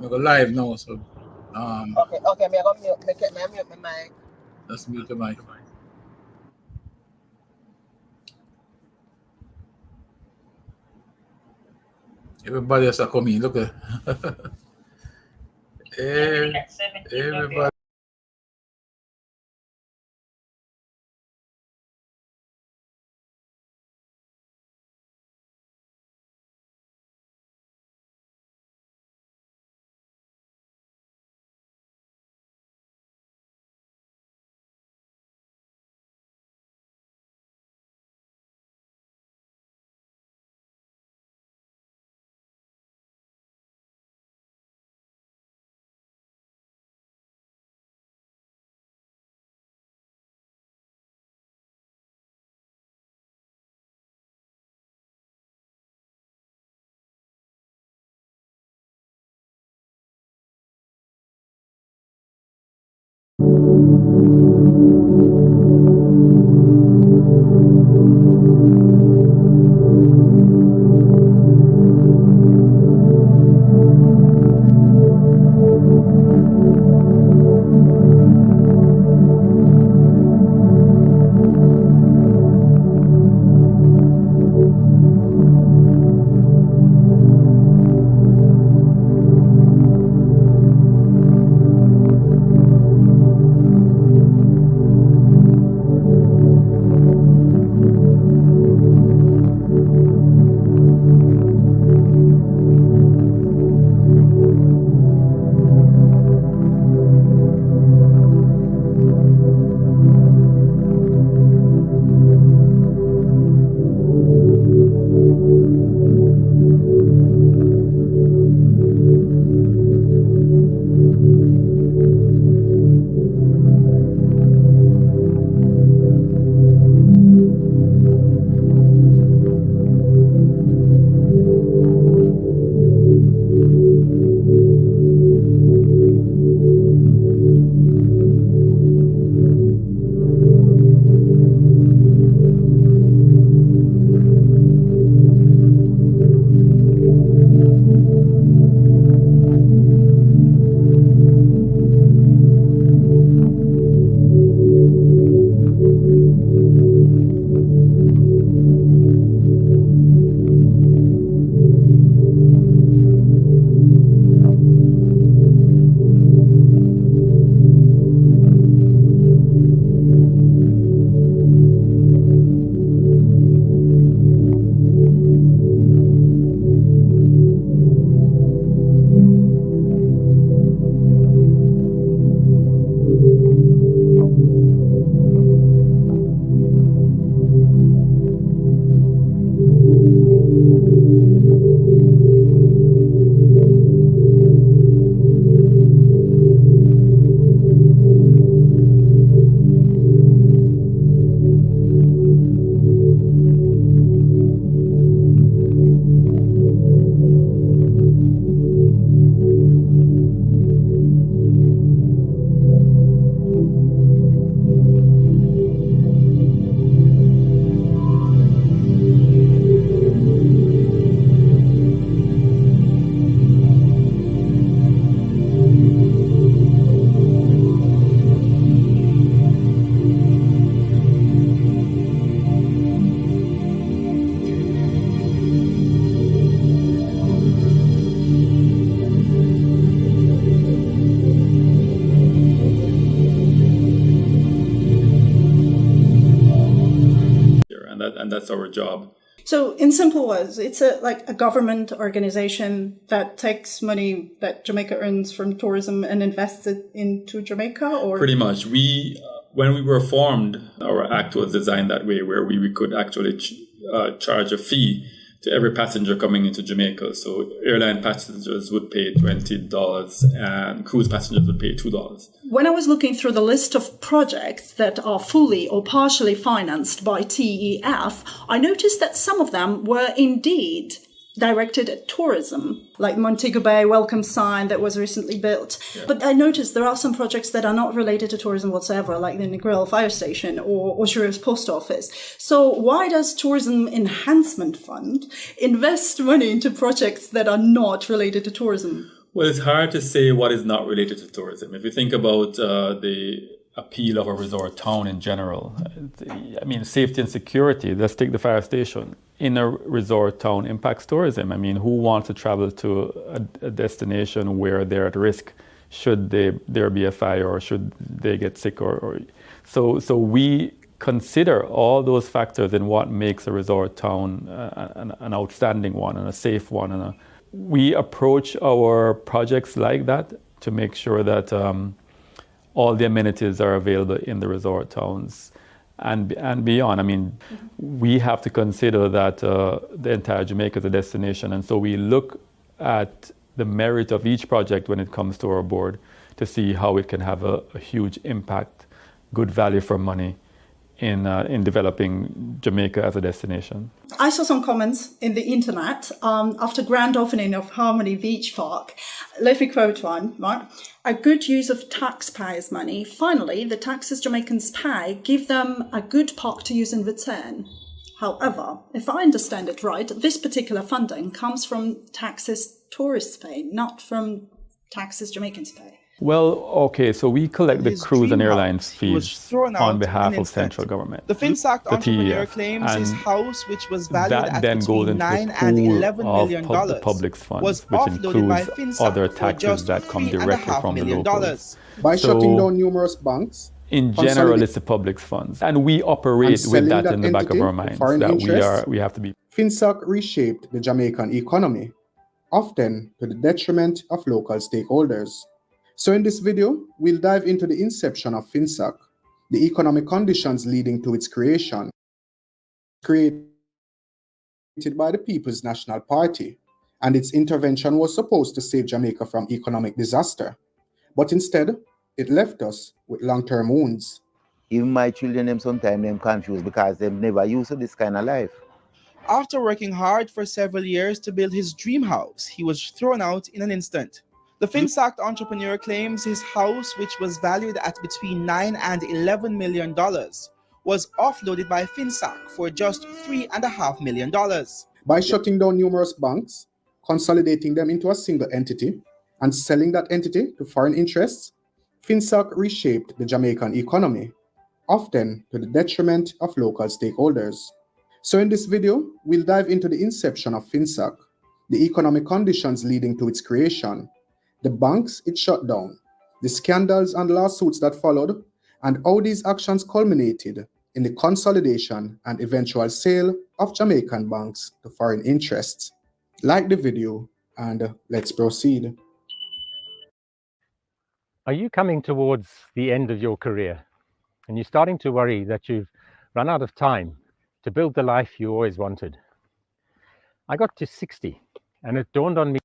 We go live now, so Okay, me go mute my mic. Just mute the mic. Everybody has to come in. Look at everybody. and that's our job. So in simple words, it's a government organization that takes money that Jamaica earns from tourism and invests it into Jamaica, or pretty much. When we were formed, our act was designed that way, where we could actually charge a fee to every passenger coming into Jamaica. So airline passengers would pay $20 and cruise passengers would pay $2. When I was looking through the list of projects that are fully or partially financed by TEF, I noticed that some of them were indeed directed at tourism, like Montego Bay welcome sign that was recently built. Yeah. But I noticed there are some projects that are not related to tourism whatsoever, like the Negril Fire Station or Sheriff's Post Office. So why does Tourism Enhancement Fund invest money into projects that are not related to tourism? Well, it's hard to say what is not related to tourism. If you think about the appeal of a resort town in general, I mean, safety and security, let's take the fire station. In a resort town impacts tourism. I mean, who wants to travel to a destination where they're at risk should there be a fire or should they get sick so we consider all those factors in what makes a resort town an outstanding one and a safe one. And we approach our projects like that to make sure that all the amenities are available in the resort towns and beyond. I mean, we have to consider that the entire Jamaica is a destination, and so we look at the merit of each project when it comes to our board to see how it can have a huge impact, good value for money in developing Jamaica as a destination. I saw some comments in the internet after grand opening of Harmony Beach Park. Let me quote one, right? A good use of taxpayers' money. Finally, the taxes Jamaicans pay give them a good park to use in return. However, if I understand it right, this particular funding comes from taxes tourists pay, not from taxes Jamaicans pay. Well, okay, so we collect the cruise and airlines fees on behalf of instant. central government. The Finsac entrepreneur TEF, claims his and house, which was valued that at then goes between into $9 the and pool $11 million, of the public's funds, was which offloaded by includes Finsac other for taxes just that come directly $3.5 from the million. locals. By So, shutting down numerous banks, in general, it's the public's funds, and we operate with that in the back of our minds that we have to be. Finsac reshaped the Jamaican economy, often to the detriment of local stakeholders. So in this video, we'll dive into the inception of Finsac, the economic conditions leading to its creation, created by the People's National Party, and its intervention was supposed to save Jamaica from economic disaster. But instead, it left us with long-term wounds. Even my children, them sometimes them confused because they've never used to this kind of life. After working hard for several years to build his dream house, he was thrown out in an instant. The Finsac entrepreneur claims his house, which was valued at between $9 and $11 million, was offloaded by Finsac for just $3.5 million. By shutting down numerous banks, consolidating them into a single entity, and selling that entity to foreign interests, Finsac reshaped the Jamaican economy, often to the detriment of local stakeholders. So in this video, we'll dive into the inception of Finsac, the economic conditions leading to its creation, the banks it shut down, the scandals and lawsuits that followed, and how these actions culminated in the consolidation and eventual sale of Jamaican banks to foreign interests. Like the video and let's proceed. Are you coming towards the end of your career and you're starting to worry that you've run out of time to build the life you always wanted? I got to 60 and it dawned on me.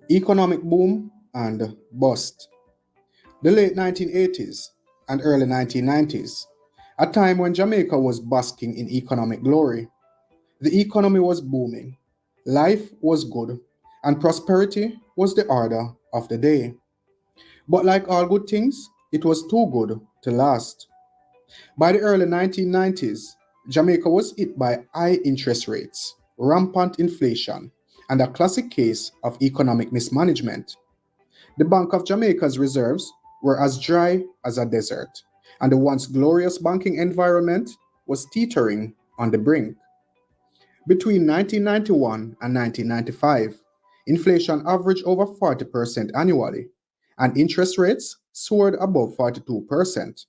Economic boom and bust. The late 1980s and early 1990s, a time when Jamaica was basking in economic glory. The economy was booming, life was good, and prosperity was the order of the day. But like all good things, it was too good to last. By the early 1990s, Jamaica was hit by high interest rates, rampant inflation, and a classic case of economic mismanagement. The Bank of Jamaica's reserves were as dry as a desert, and the once glorious banking environment was teetering on the brink. Between 1991 and 1995, inflation averaged over 40% annually, and interest rates soared above 42%.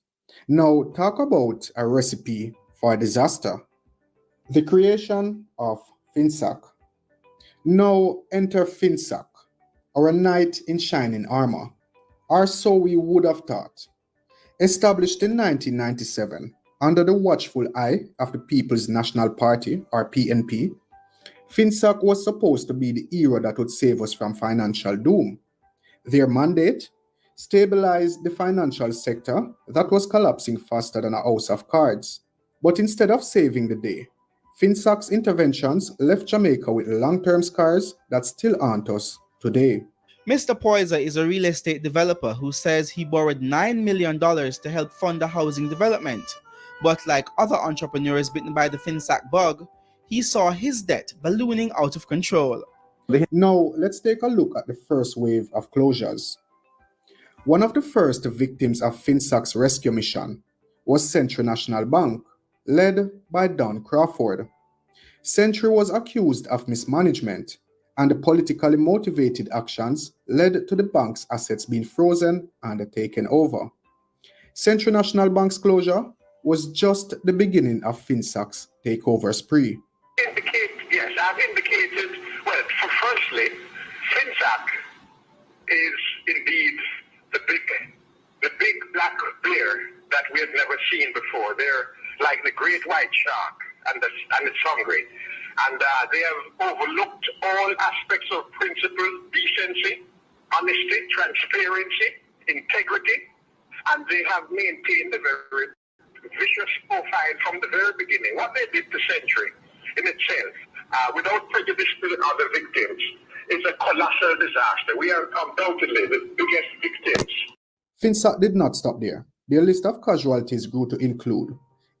Now talk about a recipe for disaster. The creation of Finsac. Now enter Finsac, or a knight in shining armor, or so we would have thought. Established in 1997 under the watchful eye of the People's National Party, or PNP, Finsac was supposed to be the hero that would save us from financial doom. Their mandate? Stabilize the financial sector that was collapsing faster than a house of cards. But instead of saving the day, Finsac's interventions left Jamaica with long-term scars that still haunt us today. Mr. Poyser is a real estate developer who says he borrowed $9 million to help fund the housing development. But like other entrepreneurs bitten by the Finsac bug, he saw his debt ballooning out of control. Now, let's take a look at the first wave of closures. One of the first victims of Finsac's rescue mission was Century National Bank, led by Don Crawford. Century was accused of mismanagement, and the politically motivated actions led to the bank's assets being frozen and taken over. Century National Bank's closure was just the beginning of Finsac's takeover spree. Yes, I've indicated, well, firstly, Finsac is indeed the big black bear that we have never seen before. They're like the great white shark, and it's hungry. And they have overlooked all aspects of principle, decency, honesty, transparency, integrity, and they have maintained a very vicious profile from the very beginning. What they did to Century in itself, without prejudice to the other victims, is a colossal disaster. We are undoubtedly the biggest victims. Finsac did not stop there. Their list of casualties grew to include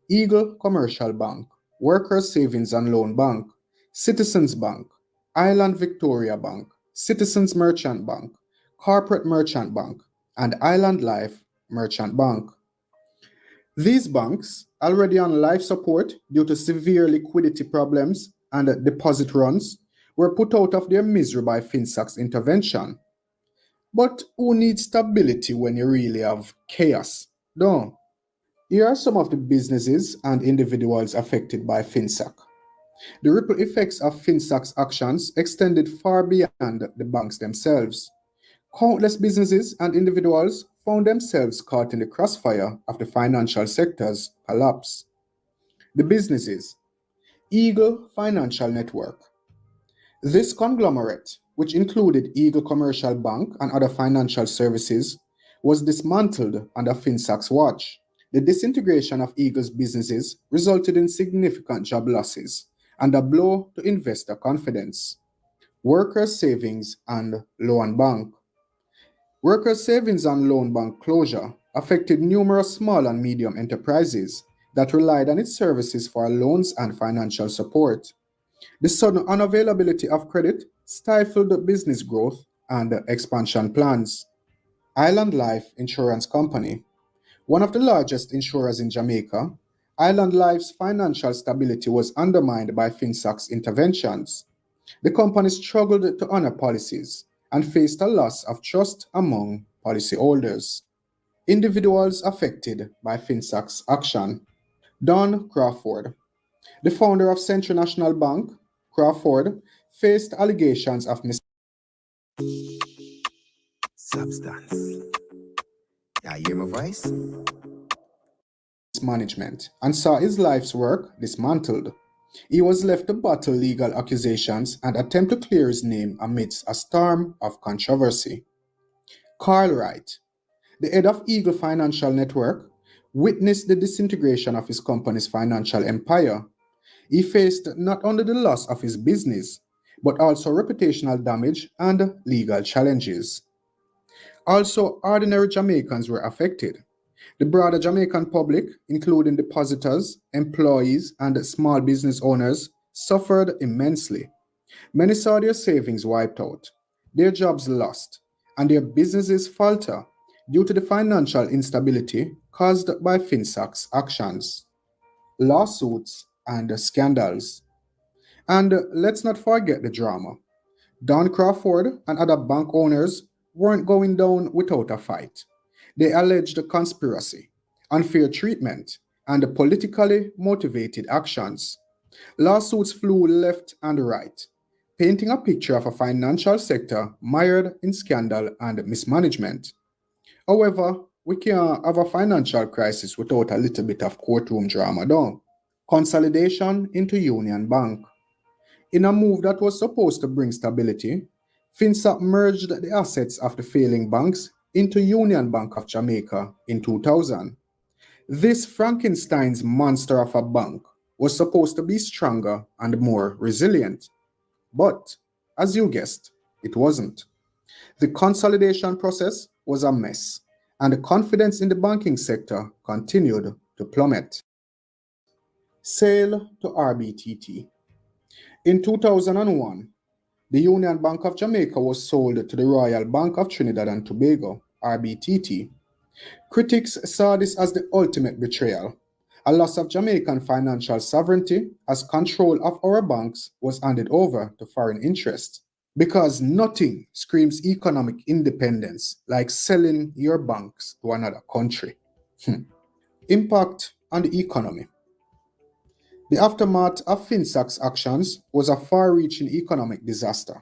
Eagle Commercial Bank, Workers Savings and Loan Bank, Citizens Bank, Island Victoria Bank, Citizens Merchant Bank, Corporate Merchant Bank, and Island Life Merchant Bank. These banks, already on life support due to severe liquidity problems and deposit runs, were put out of their misery by Finsac's intervention. But who needs stability when you really have chaos? No. Here are some of the businesses and individuals affected by Finsac. The ripple effects of Finsac's actions extended far beyond the banks themselves. Countless businesses and individuals found themselves caught in the crossfire of the financial sector's collapse. The businesses: Eagle Financial Network. This conglomerate, which included Eagle Commercial Bank and other financial services, was dismantled under Finsac's watch. The disintegration of Eagle's businesses resulted in significant job losses and a blow to investor confidence. Workers' Savings and Loan Bank. Workers' Savings and Loan Bank closure affected numerous small and medium enterprises that relied on its services for loans and financial support. The sudden unavailability of credit stifled business growth and expansion plans. Island Life Insurance Company. One of the largest insurers in Jamaica, Island Life's financial stability was undermined by Finsac's interventions. The company struggled to honor policies and faced a loss of trust among policyholders. Individuals affected by Finsac's action. Don Crawford. The founder of Century National Bank, Crawford, faced allegations of Substance. Yeah, you hear my voice? mismanagement and saw his life's work dismantled. He was left to battle legal accusations and attempt to clear his name amidst a storm of controversy. Carl Wright, the head of Eagle Financial Network, witnessed the disintegration of his company's financial empire. He faced not only the loss of his business, but also reputational damage and legal challenges. Also, ordinary Jamaicans were affected. The broader Jamaican public, including depositors, employees, and small business owners, suffered immensely. Many saw their savings wiped out, their jobs lost, and their businesses falter due to the financial instability caused by Finsac's actions. Lawsuits and scandals. And let's not forget the drama. Don Crawford and other bank owners weren't going down without a fight. They alleged conspiracy, unfair treatment, and politically motivated actions. Lawsuits flew left and right, painting a picture of a financial sector mired in scandal and mismanagement. However, we can't have a financial crisis without a little bit of courtroom drama, though. Consolidation into Union Bank. In a move that was supposed to bring stability, Finsac merged the assets of the failing banks into Union Bank of Jamaica in 2000. This Frankenstein's monster of a bank was supposed to be stronger and more resilient. But, as you guessed, it wasn't. The consolidation process was a mess, and the confidence in the banking sector continued to plummet. Sale to RBTT. In 2001, The Union Bank of Jamaica was sold to the Royal Bank of Trinidad and Tobago, RBTT. Critics saw this as the ultimate betrayal, a loss of Jamaican financial sovereignty as control of our banks was handed over to foreign interests. Because nothing screams economic independence like selling your banks to another country. Impact on the economy. The aftermath of Finsac's actions was a far-reaching economic disaster.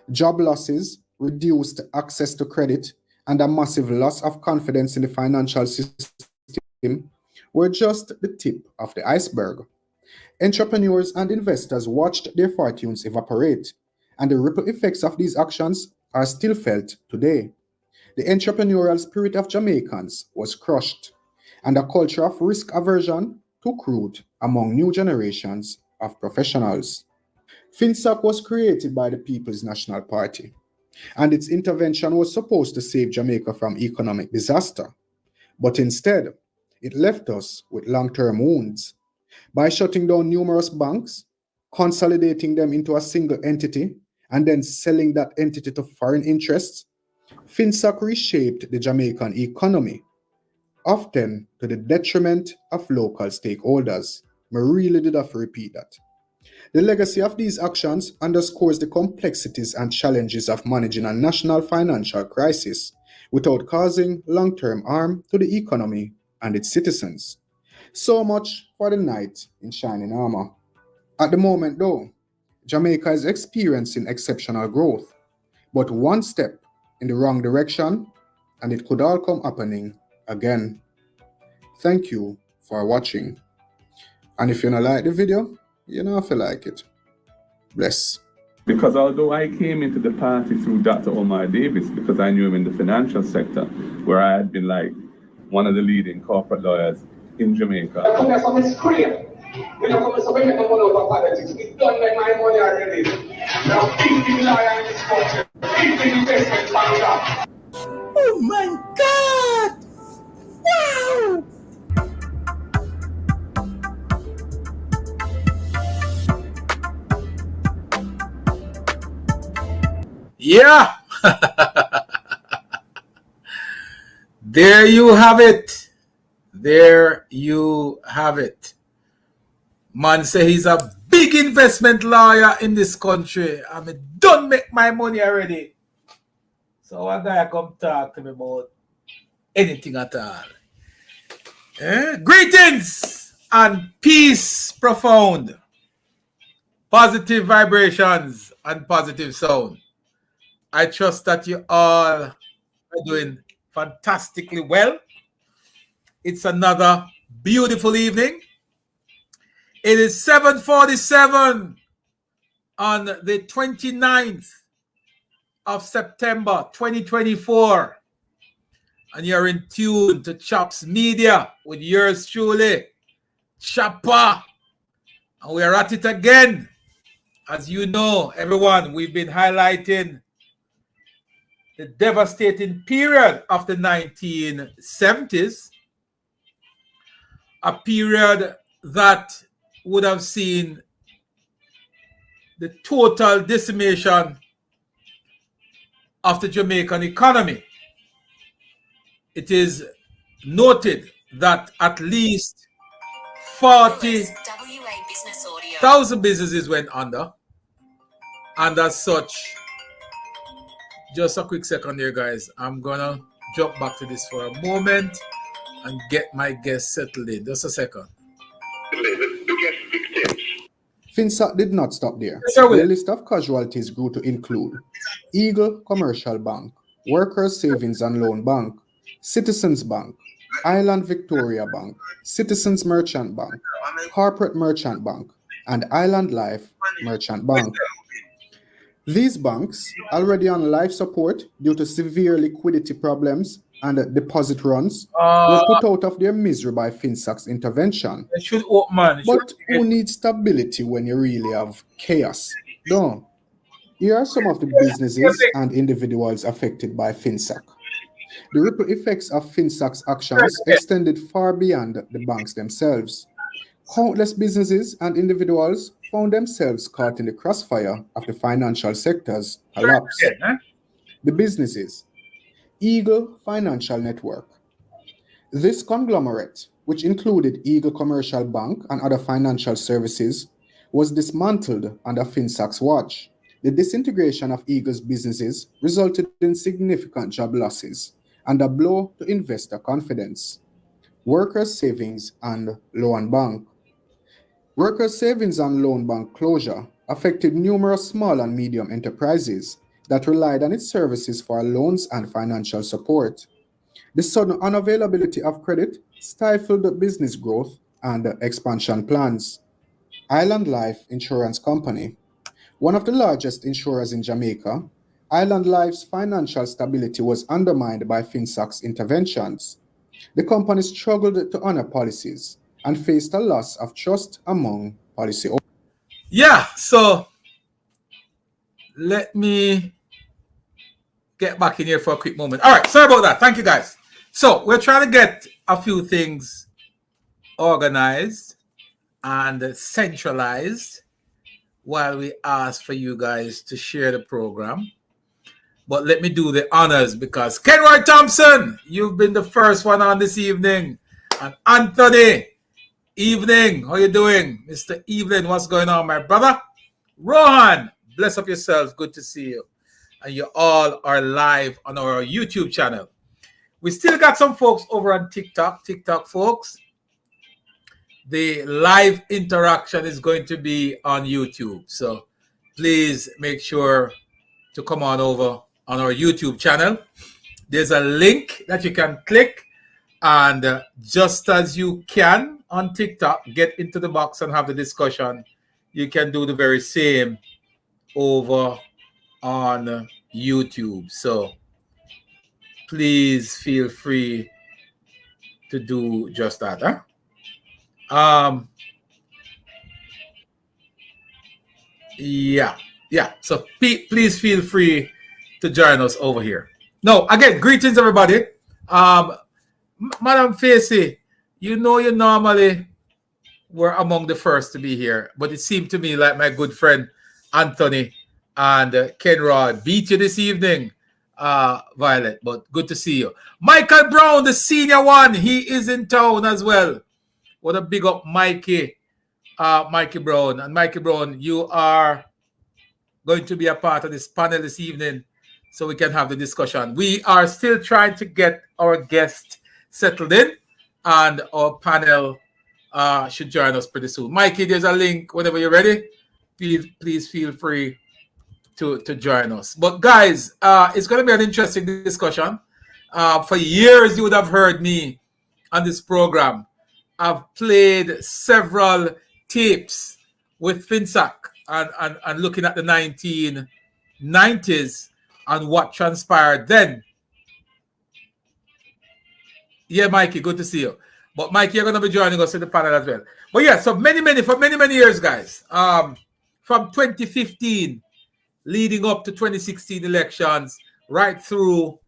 Job losses, reduced access to credit, and a massive loss of confidence in the financial system were just the tip of the iceberg. Entrepreneurs and investors watched their fortunes evaporate, and the ripple effects of these actions are still felt today. The entrepreneurial spirit of Jamaicans was crushed, and a culture of risk aversion took root among new generations of professionals. Finsac was created by the People's National Party, and its intervention was supposed to save Jamaica from economic disaster. But instead, it left us with long-term wounds. By shutting down numerous banks, consolidating them into a single entity, and then selling that entity to foreign interests, Finsac reshaped the Jamaican economy, often to the detriment of local stakeholders. I really did have to repeat that. The legacy of these actions underscores the complexities and challenges of managing a national financial crisis without causing long-term harm to the economy and its citizens. So much for the knight in shining armor. At the moment though, Jamaica is experiencing exceptional growth, but one step in the wrong direction and it could all come happening again. Thank you for watching. And if you don't like the video, you know if you like it. Bless. Because although I came into the party through Dr. Omar Davis, because I knew him in the financial sector, where I had been like one of the leading corporate lawyers in Jamaica. We don't come to make no money over politics. We don't make my money already. Now, big lawyer in this country, big investment banker. Oh my God! Wow! Yeah. There you have it. There you have it. Man say he's a big investment lawyer in this country. I mean, don't make my money already. So a guy come talk to me about anything at all. Greetings and peace profound. Positive vibrations and positive sound. I trust that you all are doing fantastically well. It's another beautiful evening. It is 7:47 on the 29th of September 2024. And you're in tune to Chops Media with yours truly, Chopper. And we are at it again. As you know, everyone, we've been highlighting the devastating period of the 1970s, a period that would have seen the total decimation of the Jamaican economy. It is noted that at least 40,000 businesses went under. And as such, just a quick second here, guys. I'm going to jump back to this for a moment and get my guests settled in. Just a second. Finsac did not stop there. The list of casualties grew to include Eagle Commercial Bank, Workers Savings and Loan Bank, Citizens Bank, Island Victoria Bank, Citizens Merchant Bank, Corporate Merchant Bank, and Island Life Merchant Bank. These banks, already on life support due to severe liquidity problems and deposit runs, were put out of their misery by Finsac's intervention. But who needs stability when you really have chaos? No. Here are some of the businesses and individuals affected by Finsac. The ripple effects of Finsac's actions extended far beyond the banks themselves. Countless businesses and individuals found themselves caught in the crossfire of the financial sector's collapse. The businesses, Eagle Financial Network. This conglomerate, which included Eagle Commercial Bank and other financial services, was dismantled under Finsac's watch. The disintegration of Eagle's businesses resulted in significant job losses and a blow to investor confidence. Workers' savings and loan bank. Workers' savings and loan bank closure affected numerous small and medium enterprises that relied on its services for loans and financial support. The sudden unavailability of credit stifled business growth and expansion plans. Island Life Insurance Company. One of the largest insurers in Jamaica, Island Life's financial stability was undermined by Finsac's interventions. The company struggled to honor policies and faced a loss of trust among policyholders. Yeah, so let me get back in here for a quick moment. All right, sorry about that. Thank you, guys. So we're trying to get a few things organized and centralized while we ask for you guys to share the program. But let me do the honors because Kenroy Thompson, you've been the first one on this evening. And Anthony, evening. How you doing? Mr. Evelyn, what's going on, my brother? Rohan, bless up yourselves. Good to see you. And you all are live on our YouTube channel. We still got some folks over on TikTok. TikTok, folks. The live interaction is going to be on YouTube. So please make sure to come on over on our YouTube channel. There's a link that you can click. And just as you can on TikTok, get into the box and have the discussion, you can do the very same over on YouTube. So please feel free to do just that. Yeah. So please feel free to join us over here. No, again, greetings, everybody. Madam Facey, you know you normally were among the first to be here, but it seemed to me like my good friend Anthony and Kenrod beat you this evening, Violet, but good to see you. Michael Brown, the senior one, he is in town as well. What a big up Mikey Brown. And Mikey Brown, you are going to be a part of this panel this evening so we can have the discussion. We are still trying to get our guest settled in, and our panel should join us pretty soon. Mikey, there's a link whenever you're ready. Please feel free to join us. But guys, it's going to be an interesting discussion. For years, you would have heard me on this program. I've played several tapes with Finsac and looking at the 1990s and what transpired then. Yeah, Mikey, good to see you. But Mikey, you're going to be joining us in the panel as well. But yeah, so many years, guys. From 2015, leading up to 2016 elections, right through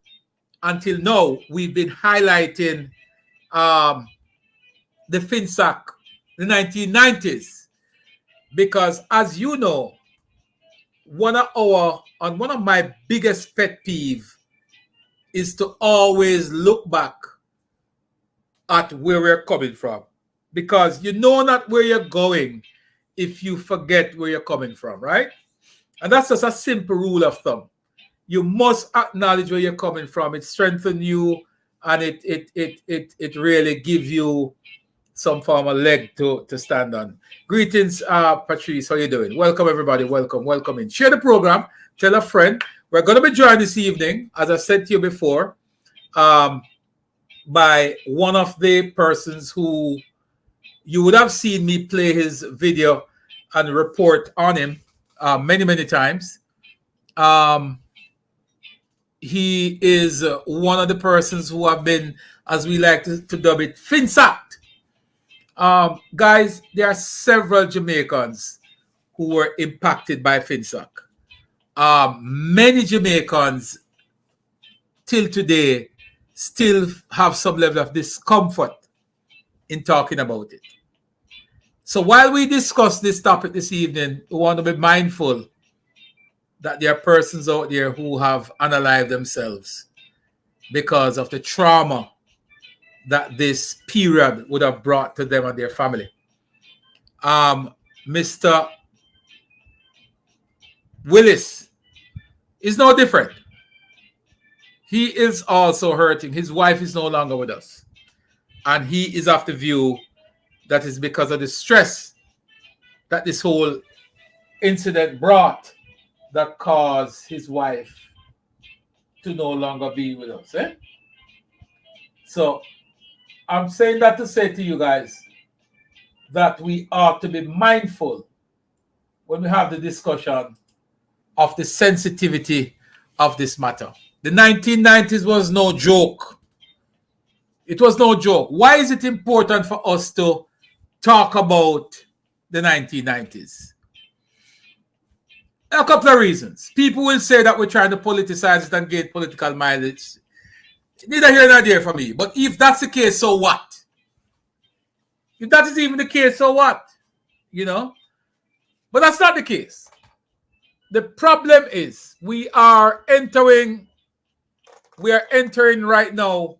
until now, we've been highlighting the Finsac, the 1990s. Because as you know, one of my biggest pet peeve is to always look back at where we're coming from, because you know not where you're going if you forget where you're coming from, right? And that's just a simple rule of thumb. You must acknowledge where you're coming from. It strengthens you, and it really gives you some form of leg to stand on. Greetings, Patrice. How you doing? Welcome, everybody. Welcome in. Share the program. Tell a friend. We're going to be joined this evening, as I said to you before, by one of the persons who you would have seen me play his video and report on him many times. He is one of the persons who have been, as we like to dub it, Finsac. Guys, there are several Jamaicans who were impacted by Finsac. Many Jamaicans till today still have some level of discomfort in talking about it. So while we discuss this topic this evening, we want to be mindful that there are persons out there who have unalived themselves because of the trauma that this period would have brought to them and their family. Mr. Willis is no different. He is also hurting. His wife is no longer with us. And he is of the view that is because of the stress that this whole incident brought that caused his wife to no longer be with us. So I'm saying that to say to you guys that we ought to be mindful when we have the discussion of the sensitivity of this matter. The 1990s was no joke. It was no joke. Why is it important for us to talk about the 1990s? A couple of reasons. People will say that we're trying to politicize it and get political mileage. Neither here nor there for me. But if that's the case, so what? If that is even the case, so what? You know? But that's not the case. The problem is we are entering right now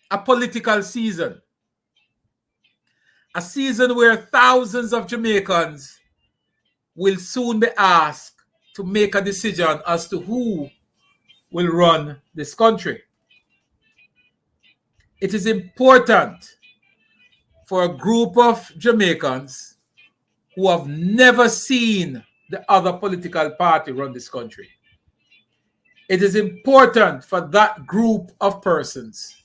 a political season. A season where thousands of Jamaicans will soon be asked to make a decision as to who will run this country. It is important for a group of Jamaicans who have never seen the other political party run this country. It is important for that group of persons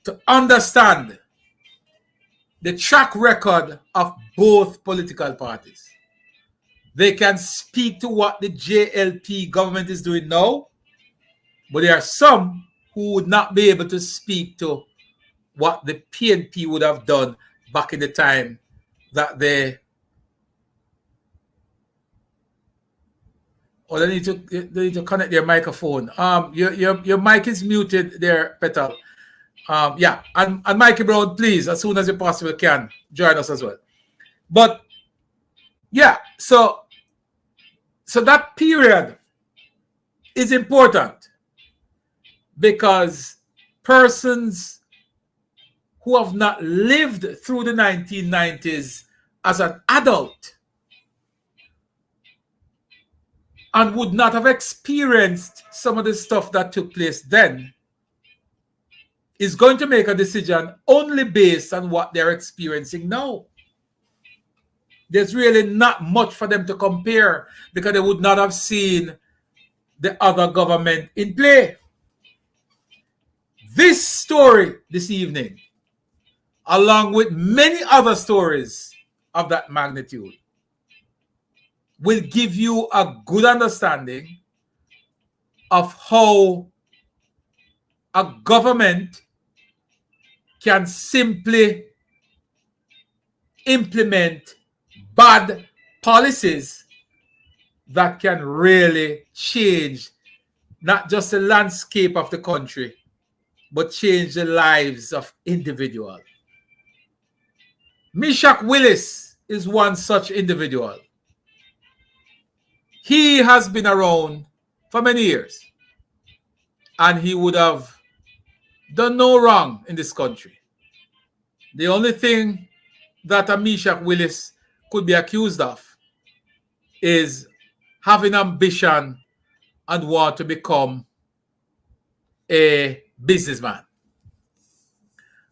to understand the track record of both political parties. They can speak to what the JLP government is doing now, but there are some who would not be able to speak to what the PNP would have done back in the time that they need to connect their microphone. Your mic is muted there, Petal. Yeah, and Mikey Brown, please, as soon as you possibly can, join us as well. But yeah, so that period is important because persons who have not lived through the 1990s as an adult and would not have experienced some of the stuff that took place then is going to make a decision only based on what they're experiencing now. There's really not much for them to compare because they would not have seen the other government in play. This story this evening, along with many other stories of that magnitude, will give you a good understanding of how a government can simply implement bad policies that can really change not just the landscape of the country, but change the lives of individuals. Mesach Willis is one such individual. He has been around for many years, and he would have done no wrong in this country. The only thing that a Mesach Willis could be accused of is having ambition and want to become a businessman,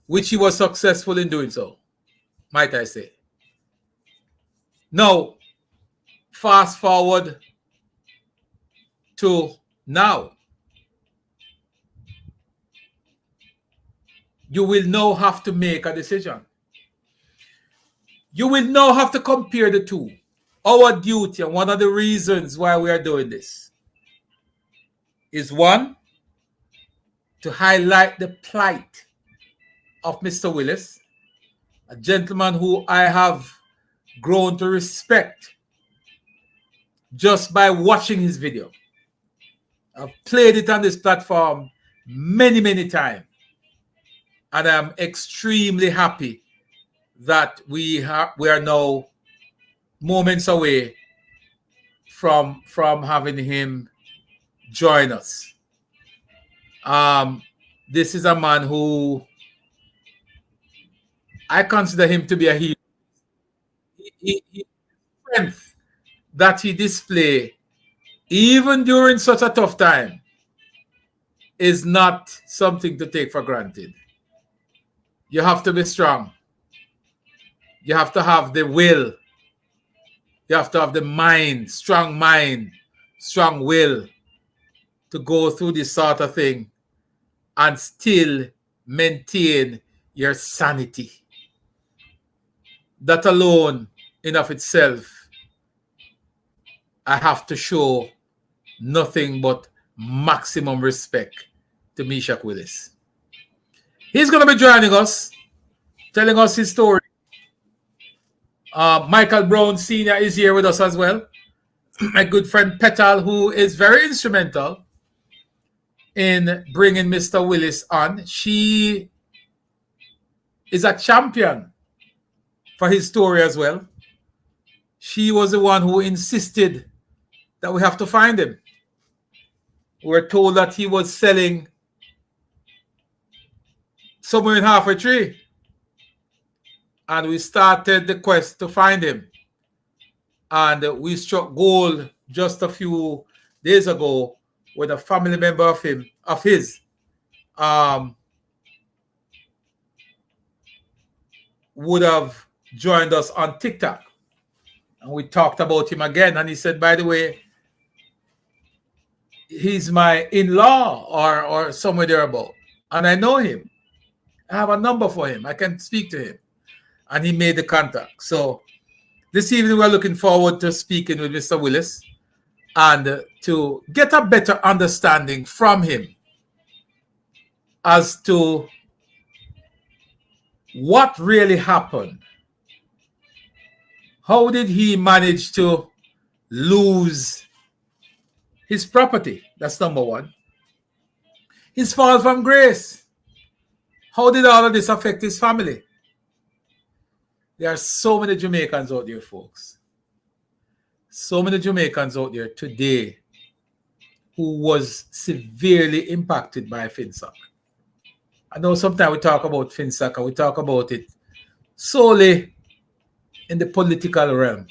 which he was successful in doing so, might I say. Now, fast forward to now. You will now have to make a decision. You will now have to compare the two. Our duty, and one of the reasons why we are doing this, is one, to highlight the plight of Mr. Willis, a gentleman who I have grown to respect just by watching his video. I've played it on this platform many, many times. And I'm extremely happy that we are now moments away from having him join us. This is a man who I consider him to be a hero. He strength that he display even during such a tough time is not something to take for granted. You have to be strong. You have to have the will. You have to have the mind, strong will to go through this sort of thing and still maintain your sanity. That alone, in of itself, I have to show nothing but maximum respect to Mesach Willis. He's going to be joining us, telling us his story. Michael Brown Sr. is here with us as well. My good friend Petal, who is very instrumental in bringing Mr. Willis on. She is a champion for his story as well. She was the one who insisted that we have to find him. We were told that he was selling somewhere in Halfway Tree. And we started the quest to find him. And we struck gold just a few days ago with a family member of his would have joined us on TikTok. And we talked about him again. And he said, by the way, he's my in-law or somewhere thereabout. And I know him. I have a number for him. I can speak to him. And he made the contact. So this evening, we're looking forward to speaking with Mr. Willis and to get a better understanding from him as to what really happened. How did he manage to lose his property? That's number one. His fall from grace. How did all of this affect his family? There are so many Jamaicans out there, folks. So many Jamaicans out there today who was severely impacted by Finsac. I know sometimes we talk about Finsac and we talk about it solely in the political realm.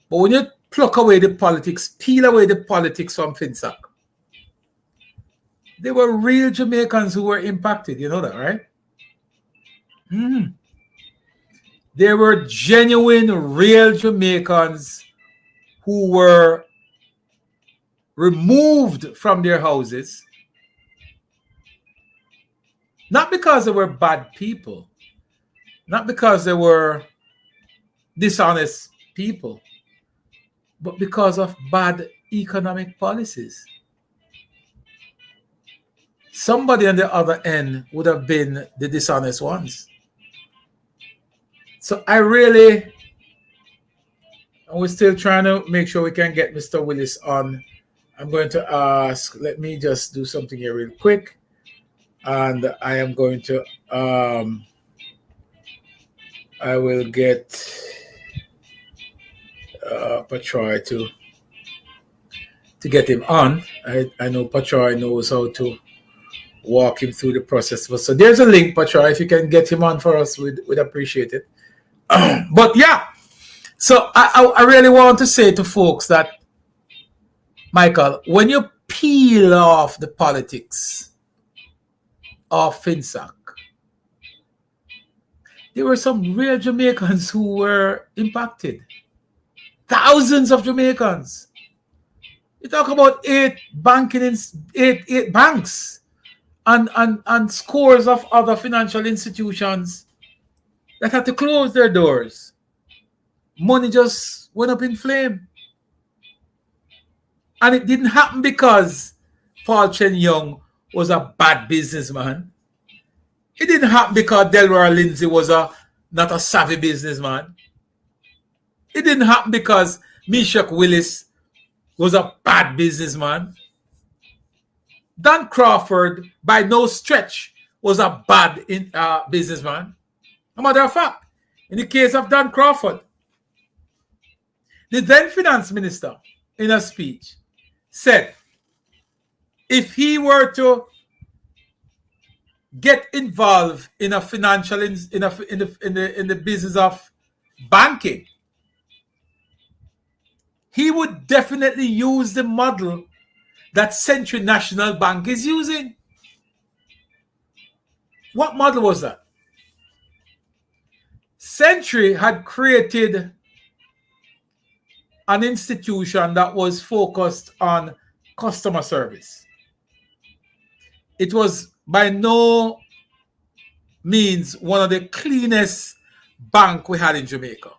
But when you pluck away the politics, peel away the politics from Finsac, there were real Jamaicans who were impacted. You know that, right? There were genuine, real Jamaicans who were removed from their houses, not because they were bad people, not because they were dishonest people, but because of bad economic policies. Somebody on the other end would have been the dishonest ones. So and we're still trying to make sure we can get Mr. Willis on. I'm going to ask, let me just do something here real quick. And I am going to, I will get Patroy to get him on. I know Patroy knows how to walk him through the process. So there's a link, Patroy. If you can get him on for us, we'd appreciate it. But yeah, so I really want to say to folks that, Michael, when you peel off the politics of Finsac, there were some real Jamaicans who were impacted. Thousands of Jamaicans. You talk about eight banks and scores of other financial institutions that had to close their doors. Money just went up in flame. And it didn't happen because Paul Chen Young was a bad businessman. It didn't happen because Delroy Lindsay was not a savvy businessman. It didn't happen because Mesach Willis was a bad businessman. Dan Crawford, by no stretch, was a bad businessman. A matter of fact, in the case of Dan Crawford, the then finance minister, in a speech, said if he were to get involved in a financial in the business of banking, he would definitely use the model that Century National Bank is using. What model was that? Century had created an institution that was focused on customer service. It was by no means one of the cleanest bank we had in Jamaica.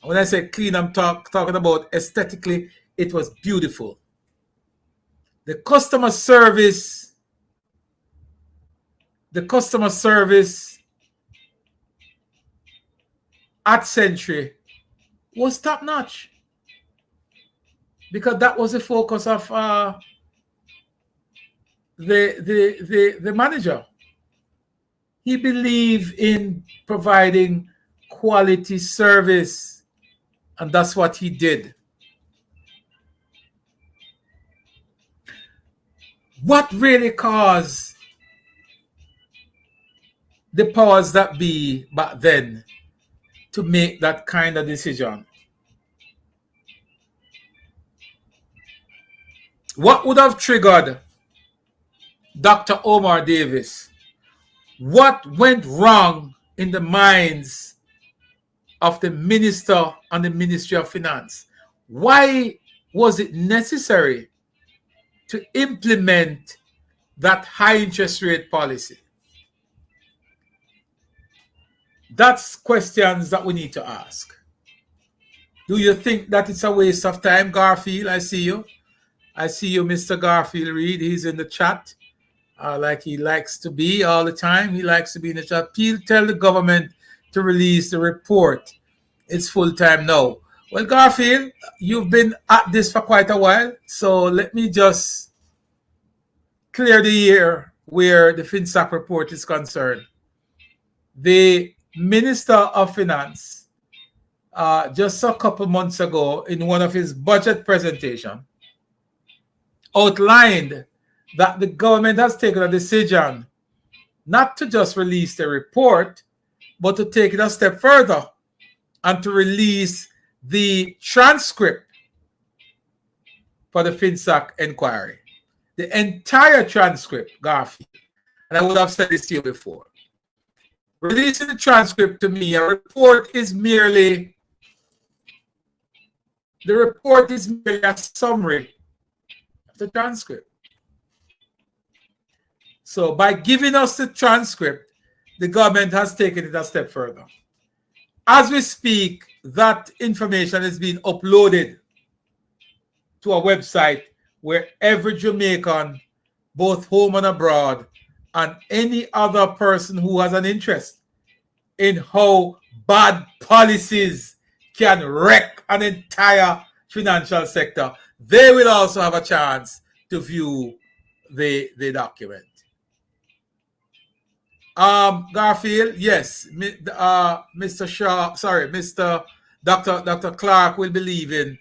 When I say clean, I'm talking about aesthetically, it was beautiful. The customer service at Century was top notch, because that was the focus of the manager. He believed in providing quality service, and that's what he did. What really caused the powers that be back then to make that kind of decision? What would have triggered Dr. Omar Davis? What went wrong in the minds of the minister and the Ministry of Finance? Why was it necessary to implement that high interest rate policy? That's questions that we need to ask. Do you think that it's a waste of time, Garfield? I see you. I see you, Mr. Garfield Reed. He's in the chat, like he likes to be all the time. He likes to be in the chat. Please tell the government to release the report. It's full time now. Well, Garfield, you've been at this for quite a while, so let me just clear the air where the Finsac report is concerned. The Minister of Finance, just a couple months ago, in one of his budget presentation, outlined that the government has taken a decision not to just release the report, but to take it a step further and to release the transcript for the Finsac inquiry. The entire transcript, Garfield. And I would have said this to you before. Releasing the transcript, to me, a report is merely a summary of the transcript. So by giving us the transcript, the government has taken it a step further. As we speak, that information is being uploaded to a website where every Jamaican, both home and abroad, and any other person who has an interest in how bad policies can wreck an entire financial sector, they will also have a chance to view the document. Garfield, yes, Mr. Shaw, sorry, Dr. Clark will be leaving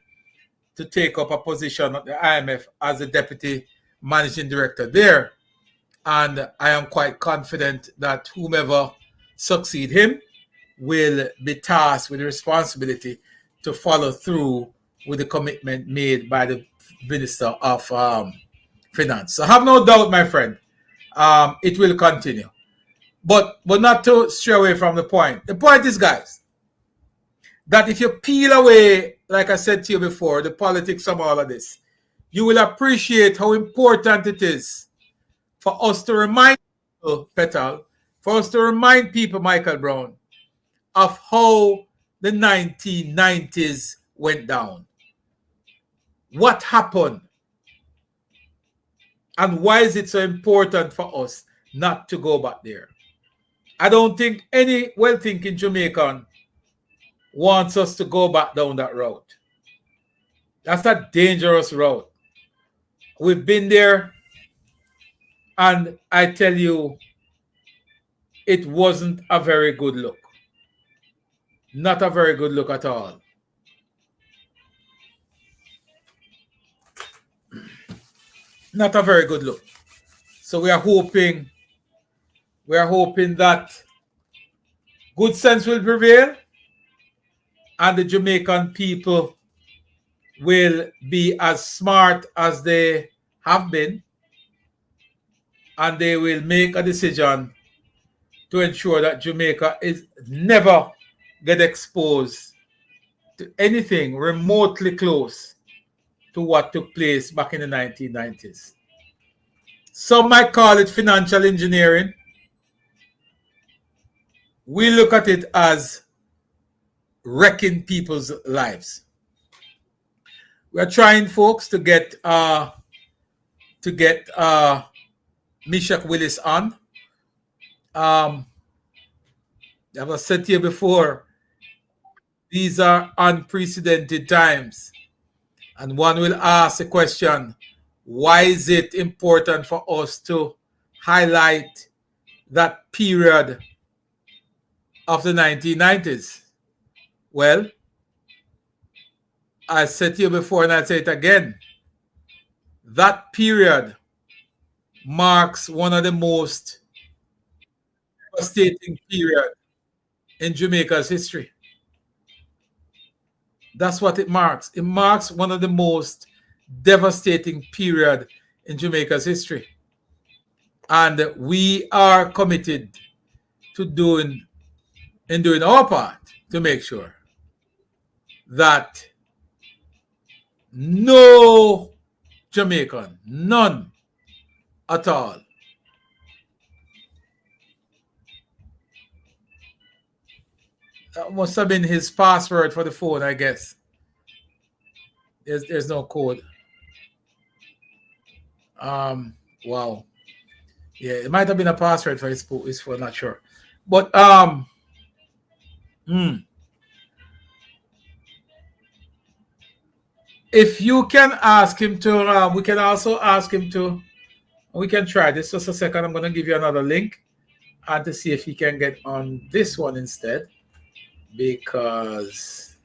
to take up a position at the IMF as the deputy managing director there. And I am quite confident that whomever succeed him will be tasked with the responsibility to follow through with the commitment made by the Minister of Finance. So have no doubt, my friend, it will continue. But not to stray away from the point. The point is, guys, that if you peel away, like I said to you before, the politics of all of this, you will appreciate how important it is for us to remind people, Petal, for us to remind people, Michael Brown, of how the 1990s went down. What happened? And why is it so important for us not to go back there? I don't think any well-thinking Jamaican wants us to go back down that route. That's a dangerous route. We've been there, and I tell you, it wasn't a very good look. Not a very good look at all. Not a very good look. So we are hoping that good sense will prevail and the Jamaican people will be as smart as they have been, and they will make a decision to ensure that Jamaica is never get exposed to anything remotely close to what took place back in the 1990s. Some might call it financial engineering. We look at it as wrecking people's lives. We're trying, folks, to get Mesach Willis on. As I said to you before, these are unprecedented times. And one will ask the question, why is it important for us to highlight that period of the 1990s? Well, I said to you before and I say it again, that period marks one of the most devastating periods in Jamaica's history. That's what it marks. It marks one of the most devastating period in Jamaica's history. And we are committed to doing our part to make sure that no Jamaican, none at all, that must have been his password for the phone, I guess. There's no code. Wow. Yeah, it might have been a password for his phone, not sure. But if you can ask him to, we can also ask him to, we can try this. Just a second, I'm going to give you another link and to see if he can get on this one instead. Because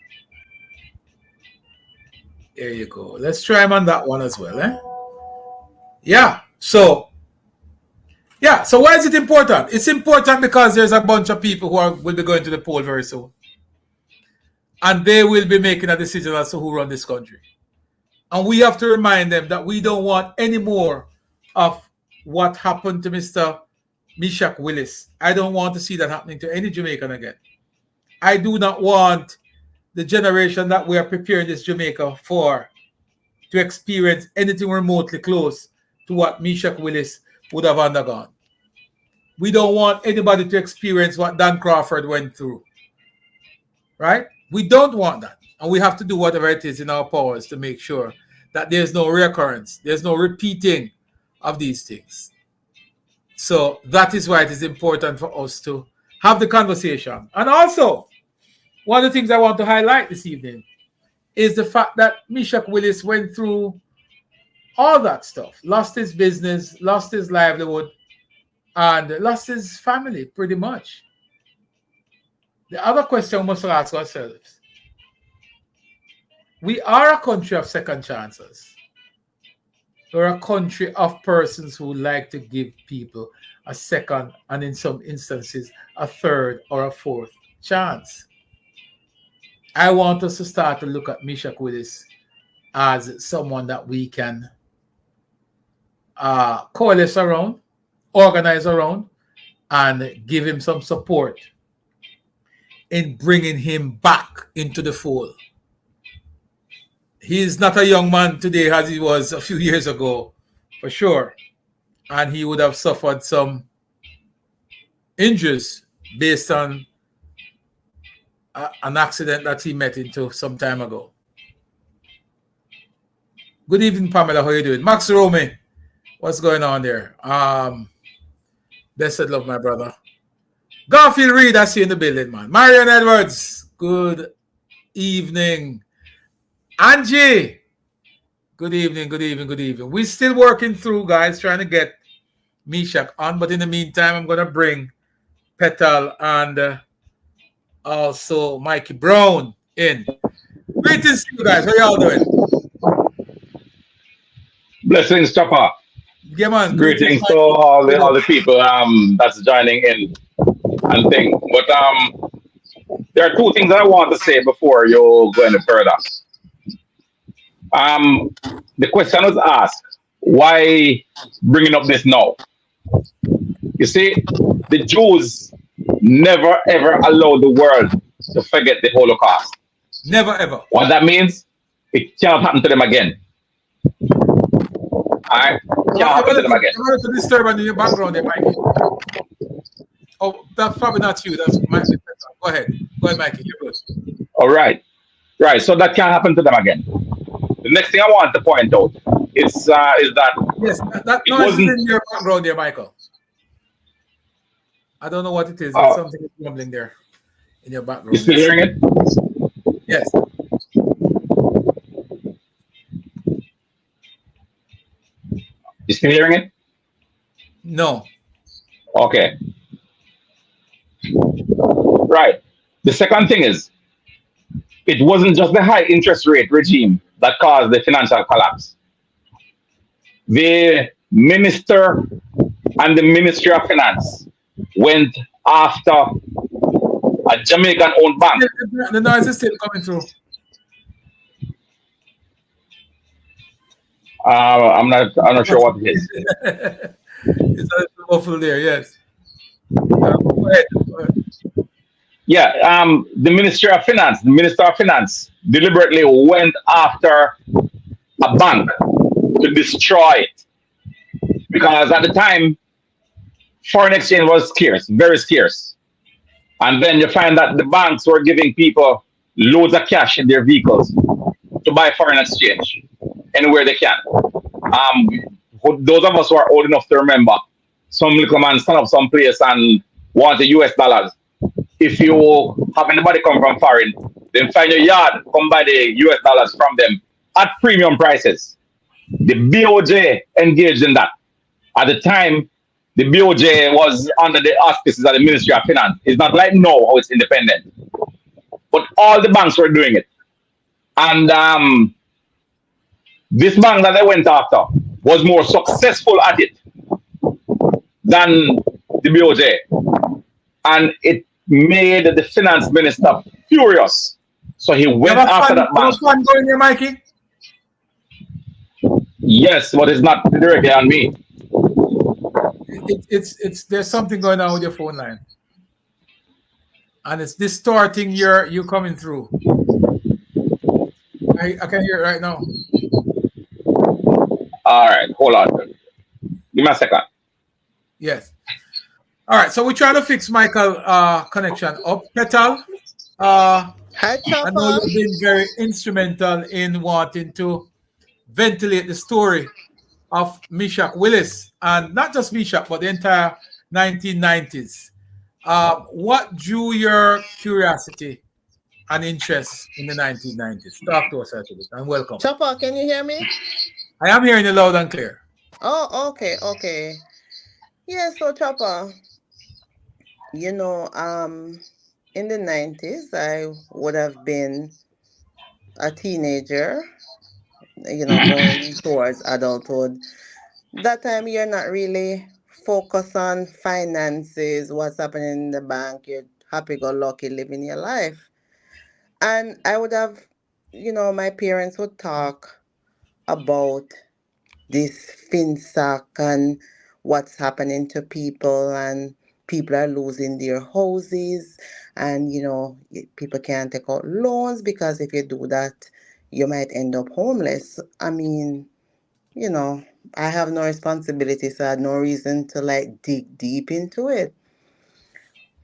there you go. Let's try him on that one as well. Yeah. So why is it important? It's important because there's a bunch of people who will be going to the poll very soon. And they will be making a decision as to who run this country. And we have to remind them that we don't want any more of what happened to Mr. Mesach Willis. I don't want to see that happening to any Jamaican again. I do not want the generation that we are preparing this Jamaica for to experience anything remotely close to what Mesach Willis would have undergone. We don't want anybody to experience what Dan Crawford went through. Right? We don't want that. And we have to do whatever it is in our powers to make sure that there's no reoccurrence, there's no repeating of these things. So that is why it is important for us to have the conversation. And also, one of the things I want to highlight this evening is the fact that Mesach Willis went through all that stuff, lost his business, lost his livelihood, and lost his family pretty much. The other question we must ask ourselves, we are a country of second chances. We're a country of persons who like to give people a second and in some instances a third or a fourth chance. I want us to start to look at Mesach Willis as someone that we can coalesce around, organize around, and give him some support in bringing him back into the fold. He is not a young man today as he was a few years ago, for sure. And he would have suffered some injuries based on an accident that he met into some time ago. Good evening, Pamela. How are you doing? Max Romy, what's going on there? Best of love, my brother. Garfield Reed, I see you in the building, man. Marion Edwards, good evening. Angie, good evening, good evening, good evening. We're still working through, guys, trying to get Mesach on. But in the meantime, I'm going to bring Petal, and also Mikey Brown in. Greetings to you guys. How y'all doing? Blessings, Chopper. Yeah, man. Greetings to all the people that's joining in and thing. But there are two things I want to say before you go any further. The question was asked, why bringing up this now? You see, the Jews never ever allowed the world to forget the Holocaust. Never ever. What that means, it can't happen to them again. Alright? Can't happen to them again. I'm going to disturb in your background there, Mikey. Oh, that's probably not you. That's Mikey. Go ahead. Go ahead, Mikey. You're good. All right. Right. So that can't happen to them again. The next thing I want to point out is that yes, that noise is in your background there, Michael. I don't know what it is. There's something rumbling there in your background. You still hearing it? Yes. You still hearing it? No. Okay. Right. The second thing is, it wasn't just the high interest rate regime that caused the financial collapse. The minister and the Ministry of Finance went after a Jamaican-owned bank. The noise is still coming through. I'm not sure what it is. It's a little muffled there. Yes. Go ahead. Yeah, the Minister of Finance deliberately went after a bank to destroy it. Because at the time, foreign exchange was scarce, very scarce. And then you find that the banks were giving people loads of cash in their vehicles to buy foreign exchange anywhere they can. Those of us who are old enough to remember, some little man stand up someplace and want the US dollars. If you have anybody come from foreign, then find your yard, come buy the US dollars from them at premium prices. The BOJ engaged in that. At the time, the BOJ was under the auspices of the Ministry of Finance. It's not like now how it's independent. But all the banks were doing it. And this bank that they went after was more successful at it than the BOJ. And it made the finance minister furious. So he went after that bank. Was fun going there, Mikey? Yes, but it's not directly on me. It's there's something going on with your phone line. And it's distorting you coming through. I can hear it right now. All right, hold on. Give me a second. Yes. All right, so we're trying to fix Michael connection up. Petal, Hi, I know you've been very instrumental in wanting to ventilate the story of Mesach Willis, and not just Mesach, but the entire 1990s. What drew your curiosity and interest in the 1990s? Talk to us a little bit, and welcome. Chopper, can you hear me? I am hearing you loud and clear. Oh, okay. Yeah, so Chopper, you know, in the 90s, I would have been a teenager, you know, going towards adulthood. That time, you're not really focused on finances, what's happening in the bank. You're happy-go-lucky living your life. And I would have, you know, my parents would talk about this Finsac and what's happening to people, and people are losing their houses, and you know, people can't take out loans because if you do that, you might end up homeless. I mean, you know, I have no responsibility, so I had no reason to like dig deep into it.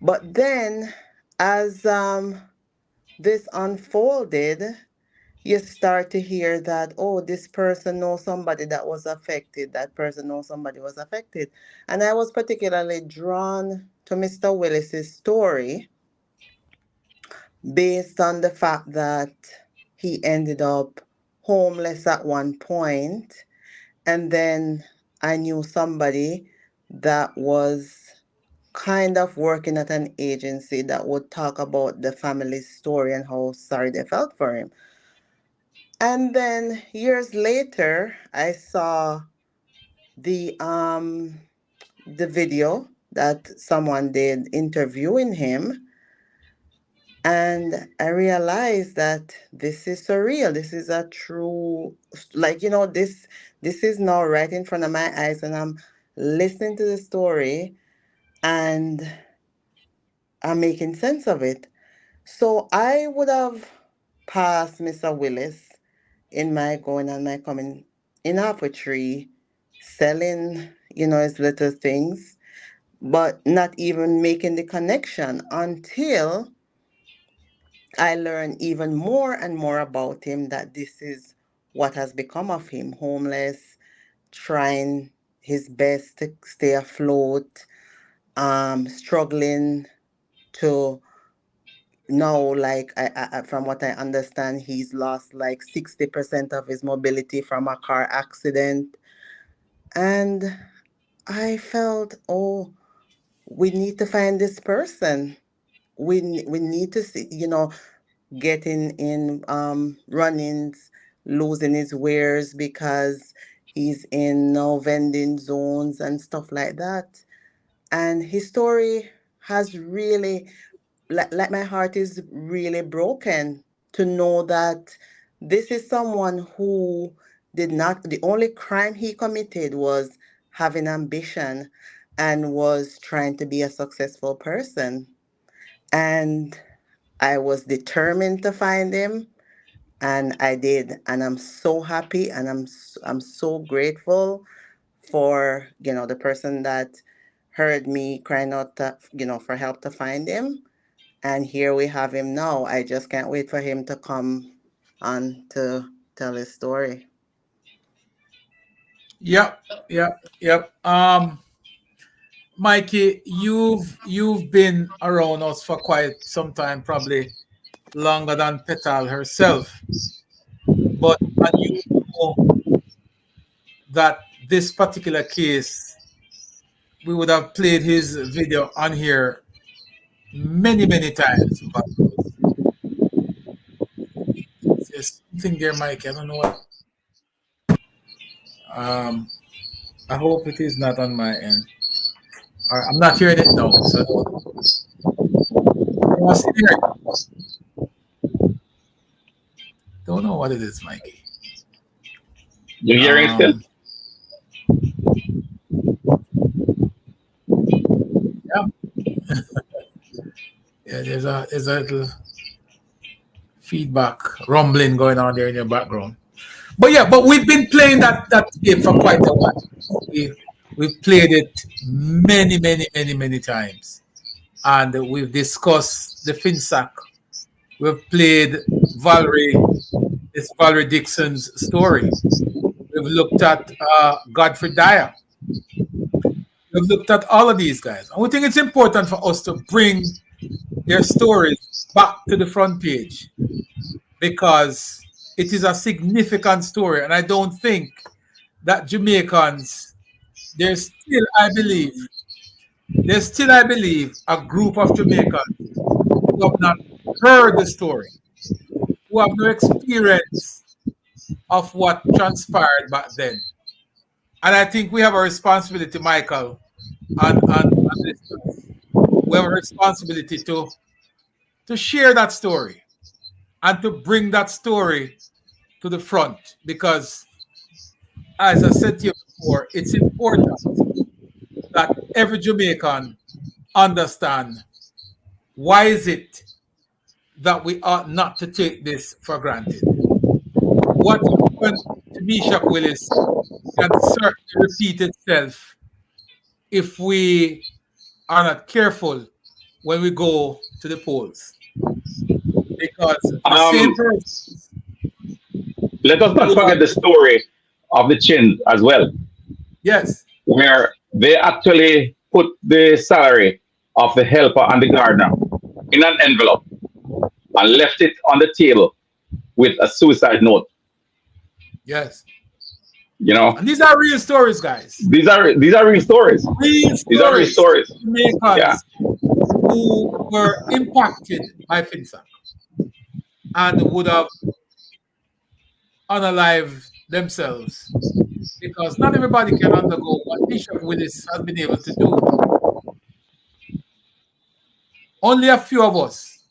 But then, as this unfolded, you start to hear that, oh, this person knows somebody that was affected, that person knows somebody was affected. And I was particularly drawn to Mr. Willis's story based on the fact that he ended up homeless at one point, and then I knew somebody that was kind of working at an agency that would talk about the family's story and how sorry they felt for him. And then years later, I saw the um the video that someone did interviewing him, and I realized that this is surreal. This is a true, like, this is now right in front of my eyes, and I'm listening to the story and I'm making sense of it. So I would have passed Mr. Willis in my going and my coming in Apple Tree, selling, his little things, but not even making the connection until I learned even more and more about him, that this is what has become of him: homeless, trying his best to stay afloat, struggling to now, like, from what I understand, he's lost like 60% of his mobility from a car accident. And I felt, oh, we need to find this person. We need to see, getting in run-ins, losing his wares because he's in no vending zones and stuff like that. And his story has really, like, my heart is really broken to know that this is someone who did not, the only crime he committed was having ambition and was trying to be a successful person. And I was determined to find him, and I did. And I'm so happy, and I'm so grateful for, the person that heard me crying out, for help to find him. And here we have him now. I just can't wait for him to come on to tell his story. Yep, yep, yep. Mikey, you've been around us for quite some time, probably longer than Petal herself. But and you know that this particular case, we would have played his video on here many, many times. But there's something there, Mikey. I don't know what. I hope it is not on my end. All right, I'm not hearing it now, so I don't see it. Don't know what it is, Mikey. You're hearing still? Yeah. Yeah, there's a little feedback, rumbling going on there in your background. But yeah, but we've been playing that game for quite a while. We've played it many, many, many, many times. And we've discussed the Finsac. We've played Valerie Dixon's story. We've looked at Godfrey Dyer. We've looked at all of these guys. And we think it's important for us to bring their stories back to the front page because it is a significant story. And I don't think that Jamaicans, there's still, I believe, a group of Jamaicans who have not heard the story, who have no experience of what transpired back then. And I think we have a responsibility, Michael, and listeners. We have a responsibility to share that story and to bring that story to the front because, as I said to you before, it's important that every Jamaican understand why is it that we ought not to take this for granted. What happened to Mesach Willis can certainly repeat itself if we are not careful when we go to the polls. Because the same person. Let us not forget the story of the Chin as well. Yes. Where they actually put the salary of the helper and the gardener in an envelope and left it on the table with a suicide note. Yes. You know, And these are real stories, guys. these are real stories. Real These are real stories. stories. Yeah. Jamaicans who were impacted by Finsac and would have unalived themselves because not everybody can undergo what Mesach Willis has been able to do. Only a few of us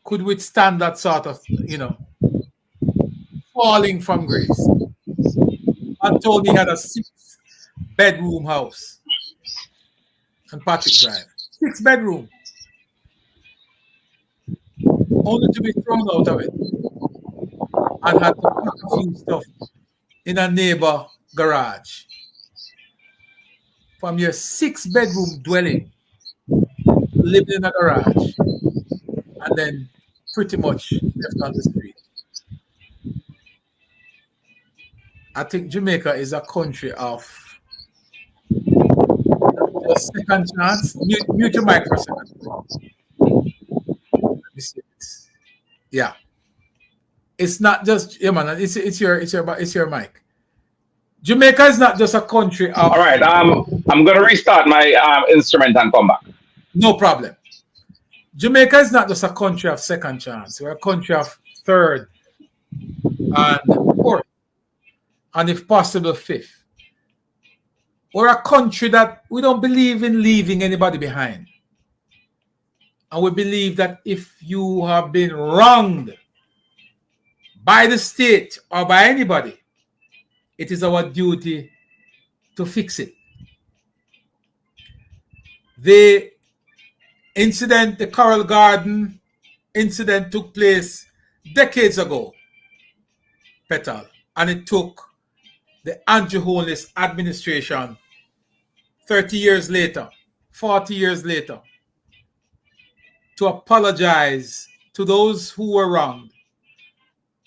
could withstand that sort of, falling from grace. Man told me he had a 6-bedroom house on Patrick Drive. 6-bedroom. Only to be thrown out of it. And had to pack a few stuff in a neighbor garage. From your 6-bedroom dwelling, lived in a garage, and then pretty much left on the street. I think Jamaica is a country of just second chance. Mute your mic for a second. Let me see it. Yeah. It's not just it's your mic. Jamaica is not just a country of. All right. I'm gonna restart my instrument and come back. No problem. Jamaica is not just a country of second chance. We're a country of third and fourth, and if possible, fifth. We're a country that we don't believe in leaving anybody behind. And we believe that if you have been wronged by the state or by anybody, it is our duty to fix it. The incident, the Coral Garden incident, took place decades ago, Petal, and it took the Andrew Holness administration 30 years later, 40 years later, to apologize to those who were wronged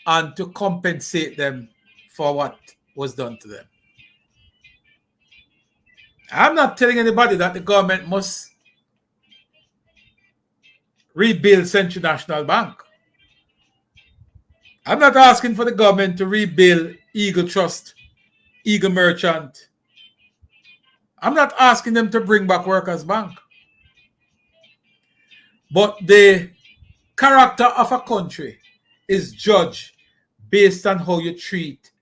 and to compensate them for what was done to them. I'm not telling anybody that the government must rebuild Central National Bank. I'm not asking for the government to rebuild Eagle Trust, Eagle Merchant. I'm not asking them to bring back Workers' Bank. But the character of a country is judged based on how you treat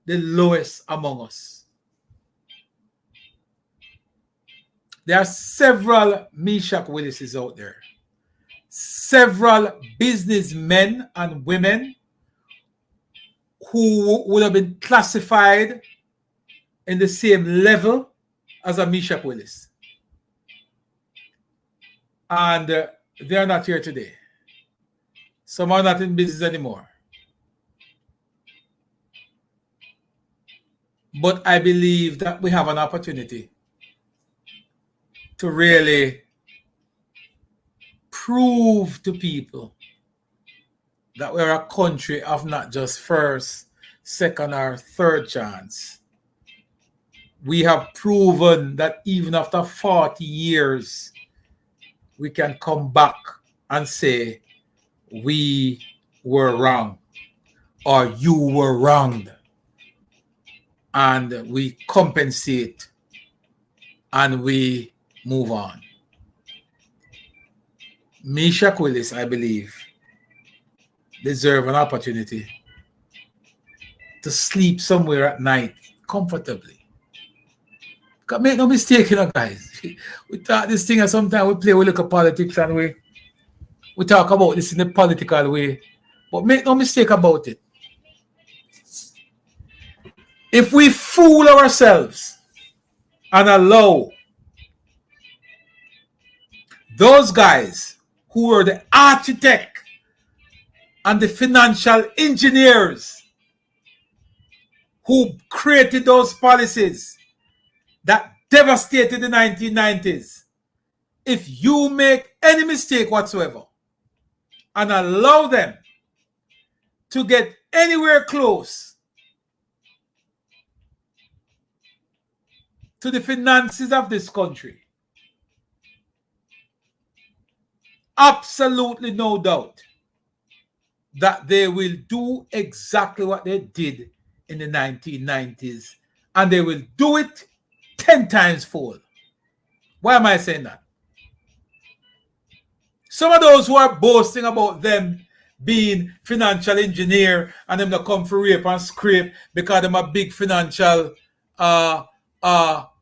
the lowest among us. There are several Mesach Willises out there. Several businessmen and women who would have been classified in the same level as a Mesach Willis. And they are not here today. Some are not in business anymore. But I believe that we have an opportunity to really prove to people that we're a country of not just first, second, or third chance. We have proven that even after 40 years, we can come back and say, we were wrong, or you were wronged. And we compensate and we move on. Mesach Willis, I believe, deserve an opportunity to sleep somewhere at night comfortably. Make no mistake, guys. We talk this thing, and sometimes we play with look at politics and we talk about this in a political way. But make no mistake about it. If we fool ourselves and allow those guys who were the architect and the financial engineers who created those policies that devastated the 1990s, if you make any mistake whatsoever and allow them to get anywhere close to the finances of this country, absolutely no doubt that they will do exactly what they did in the 1990s, and they will do it 10 times fold. Why am I saying that? Some of those who are boasting about them being financial engineer and them not come for rape and scrape because them a big financial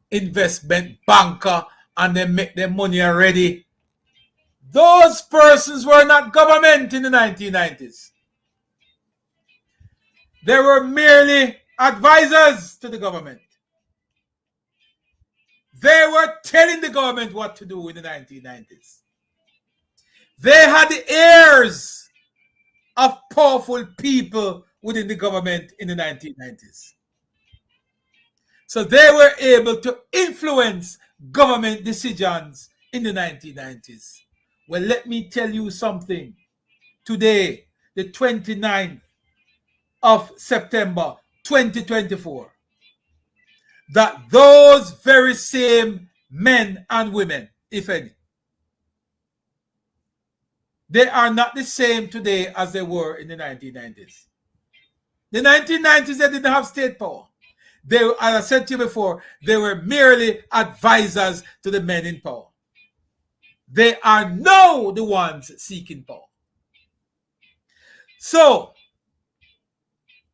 investment banker and they make their money already. Those persons were not government in the 1990s. They were merely advisors to the government. They were telling the government what to do in the 1990s. They had the ears of powerful people within the government in the 1990s. So they were able to influence government decisions in the 1990s. Well, let me tell you something. Today, the 29th of September 2024, that those very same men and women, if any, they are not the same today as they were in the 1990s. The 1990s, they didn't have state power. They, as I said to you before, they were merely advisors to the men in power. They are now the ones seeking power. So,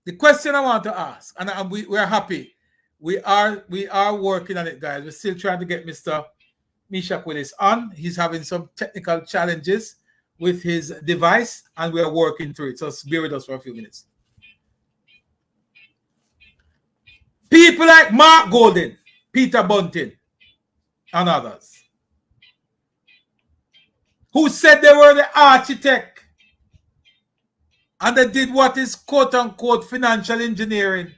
the question I want to ask, and we are happy, we are working on it, guys. We're still trying to get Mr. Mesach Willis on. He's having some technical challenges with his device, and we are working through it. So bear with us for a few minutes. People like Mark Golden, Peter Bunting, and others, who said they were the architect and they did what is quote-unquote financial engineering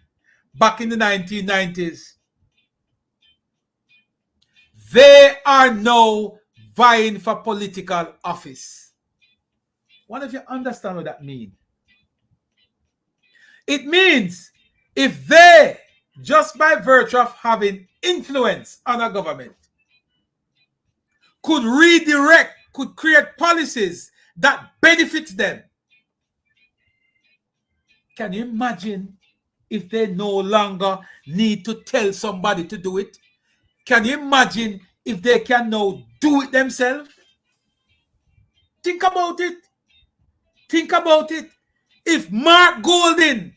back in the 1990s. They are now vying for political office. Wonder if you understand what that means. It means if they, just by virtue of having influence on a government, could redirect, could create policies that benefit them. Can you imagine if they no longer need to tell somebody to do it? Can you imagine if they can now do it themselves? Think about it. Think about it. If Mark Golden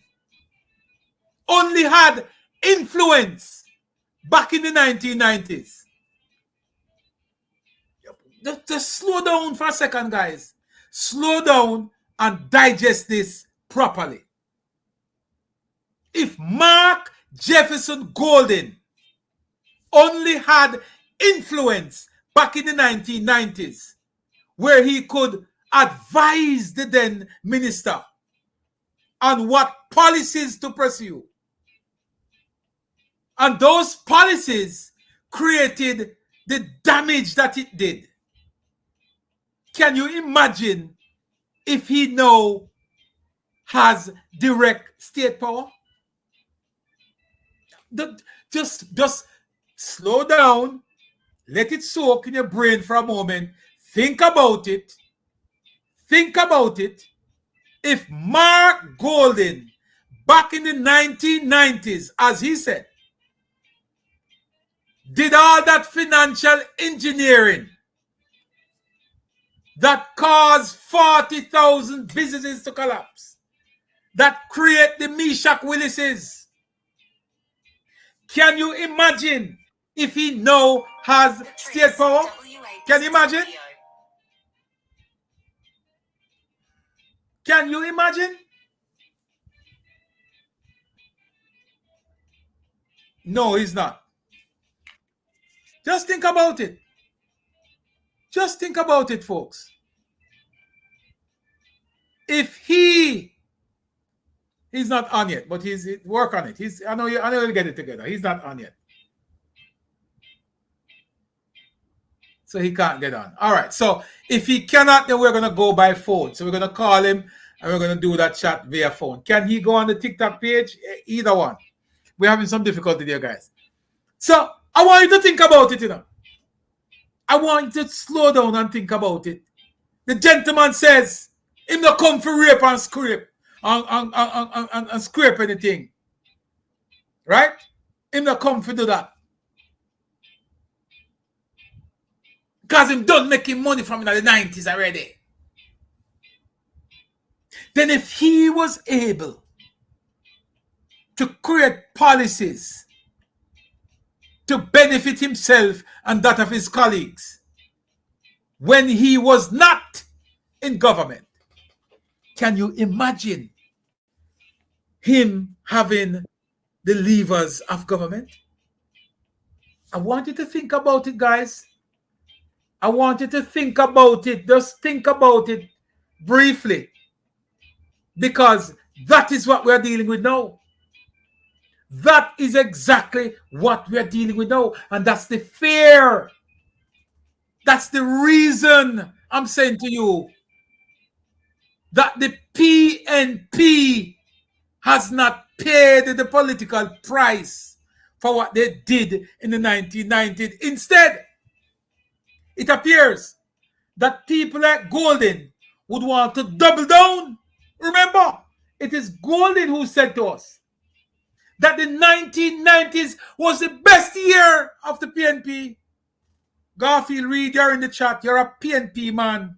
only had influence back in the 1990s. Just slow down for a second, guys. Slow down and digest this properly. If Mark Jefferson Golden only had influence back in the 1990s, where he could advise the then minister on what policies to pursue, and those policies created the damage that it did. Can you imagine if he now has direct state power? Just slow down, let it soak in your brain for a moment. Think about it. Think about it. If Mark Golden, back in the 1990s, as he said, did all that financial engineering that caused 40,000 businesses to collapse, that create the Mesach Willises, can you imagine if he now has state power? Can you imagine? Can you imagine? No, he's not. Just think about it. Just think about it, folks. If he's not on yet, but he's work on it. I know he'll get it together. He's not on yet. So he can't get on. All right. So if he cannot, then we're going to go by phone. So we're going to call him and we're going to do that chat via phone. Can he go on the TikTok page? Either one. We're having some difficulty there, guys. So I want you to think about it, I want you to slow down and think about it. The gentleman says, him not come for rape and scrape and scrape anything. right? Him not come to do that. Because him done making money from in the 90s already. Then if he was able to create policies to benefit himself and that of his colleagues when he was not in government, can you imagine him having the levers of government? I want you to think about it, guys. I want you to think about it. Just think about it briefly. Because that is what we're dealing with now. That is exactly what we're dealing with now. And that's the fear. That's the reason I'm saying to you that the PNP has not paid the political price for what they did in the 1990s. Instead, it appears that people like Golden would want to double down. Remember, it is Golden who said to us that the 1990s was the best year of the PNP. Garfield, read, you're in the chat. You're a PNP man.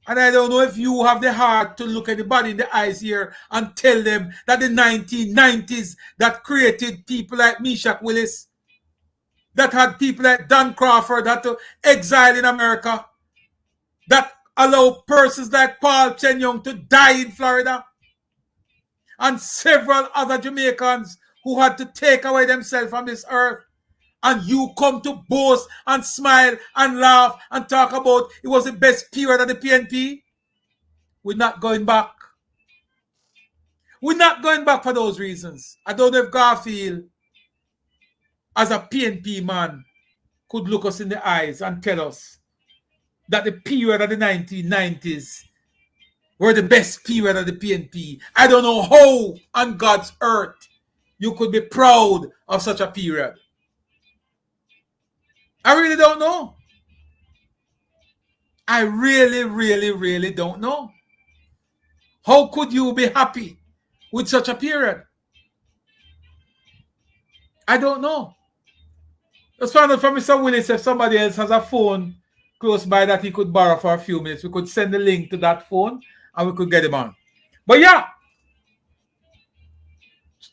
And I don't know if you have the heart to look anybody in the eyes here and tell them that the 1990s that created people like Mesach Willis, that had people like Dan Crawford that to exile in America, that allowed persons like Paul Chen Young to die in Florida, and several other Jamaicans who had to take away themselves from this earth. And you come to boast and smile and laugh and talk about it was the best period of the PNP. We're not going back. We're not going back for those reasons. I don't know if Garfield, as a PNP man, could look us in the eyes and tell us that the period of the 1990s were the best period of the PNP. I don't know how on God's earth you could be proud of such a period. I really don't know. I really don't know. How could you be happy with such a period? I don't know. Let's find out from Mr. Willis if somebody else has a phone close by that he could borrow for a few minutes. We could send the link to that phone and we could get him on. But yeah,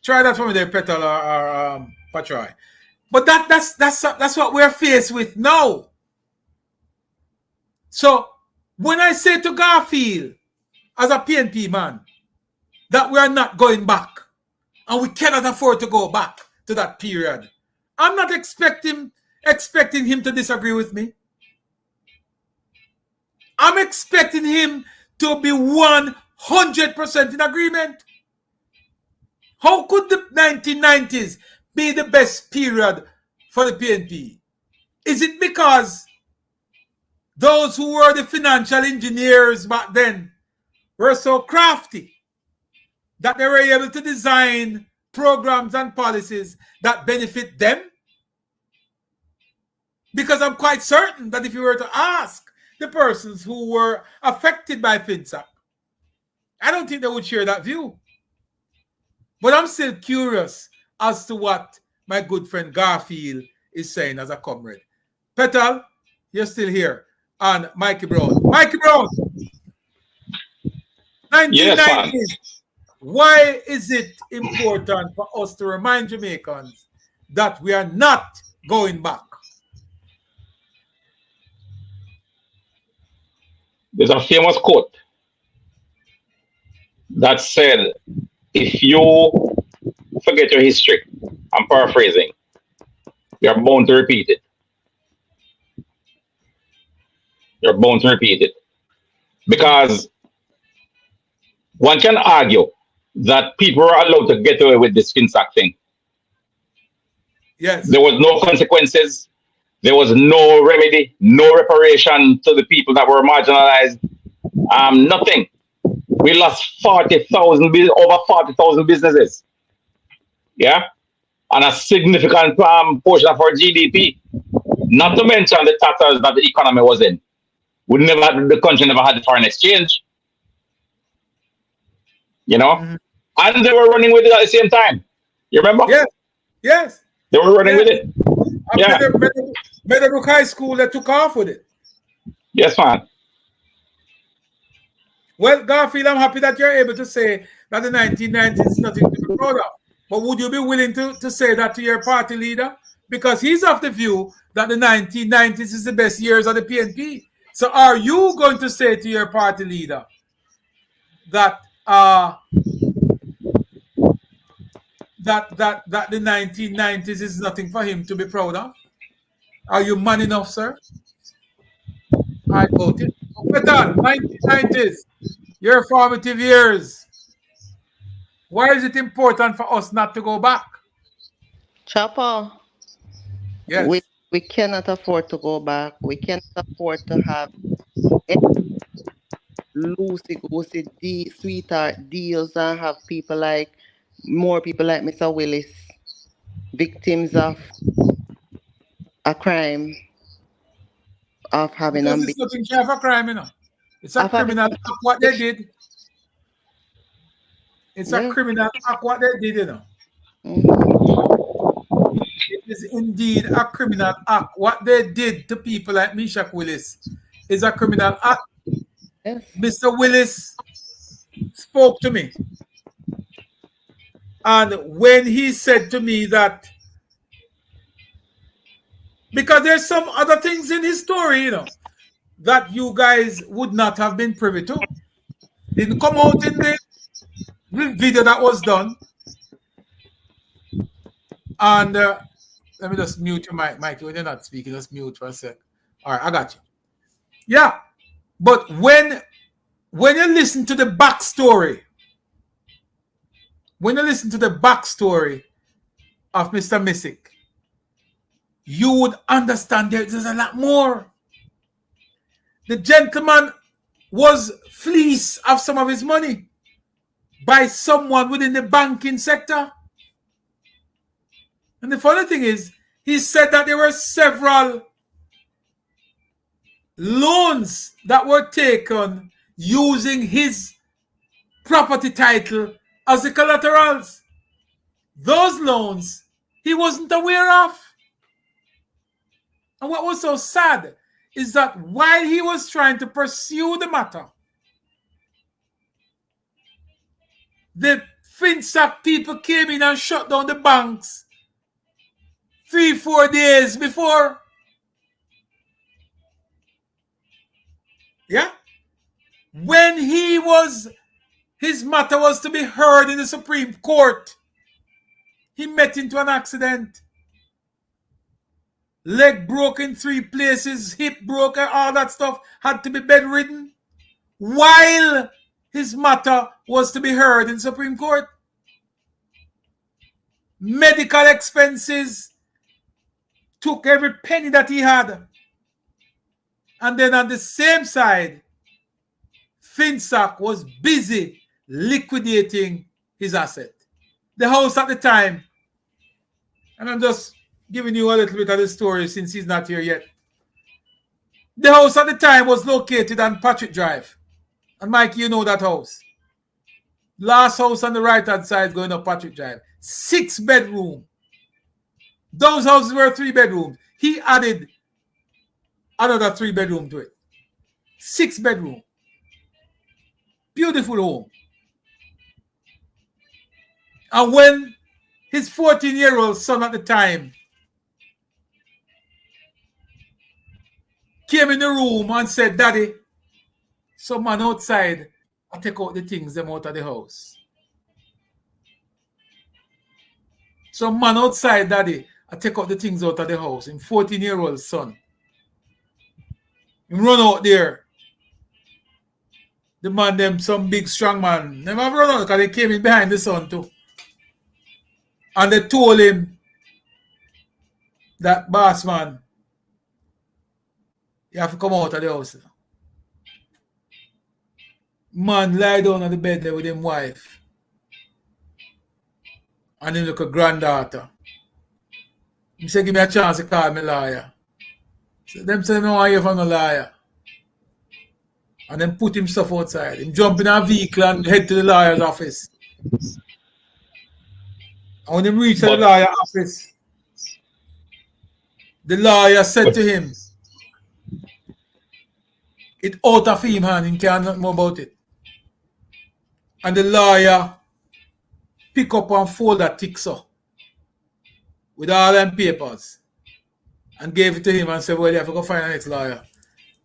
try that for me there, Petal or Patroy. But that's what we're faced with now. So when I say to Garfield, as a PNP man, that we are not going back and we cannot afford to go back to that period, I'm not expecting him to disagree with me. I'm expecting him to be 100% in agreement. How could the 1990s be the best period for the PNP? Is it because those who were the financial engineers back then were so crafty that they were able to design programs and policies that benefit them? Because I'm quite certain that if you were to ask the persons who were affected by Finsac, I don't think they would share that view. But I'm still curious as to what my good friend Garfield is saying as a comrade. Petal, you're still here. And Mikey Brown. Mikey Brown! 1990s. Yes, why is it important for us to remind Jamaicans that we are not going back? There's a famous quote that said, if you forget your history, I'm paraphrasing, you're bound to repeat it. You're bound to repeat it. Because one can argue that people were allowed to get away with this Finsac thing. Yes. There was no consequences. There was no remedy, no reparation to the people that were marginalized. Nothing. We lost 40,000, over 40,000 businesses. Yeah? And a significant portion of our GDP. Not to mention the tatters that the economy was in. The country never had foreign exchange. You know? And they were running with it at the same time. You remember? Yes. Yes. They were running with it. Yeah. Meadowbrook High School, they took off with it. Yes, man. Well, Garfield, I'm happy that you're able to say that the 1990s is nothing to be proud of. But would you be willing to say that to your party leader? Because he's of the view that the 1990s is the best years of the PNP. So are you going to say to your party leader that that the 1990s is nothing for him to be proud of? Are you man enough, sir? I voted. With that, 1990s, your formative years. Why is it important for us not to go back? Chopper. Yes. We cannot afford to go back. We cannot afford to have loosey-goosey sweetheart deals and have more people like Mr. Willis, victims of a crime of having because it's nothing short of a crime, you know. It's a criminal act what they did. It's a criminal act what they did, you know. It is indeed a criminal act. What they did to people like Mesach Willis is a criminal act. Yes. Mr. Willis spoke to me. And when he said to me that, because there's some other things in his story, you know, that you guys would not have been privy to. Didn't come out in the video that was done. And let me just mute your mic, Mikey. When you're not speaking, just mute for a sec. All right, I got you. Yeah, but when you listen to the backstory, of Mr. Mesach, you would understand there's a lot more. The gentleman was fleeced of some of his money by someone within the banking sector. And the funny thing is, he said that there were several loans that were taken using his property title as the collaterals. Those loans he wasn't aware of. And what was so sad is that while he was trying to pursue the matter, the Finsac people came in and shut down the banks 3-4 days before. Yeah? When his matter was to be heard in the Supreme Court, he met into an accident. Leg broke in 3 places, hip broke, all that stuff, had to be bedridden while his matter was to be heard in Supreme Court. Medical expenses took every penny that he had. And then on the same side, Finsac was busy liquidating his asset. The house at the time, and I'm just giving you a little bit of the story since he's not here yet. The house at the time was located on Patrick Drive. And Mike, you know that house. Last house on the right-hand side going up Patrick Drive. 6 bedroom. Those houses were 3 bedrooms. He added another 3 bedroom to it. 6 bedroom. Beautiful home. And when his 14-year-old son at the time came in the room and said, "Daddy, some man outside, I take out the things them out of the house. Some man outside, Daddy, I take out the things out of the house." Him 14-year-old son. Him run out there. The man, them, some big strong man. Them have run out because they came in behind the son too. And they told him that, "Boss man, you have to come out of the house." Man lie down on the bed there with his wife. And him look a granddaughter. He said, "Give me a chance to call me lawyer." So them say, "I don't want to hear from a lawyer." And then put him stuff outside. Him jump in a vehicle and head to the lawyer's office. And when he reached the But- lawyer office, the lawyer said to him, it out of him hand, he can't nothing more about it. And the lawyer pick up and fold that thick so with all them papers and gave it to him and said, well, you have to go find an ex-lawyer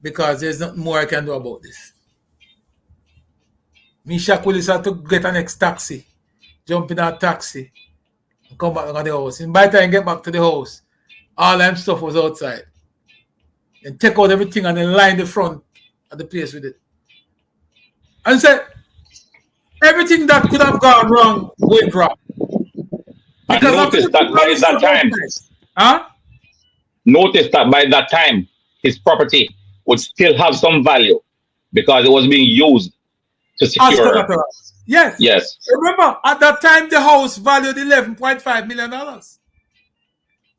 because there's nothing more I can do about this. Mesach Willis had to get an ex-taxi, jump in that taxi, and come back to the house. And by the time he get back to the house, all them stuff was outside. And take out everything and then line the front of the place with it. And said, everything that could have gone wrong went wrong. And notice that by that time, notice that by that time, his property would still have some value because it was being used to secure. Yes. Yes. Remember, at that time, the house valued $11.5 million.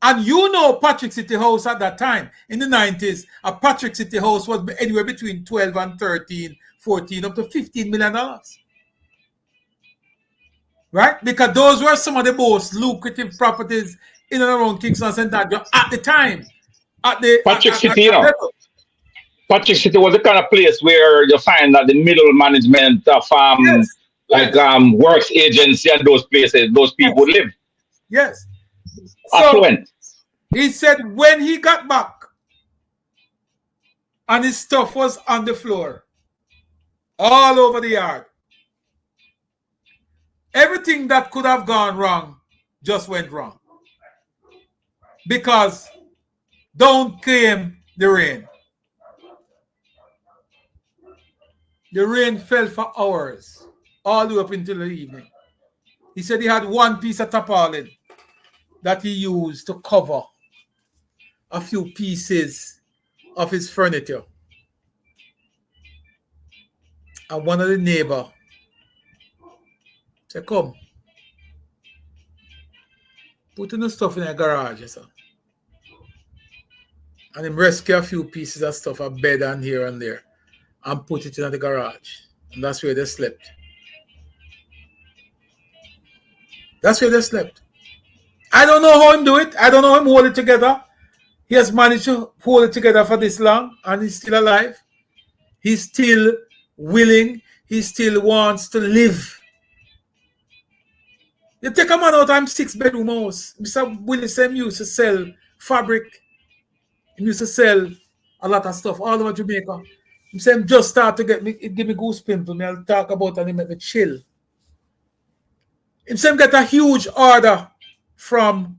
And you know Patrick City House at that time, in the 90s, a Patrick City House was anywhere between 12 and 13, 14, up to $15 million. Right? Because those were some of the most lucrative properties in and around Kingston St. Andrew at the time. At the Patrick City, you know. Patrick City was the kind of place where you find that the middle management of works agency and those places, those people live. Yes. Affluent. He said when he got back and his stuff was on the floor, all over the yard, everything that could have gone wrong just went wrong. Because don't claim the rain. The rain fell for hours, all the way up until the evening. He said he had one piece of tarpaulin that he used to cover a few pieces of his furniture. And one of the neighbors said, come, put in the stuff in the garage, sir. And him rescue a few pieces of stuff, a bed and here and there, and put it in the garage. And that's where they slept. That's where they slept. I don't know how him do it. I don't know him hold it together. He has managed to hold it together for this long, and he's still alive. He's still willing. He still wants to live. You take a man out of him 6-bedroom house. Mr. Willis used to sell fabric. He used to sell a lot of stuff all over Jamaica. He said just start to give me goosebumps. I'll talk about it and he make me chill. He said get a huge order from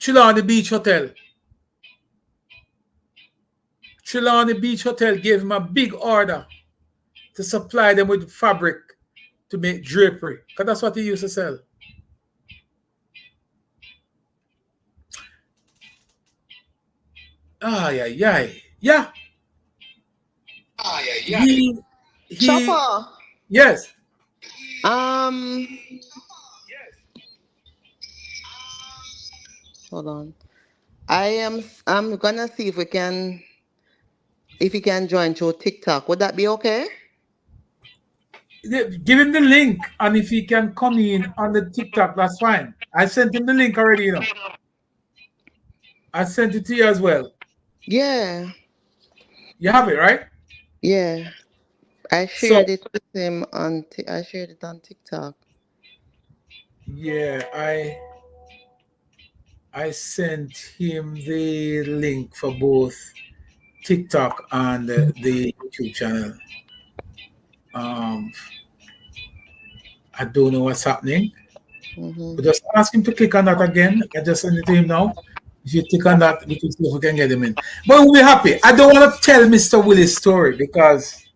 Trelawney Beach Hotel. Trelawney Beach Hotel gave him a big order to supply them with fabric to make drapery. Because that's what he used to sell. Yeah. Chopper. Yes. Hold on. I'm gonna see if he can join through TikTok. Would that be okay? Give him the link, and if he can come in on the TikTok, that's fine. I sent him the link already, you know. I sent it to you as well. Yeah. You have it, right? Yeah. I shared it with him I shared it on TikTok. Yeah, I sent him the link for both TikTok and the YouTube channel. I don't know what's happening. But just ask him to click on that again. I just send it to him now. If you click on that, we can see if we can get him in. But we'll be happy. I don't want to tell Mr. Willis' story because,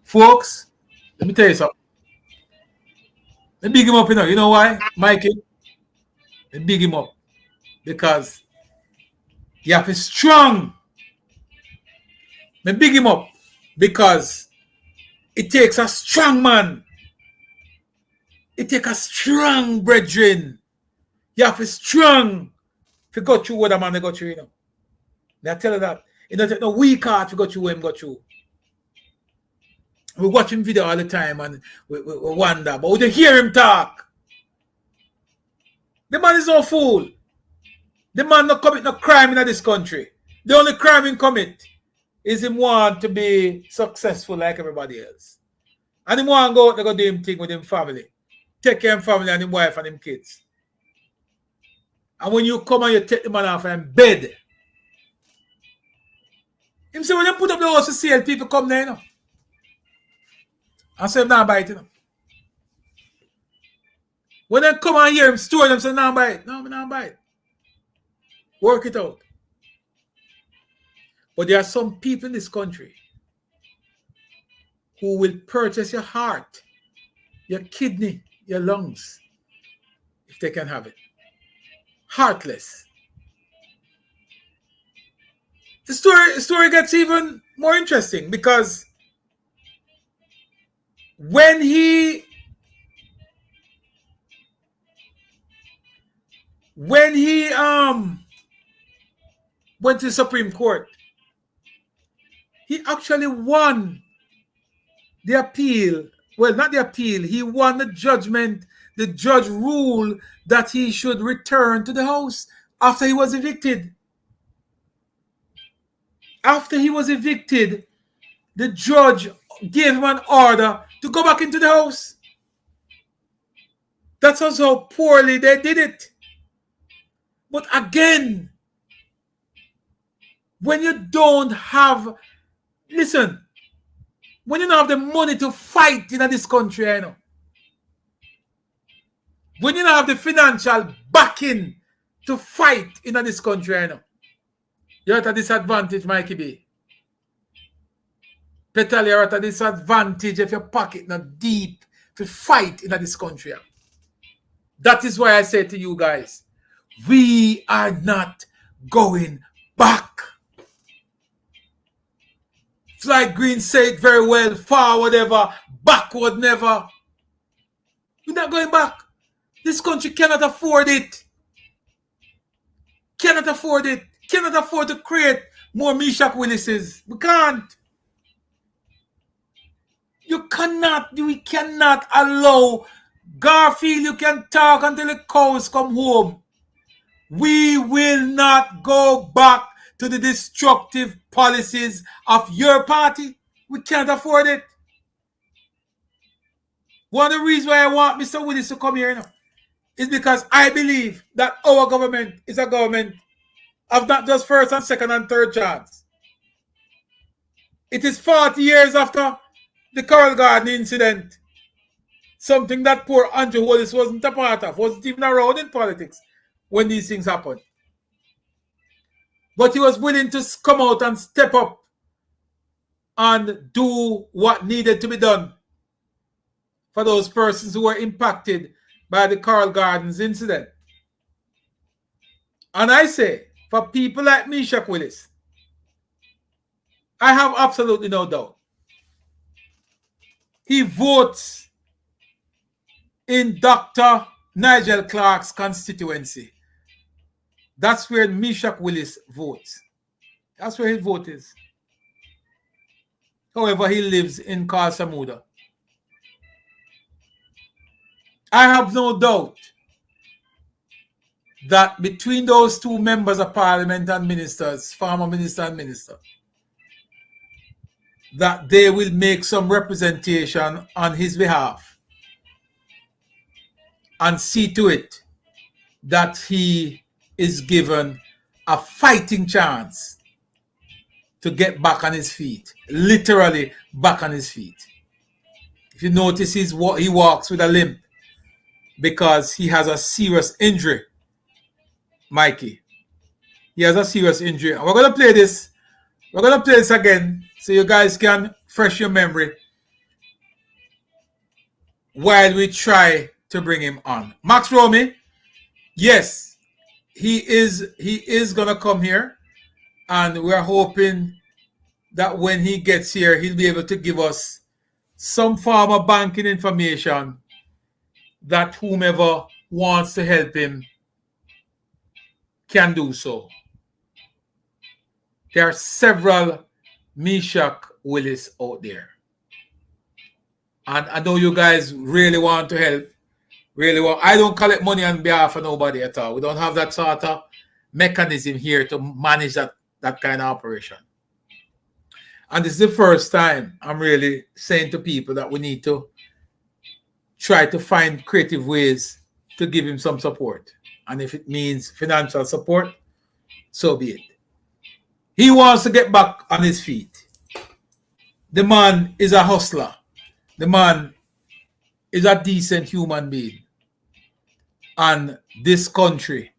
folks, let me tell you something. Let me big him up, you know why, Mikey? Let me big him up. Because you have to be strong. Let me big him up. Because it takes a strong man. It takes a strong brethren. You have to be strong to go through what a man got through, you know. I tell you that. It doesn't take no weak heart to go through what him got through. We watch him video all the time and we wonder, but we hear him talk. The man is no fool. The man not commit no crime in this country. The only crime he commit is him want to be successful like everybody else. And him want to go out and go do him thing with him family. Take care of him family and him wife and him kids. And when you come and you take the man off and bed, him say when you put up the house for sale, people come there, you know. And say, nah, buy it, you know. When they come and hear him store them, say, nah, buy it. No, nah, buy it. Work it out. But there are some people in this country who will purchase your heart, your kidney, your lungs, if they can have it. Heartless. The story gets even more interesting because when he went to the Supreme Court, he actually won the appeal. Well, not the appeal. He won the judgment. The judge ruled that he should return to the house after he was evicted. After he was evicted, the judge gave him an order to go back into the house. That's also how poorly they did it. But again, when you don't have, listen, when you don't have the money to fight in this country, you know, when you don't have the financial backing to fight in this country, you know, you're at a disadvantage, Mikey B. Petal, you're at a disadvantage if your pocket not deep to fight in this country. That is why I say to you guys, we are not going back. Flight Green said very well, forward ever, backward never. We're not going back. This country cannot afford it. Cannot afford it. Cannot afford to create more Mesach Willises. We can't. We cannot allow Garfield, you can talk until the cows come home. We will not go back to the destructive policies of your party. We can't afford it. One of the reasons why I want Mr. Willis to come here now is because I believe that our government is a government of not just first and second and third chance. It is 40 years after the Coral Garden incident. Something that poor Andrew Willis wasn't a part of, wasn't even around in politics when these things happened. But he was willing to come out and step up and do what needed to be done for those persons who were impacted by the Coral Gardens incident. And I say, for people like Mesach Willis, I have absolutely no doubt. He votes in Dr. Nigel Clark's constituency. That's where Mesach Willis votes. That's where his vote is. However, he lives in Casamuda. I have no doubt that between those two members of parliament and ministers, former minister and minister, that they will make some representation on his behalf and see to it that he is given a fighting chance to get back on his feet, literally back on his feet. If you notice, he walks with a limp because he has a serious injury, Mikey. He has a serious injury. And we're going to play this. We're going to play this again so you guys can refresh your memory while we try to bring him on. Max Romy, yes, he is going to come here. And we're hoping that when he gets here, he'll be able to give us some form of banking information that whomever wants to help him can do so. There are several Mesach Willis out there. And I know you guys really want to help. Really want. I don't collect money on behalf of nobody at all. We don't have that sort of mechanism here to manage that kind of operation. And this is the first time I'm really saying to people that we need to try to find creative ways to give him some support. And if it means financial support, so be it. He wants to get back on his feet. The man is a hustler. The man is a decent human being. And this country,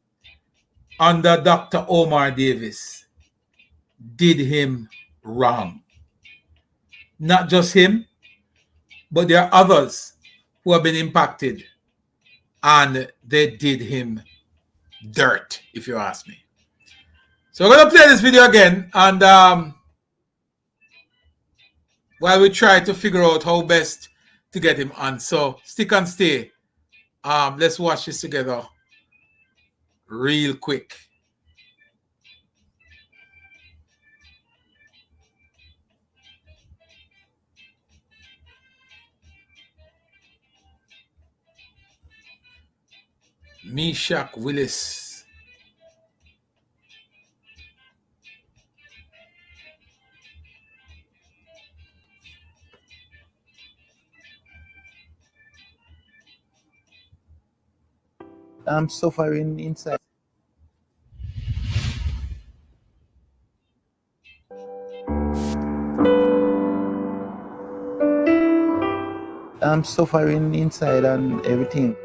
under Dr. Omar Davis, did him wrong. Not just him, but there are others who have been impacted, and they did him dirt, if you ask me. So we're going to play this video again, and while we try to figure out how best to get him on. So stick and stay. Let's watch this together real quick. Mesach Willis. I'm suffering inside. I'm suffering inside and everything.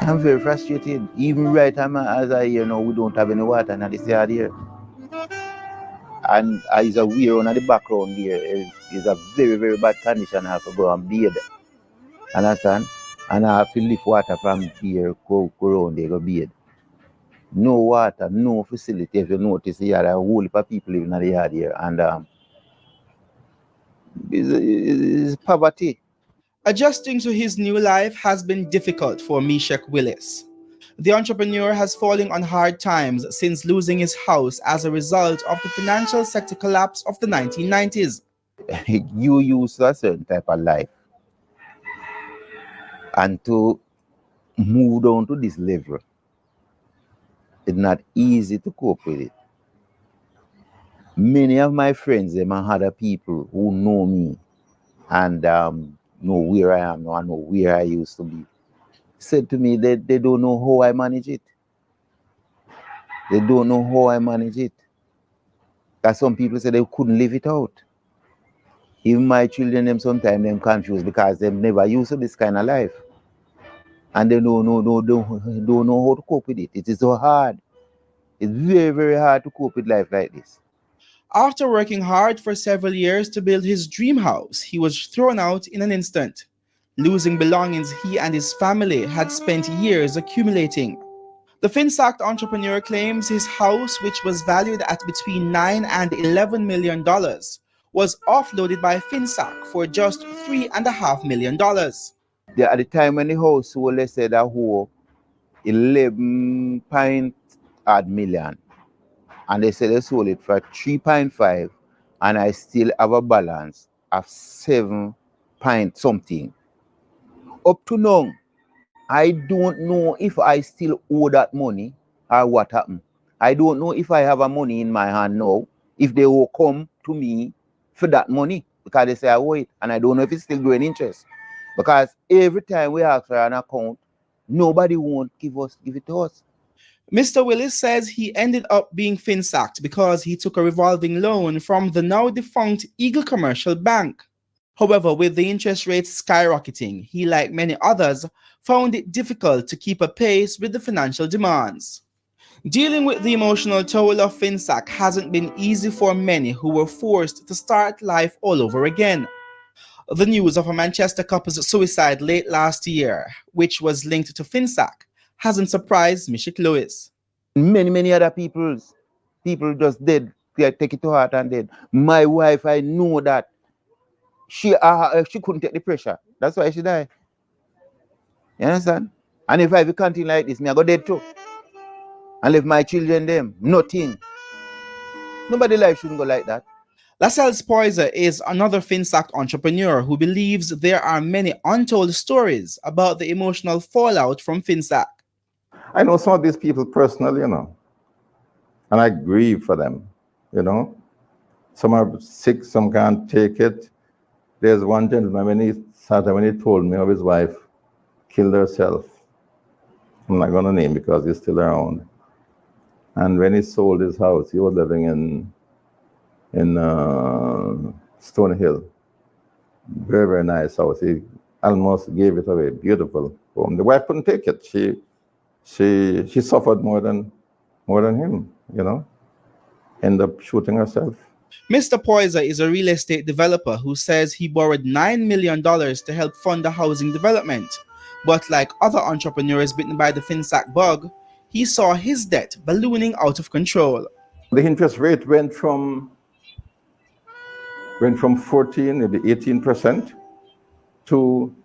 I'm very frustrated. Even right now, as I hear now, we don't have any water and this yard here. And it's a weir on the background here. It's a very, very bad condition. I have to go and bathe. Understand? And I have to lift water from here, go around there, go bathe. No water, no facility. If you notice, there are a whole heap of people living in the yard here. And it's poverty. Adjusting to his new life has been difficult for Mesach Willis. The entrepreneur has fallen on hard times since losing his house as a result of the financial sector collapse of the 1990s. You use a certain type of life, and to move down to this level, it's not easy to cope with it. Many of my friends, them and other people who know me and know where I am now and know where I used to be, said to me that they don't know how I manage it. They don't know how I manage it. Because some people say they couldn't live it out. Even my children, them sometimes them confused because they've never used to this kind of life. And they don't know how to cope with it. It is so hard. It's very, very hard to cope with life like this. After working hard for several years to build his dream house, he was thrown out in an instant, losing belongings he and his family had spent years accumulating. The Finsac entrepreneur claims his house, which was valued at between $9 and $11 million, was offloaded by Finsac for just $3.5 million. At the time when the house sold, they said that whole 11 odd million. And they said they sold it for 3.5, and I still have a balance of 7 point something. Up to now, I don't know if I still owe that money or what happened. I don't know if I have a money in my hand now, if they will come to me for that money, because they say I owe it, and I don't know if it's still growing interest. Because every time we ask for an account, nobody won't give it to us. Mr. Willis says he ended up being Finsacked because he took a revolving loan from the now defunct Eagle Commercial Bank. However, with the interest rates skyrocketing, he, like many others, found it difficult to keep a pace with the financial demands. Dealing with the emotional toll of Finsac hasn't been easy for many who were forced to start life all over again. The news of a Manchester couple's suicide late last year, which was linked to Finsac, hasn't surprised Mesach Willis. Many other people just dead. They take it to heart and dead. My wife, I know that she couldn't take the pressure. That's why she died. You understand? And if I continue like this, I go dead too. And leave my children them nothing. Nobody life shouldn't go like that. Lascelles Poyser is another Finsac entrepreneur who believes there are many untold stories about the emotional fallout from Finsac. I know some of these people personally, and I grieve for them, Some are sick, some can't take it. There's one gentleman, when he told me of his wife killed herself. I'm not going to name because he's still around. And when he sold his house, he was living in Stone Hill. Very, very nice house. He almost gave it away. Beautiful home. The wife couldn't take it. She suffered more than him, Ended up shooting herself. Mr. Poyser is a real estate developer who says he borrowed $9 million to help fund the housing development. But like other entrepreneurs bitten by the Finsac bug, he saw his debt ballooning out of control. The interest rate went from 14, maybe 18% to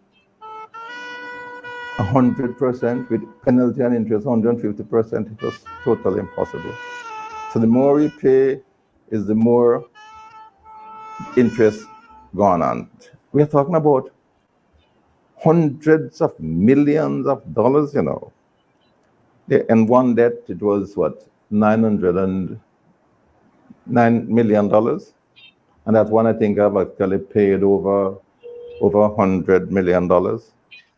100% with penalty and interest, 150%. It was totally impossible. So the more we pay is the more interest gone on. We are talking about hundreds of millions of dollars, And one debt, it was $909 million. And that one I think I've actually paid over $100 million.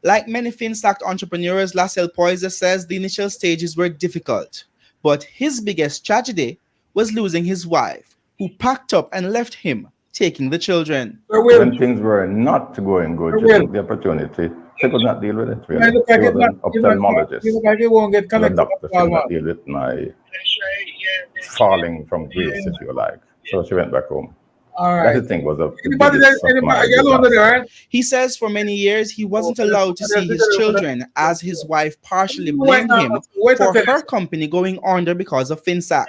Like many Finsac entrepreneurs, Lascelles Poyser says the initial stages were difficult. But his biggest tragedy was losing his wife, who packed up and left him, taking the children. When things were not going good, she took the opportunity. She could not deal with it, really. She was an ophthalmologist. The doctor could not deal with my falling from grace, if you like. So she went back home. All right. That thing was He says for many years he wasn't allowed to see his children as his wife partially blamed him for her company going under because of Finsac.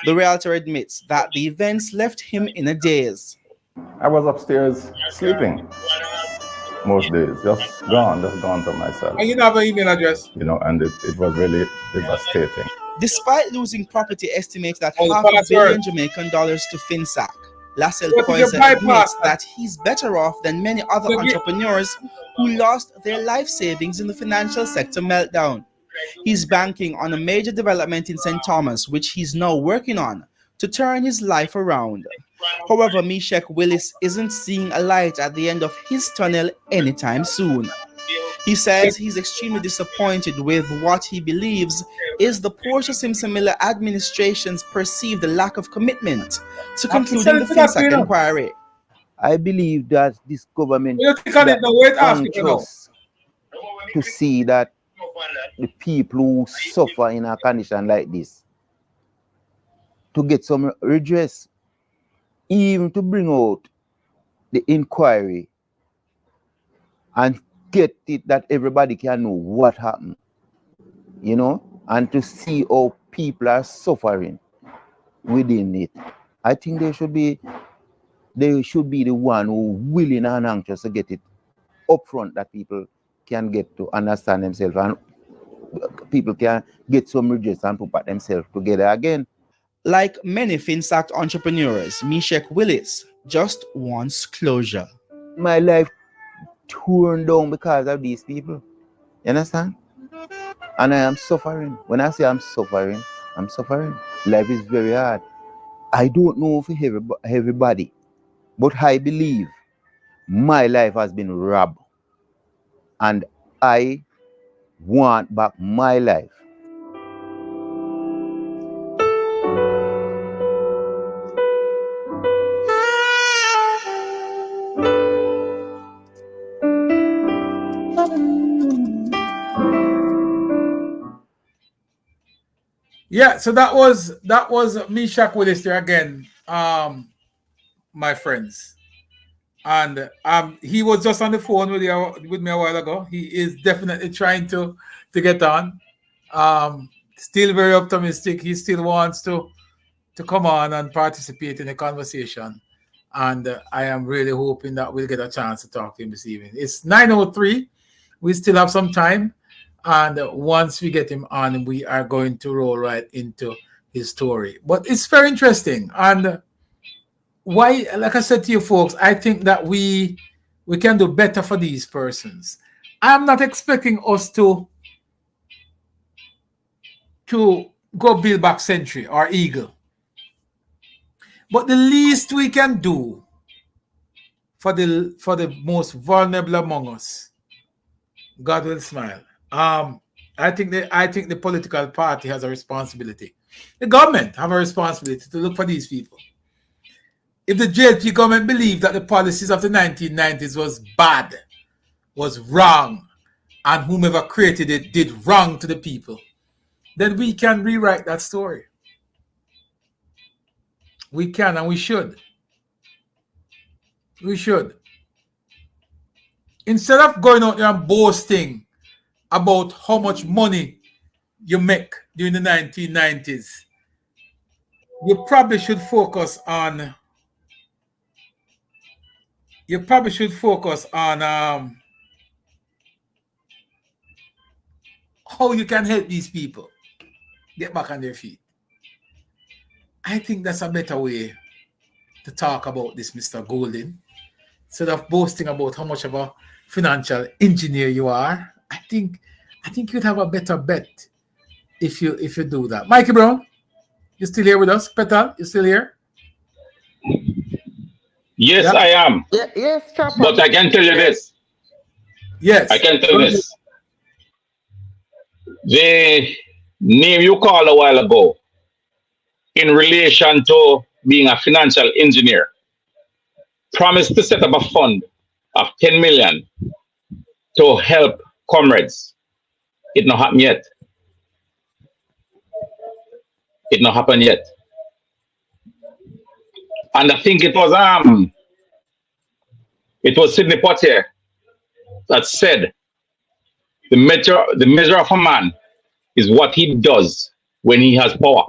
The realtor admits that the events left him in a daze. I was upstairs sleeping most days, just gone from myself. And you don't have an email address? And it was really devastating. Despite losing property estimates at $500 million Jamaican dollars to Finsac, Lascelles Poyser admits that he's better off than many other entrepreneurs who lost their life savings in the financial sector meltdown. He's banking on a major development in St. Thomas, which he's now working on to turn his life around. However, Mesach Willis isn't seeing a light at the end of his tunnel anytime soon. He says he's extremely disappointed with what he believes is the Portia Simpson Miller administration's perceived lack of commitment to concluding the Finsac inquiry. I believe that this government is anxious to see that the people who suffer in a condition like this to get some redress, even to bring out the inquiry and get it that everybody can know what happened, and to see how people are suffering within it. I think they should be the one who willing and anxious to get it upfront, that people can get to understand themselves and people can get some redress and put themselves together again. Like many Finsac entrepreneurs, Mesach Willis just wants closure. My life torn down because of these people. You understand? And I am suffering. When I say I'm suffering, I'm suffering. Life is very hard. I don't know for everybody, but I believe my life has been robbed. And I want back my life. Yeah, so that was Mesach Willis there again, my friends, and he was just on the phone with me a while ago. He is definitely trying to get on. Still very optimistic. He still wants to come on and participate in the conversation, and I am really hoping that we'll get a chance to talk to him this evening. It's 9:03. We still have some time. And once we get him on, we are going to roll right into his story. But it's very interesting. And why, like I said to you folks, I think that we can do better for these persons. I'm not expecting us to go build back Century or Eagle. But the least we can do for the most vulnerable among us, God will smile. I think the political party has a responsibility. The government have a responsibility to look for these people. If the JLP government believed that the policies of the 1990s was bad, was wrong, and whomever created it did wrong to the people, then we can rewrite that story. We can and we should. We should. Instead of going out there and boasting about how much money you make during the 1990s, you probably should focus on how you can help these people get back on their feet. I think that's a better way to talk about this, Mr. Golden. Instead of boasting about how much of a financial engineer you are, I think you'd have a better bet if you do that. Mikey Brown, you still here with us? Petal, you still here? Yes, yeah. I am. Yes, Trapper. But I can tell you this. Yes. I can tell you this. The name you called a while ago in relation to being a financial engineer promised to set up a fund of 10 million to help comrades. It not happened yet. It not happened yet. And I think it was Sidney Poitier that said the measure of a man is what he does when he has power.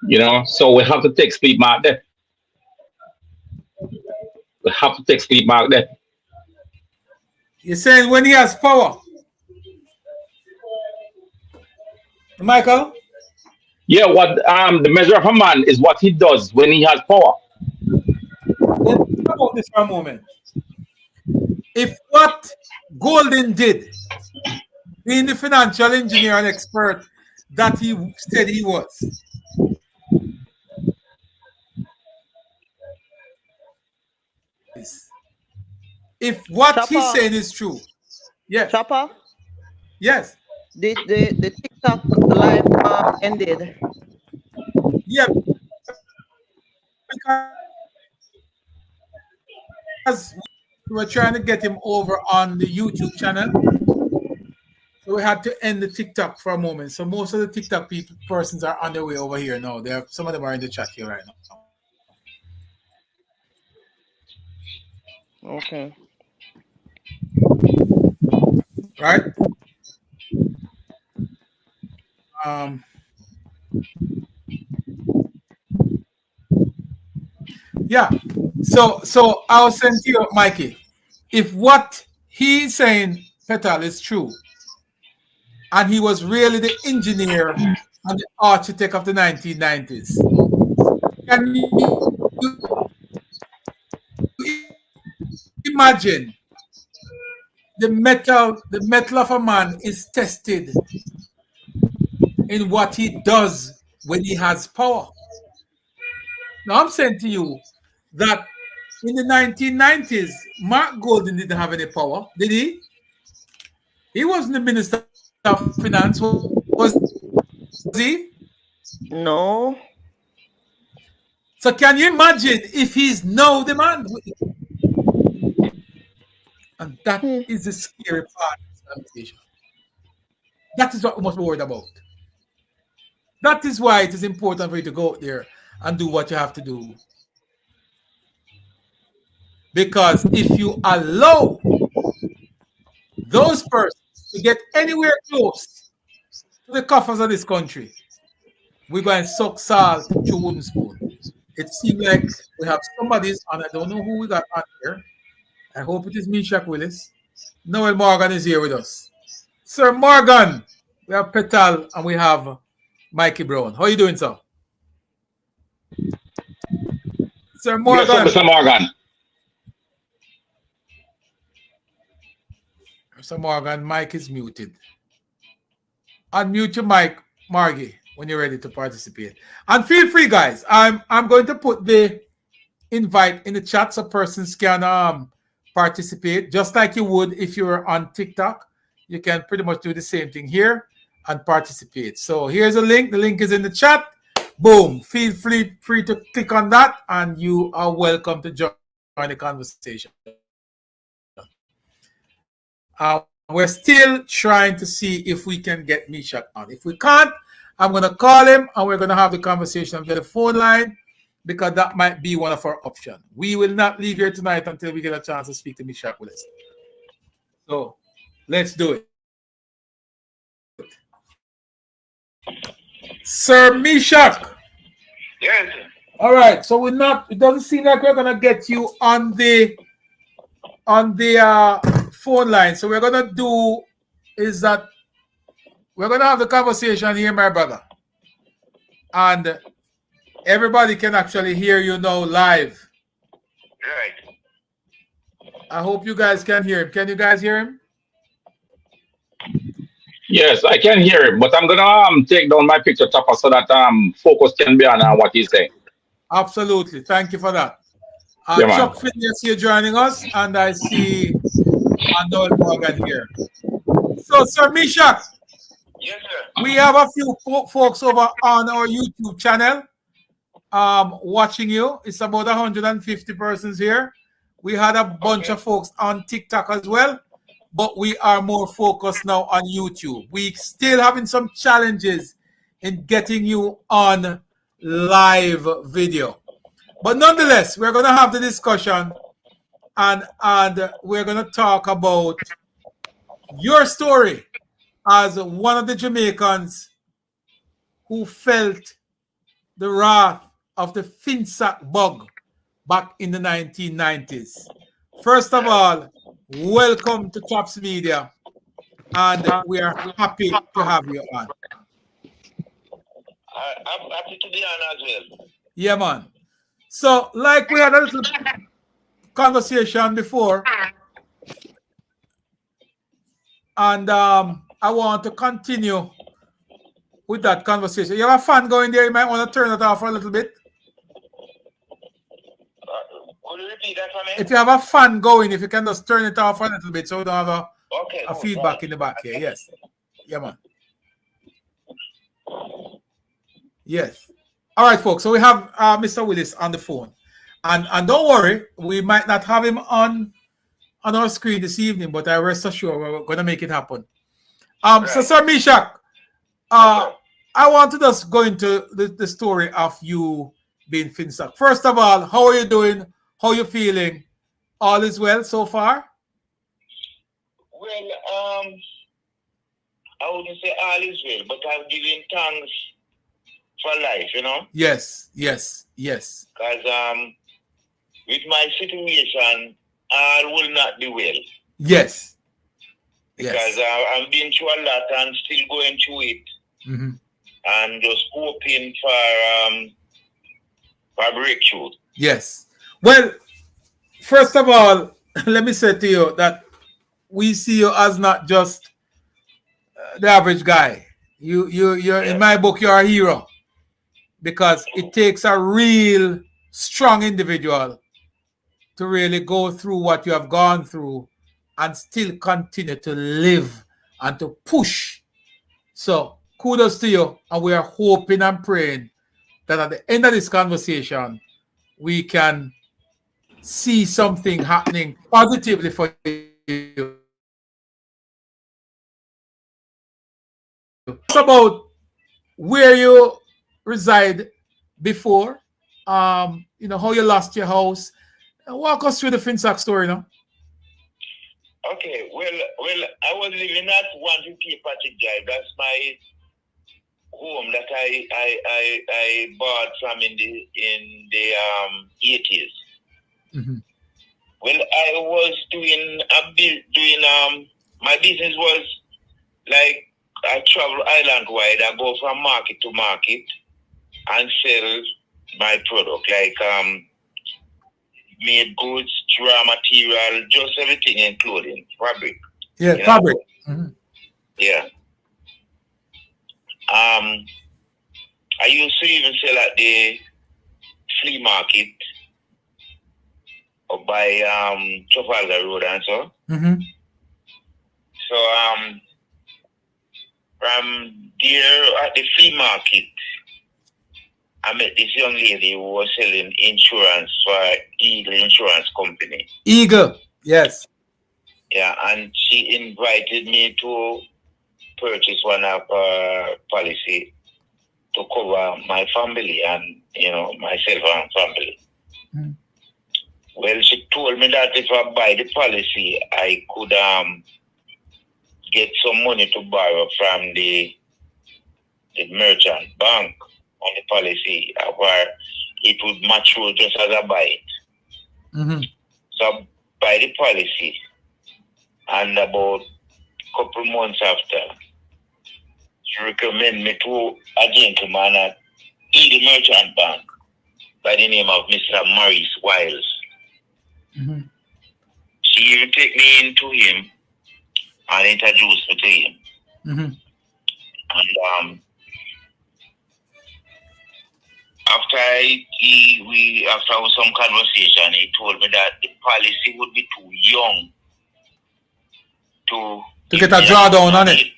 You know, so we have to take sleep mark there. We have to take sleep mark there. You're saying when he has power? Michael? Yeah, what the measure of a man is what he does when he has power. Let's talk about this for a moment. If what Golden did, being the financial engineer and expert that he said he was, if what Chopper. he's saying is true, yes. Chopper? Yes. The TikTok live ended. Yeah. Because we were trying to get him over on the YouTube channel. So we had to end the TikTok for a moment. So most of the TikTok persons are on their way over here now. Some of them are in the chat here right now. Okay. Right? Yeah. So I'll send to you, Mikey. If what he's saying, Petal, is true, and he was really the engineer and the architect of the 1990s, can you imagine the metal of a man is tested in what he does when he has power? Now I'm saying to you that in the 1990s, Mark Golden didn't have any power, did he? He wasn't the Minister of Finance, was he? No. So can you imagine if he's now the man? And that is the scary part of this conversation. That is what we must be worried about. That is why it is important for you to go out there and do what you have to do. Because if you allow those persons to get anywhere close to the coffers of this country, we're going to suck salt through wooden spoon. It seems like we have somebody, and I don't know who we got on here. I hope it is Mesach Willis. Noel Morgan is here with us. Sir Morgan, we have Petal, and we have Mikey Brown. How are you doing, sir? Sir Morgan. Yes, sir, Mr. Morgan. Mr. Morgan, mic is muted. Unmute your mic, Margie, when you're ready to participate. And feel free, guys. I'm going to put the invite in the chat so persons can participate, just like you would if you were on TikTok. You can pretty much do the same thing here and participate. So here's a link. The link is in the chat. Boom. Feel free to click on that, and you are welcome to join the conversation. We're still trying to see if we can get Mesach on. If we can't, I'm going to call him, and we're going to have the conversation on the phone line, because that might be one of our options. We will not leave here tonight until we get a chance to speak to Mesach Willis. So let's do it. Sir Mesach. Yes. All right. So it doesn't seem like we're gonna get you on the phone line. So we're gonna do is that we're gonna have the conversation here, my brother. And everybody can actually hear you now live. Right. I hope you guys can hear him. Can you guys hear him? Yes, I can hear him, but I'm gonna take down my picture topper so that focus can be on what he's saying. Absolutely. Thank you for that. Yeah, man. Chuck Phineas here joining us, and I see Arnold Morgan here. So, Sir Mesach, Yes, sir. we have a few folks over on our YouTube channel watching you. It's about 150 persons here. We had a bunch of folks on TikTok as well, but we are more focused now on YouTube. We still having some challenges in getting you on live video. But nonetheless, we're going to have the discussion, and we're going to talk about your story as one of the Jamaicans who felt the wrath of the Finsac bug back in the 1990s. First of all, welcome to Chops Media, and we are happy to have you on. I'm happy to be on as well. Yeah, man. So, like we had a little conversation before, and I want to continue with that conversation. You have a fan going there, you might want to turn it off for a little bit. Could you repeat that for me? If you have a fan going, if you can just turn it off for a little bit so we don't have a feedback in the back here. Yes. Yeah, man. Yes. All right, folks. So we have Mr. Willis on the phone. And don't worry, we might not have him on our screen this evening, but I rest assured we're going to make it happen. So, Sir Mesach, I want to just go into the story of you being Finsac. First of all, how are you doing? How are you feeling? All is well so far? Well, I wouldn't say all is well, but I'm giving thanks for life, you know? Yes, yes, yes. Because with my situation, all will not be well. Yes. Because I'm been through a lot and still going through it. Mm-hmm. And just hoping for breakthrough. Yes. Well, first of all, let me say to you that we see you as not just the average guy. You're in my book, you're a hero, because it takes a real strong individual to really go through what you have gone through and still continue to live and to push. So kudos to you, and we are hoping and praying that at the end of this conversation we can see something happening positively for you. It's about where you reside before, how you lost your house. Walk us through the Finsac story now. Okay, well, I was living at 150 Patrick Drive. That's my home that I bought from in the 80s. Mm-hmm. Well, I was doing my business was like I travel island wide. I go from market to market and sell my product, like made goods, raw material, just everything, including fabric. Yeah, fabric. Mm-hmm. Yeah. I used to even sell at the flea market or by Trafalgar Road and so. Mm-hmm. So from there at the flea market, I met this young lady who was selling insurance for Eagle Insurance Company. Eagle, yes. Yeah, and she invited me to purchase one of her policy to cover my family and, myself and family. Mm. Well, she told me that if I buy the policy, I could get some money to borrow from the merchant bank on the policy, where it would mature just as I buy it. Mm-hmm. So I buy the policy, and about a couple months after, she recommended me to a gentleman at the merchant bank by the name of Mr. Mesach Willis. Mm-hmm. She even take me into him and introduced me to him. Mm-hmm. And after some conversation, he told me that the policy would be too young to get a drawdown on it.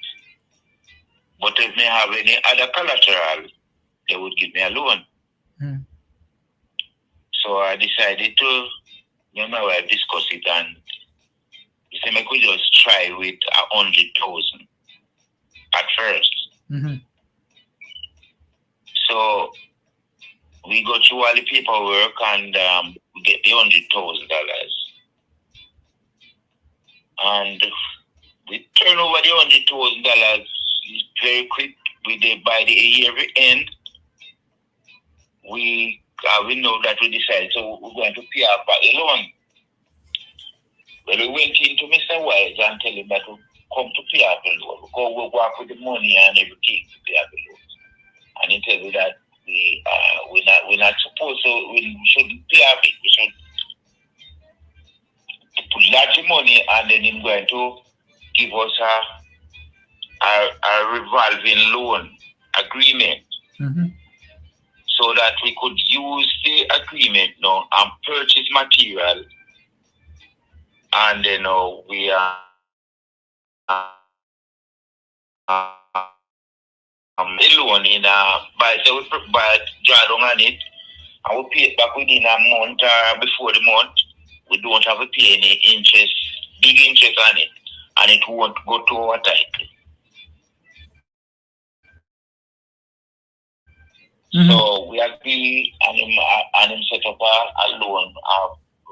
But if they have any other collateral, they would give me a loan. Mm. So I decided to, my wife discuss it, and he said I could just try with 100,000 at first. Mm-hmm. So we go through all the paperwork and we get the $100,000. And we turn over the $100,000 is very quick. By the year end, we know that we decided, so we're going to pay off back the loan. Well, we went into Mr. Wise and tell him that we come to pay off the loan. We'll work with the money and everything to pay off the loan. And he tells me that we're not supposed to, we shouldn't pay off it. We should put lots of money, and then he's going to give us a revolving loan agreement. Mm-hmm. So that we could use the agreement now and purchase material, and then we are loan in by draw down on it, and we pay it back within a month or before the month. We don't have to pay any interest, big interest on it, and it won't go to our title. Mm-hmm. So we agree, and him set up a loan, a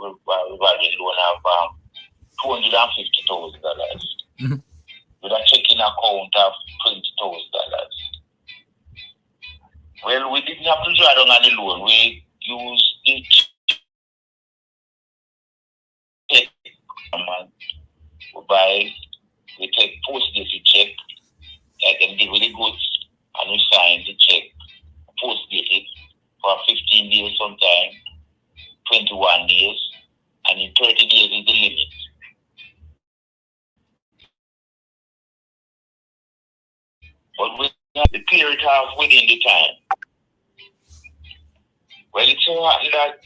revolving loan of $250,000 mm-hmm. with a checking account of $20,000. Well, we didn't have to draw down on the loan. We used the check. We take post-dated check. I can give you the goods, and we sign the check. Post-dated for 15 days sometime, 21 days, and in 30 days is the limit. But we have to clear it off within the time. Well, it so happened that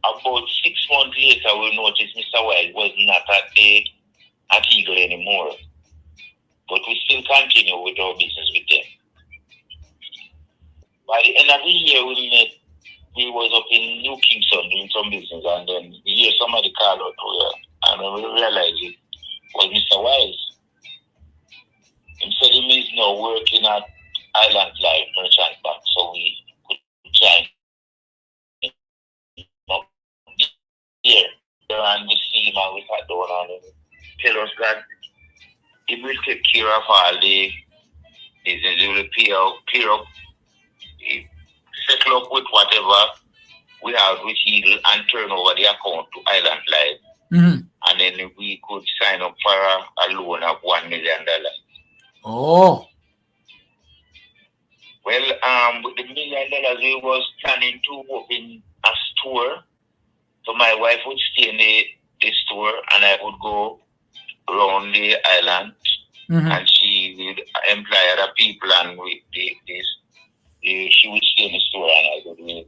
about 6 months later, we noticed Mr. White was not at Eagle anymore. But we still continue with our business with them. By the end of the year, we was up in New Kingston doing some business, and then we hear somebody call out here, and then we realized it was Mr. Wise. He said he is now working at Island Life Merchant Bank, so we could join here. And we see him, and we sat down and tell us that he will take care of all the business. He will clear up, settle up with whatever we have with Eagle and turn over the account to Island Life. Mm-hmm. And and then we could sign up for a loan of $1 million. Oh. Well, with the $1 million, we was planning to open a store. So my wife would stay in the store, and I would go around the island, and she would employ other people, and she would stay in the store, and I would do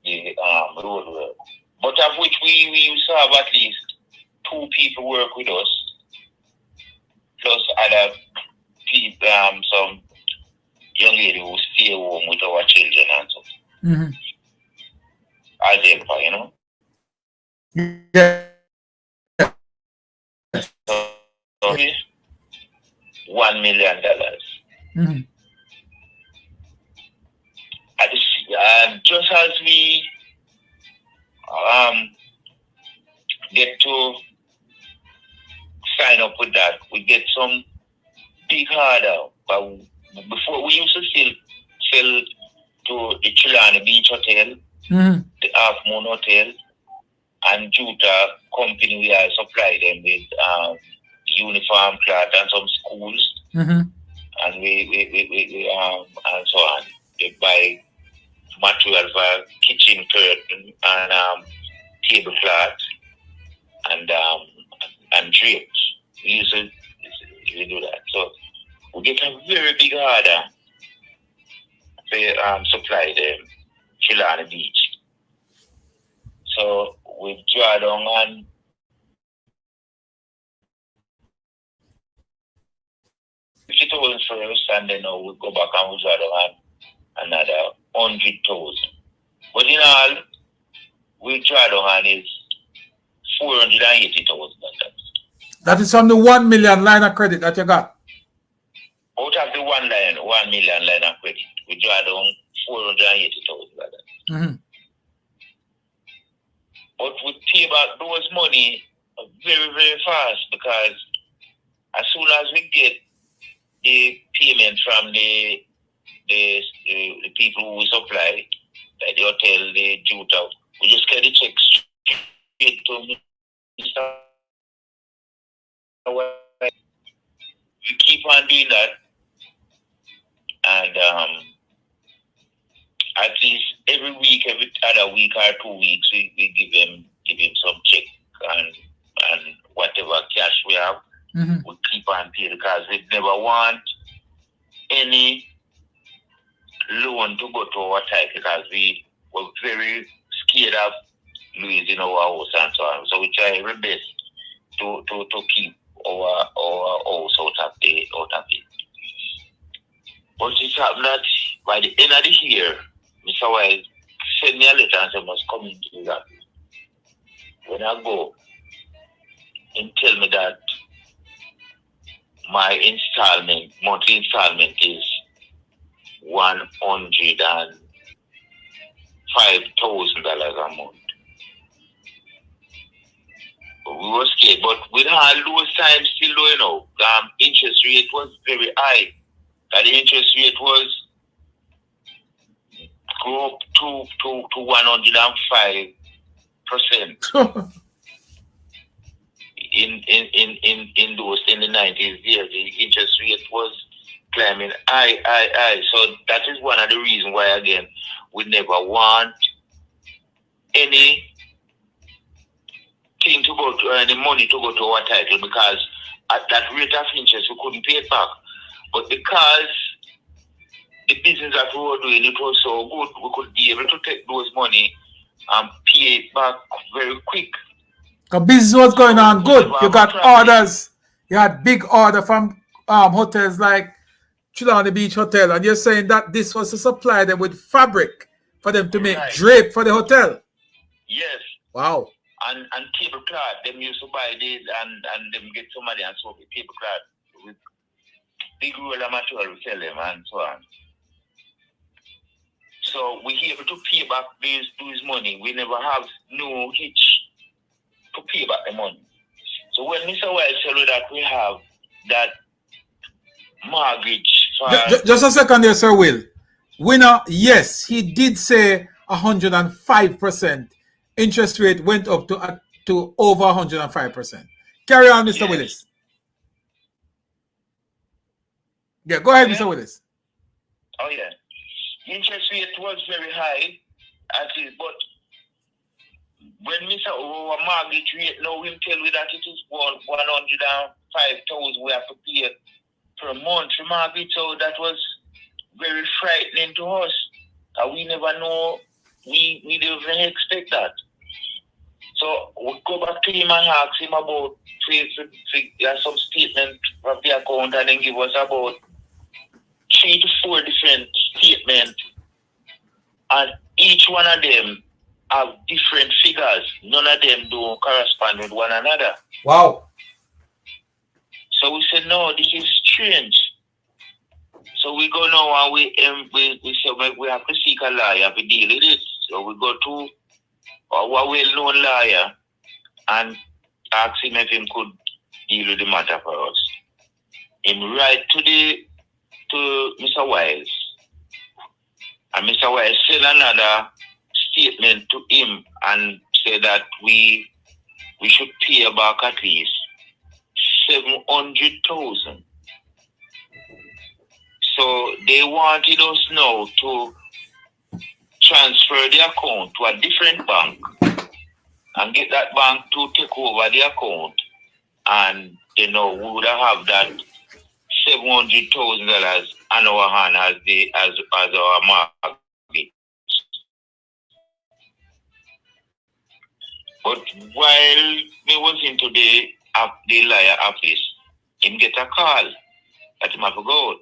the road work. But of which we used to have at least 2 people work with us, plus other people, some young lady who stay home with our children and so. As helper, you know. Yeah. So, $1 million. Just as we get to sign up with that, we get some big order. But before we used to sell to the Chilani Beach Hotel, the Half Moon Hotel, and Juta Company. We are supply them with uniform cloth and some schools, and we and so on. They buy material for kitchen curtain and tablecloth and drapes. We used to do that. So we get a very big order to supply them Chilani Beach. So we draw down on $50,000 first, and then we go back and we draw down on another 100,000. But in all, we draw down on is $480,000. That is from the 1 million line of credit that you got. Out of the 1 million line of credit, we draw down $480,000. But we pay back those money very, very fast, because as soon as we get the payment from the people who we supply, like the hotel, the Juta, we just get the check straight to Mr. We keep on doing that, and at least every week, every other week or 2 weeks, we give him some check and whatever cash we have, we keep on paying, because we never want any loan to go to our type, because we were very scared of losing our house and so on. So we try our best to keep our house out of it. But it's happened that by the end of the year, Mr. Wild send me a letter and say must come into that. When I go and tell me that my monthly installment is $105,000 a month. We were scared, but with all those times still though, you know, interest rate was very high. The interest rate was go up to 105%. in the 90s, yeah, the interest rate was climbing high. So that is one of the reasons why, again, we never want any thing to go to, any money to go to our title, because at that rate of interest we couldn't pay it back. But because the business that we were doing, it was so good, we could be able to take those money and pay it back very quick. The business was going on good. You got orders. You had big order from hotels like Chilani Beach Hotel, and you're saying that this was to supply them with fabric for them to make drape for the hotel. Yes. Wow. And tablecloth. Them used to buy this and them get somebody and sew the tablecloth with big roll of material we sell them and so on. So we able to pay back these money. We never have no hitch to pay back the money. So when Mr. Wild tell you that we have that mortgage for... Just a second there, Sir Will. Winner, yes, he did say 105%. Interest rate went up to to over 105%. Carry on, Mr. Willis. Yeah, go ahead, Mr. Willis. Oh, yeah. Interest rate was very high, at least, but when Mr. Our mortgage rate now will tell me that it is 105,000 we have to pay per month for mortgage, so that was very frightening to us. We never know, we didn't even expect that. So we go back to him and ask him about some statement of the account, and then give us about 3 to 4 different statements, and each one of them have different figures. None of them don't correspond with one another. Wow. So we said, no, this is strange. So we go now and we say we have to seek a lawyer to deal with it. So we go to a well-known lawyer and ask him if he could deal with the matter for us. Him write to Mr. Wiles, and Mr. Wiles sent another statement to him and said that we should pay back at least 700,000. So they wanted us now to transfer the account to a different bank and get that bank to take over the account, and we would have that $700,000 on our hand as our mortgage. But while we was into the lawyer office, him get a call that him have to go out.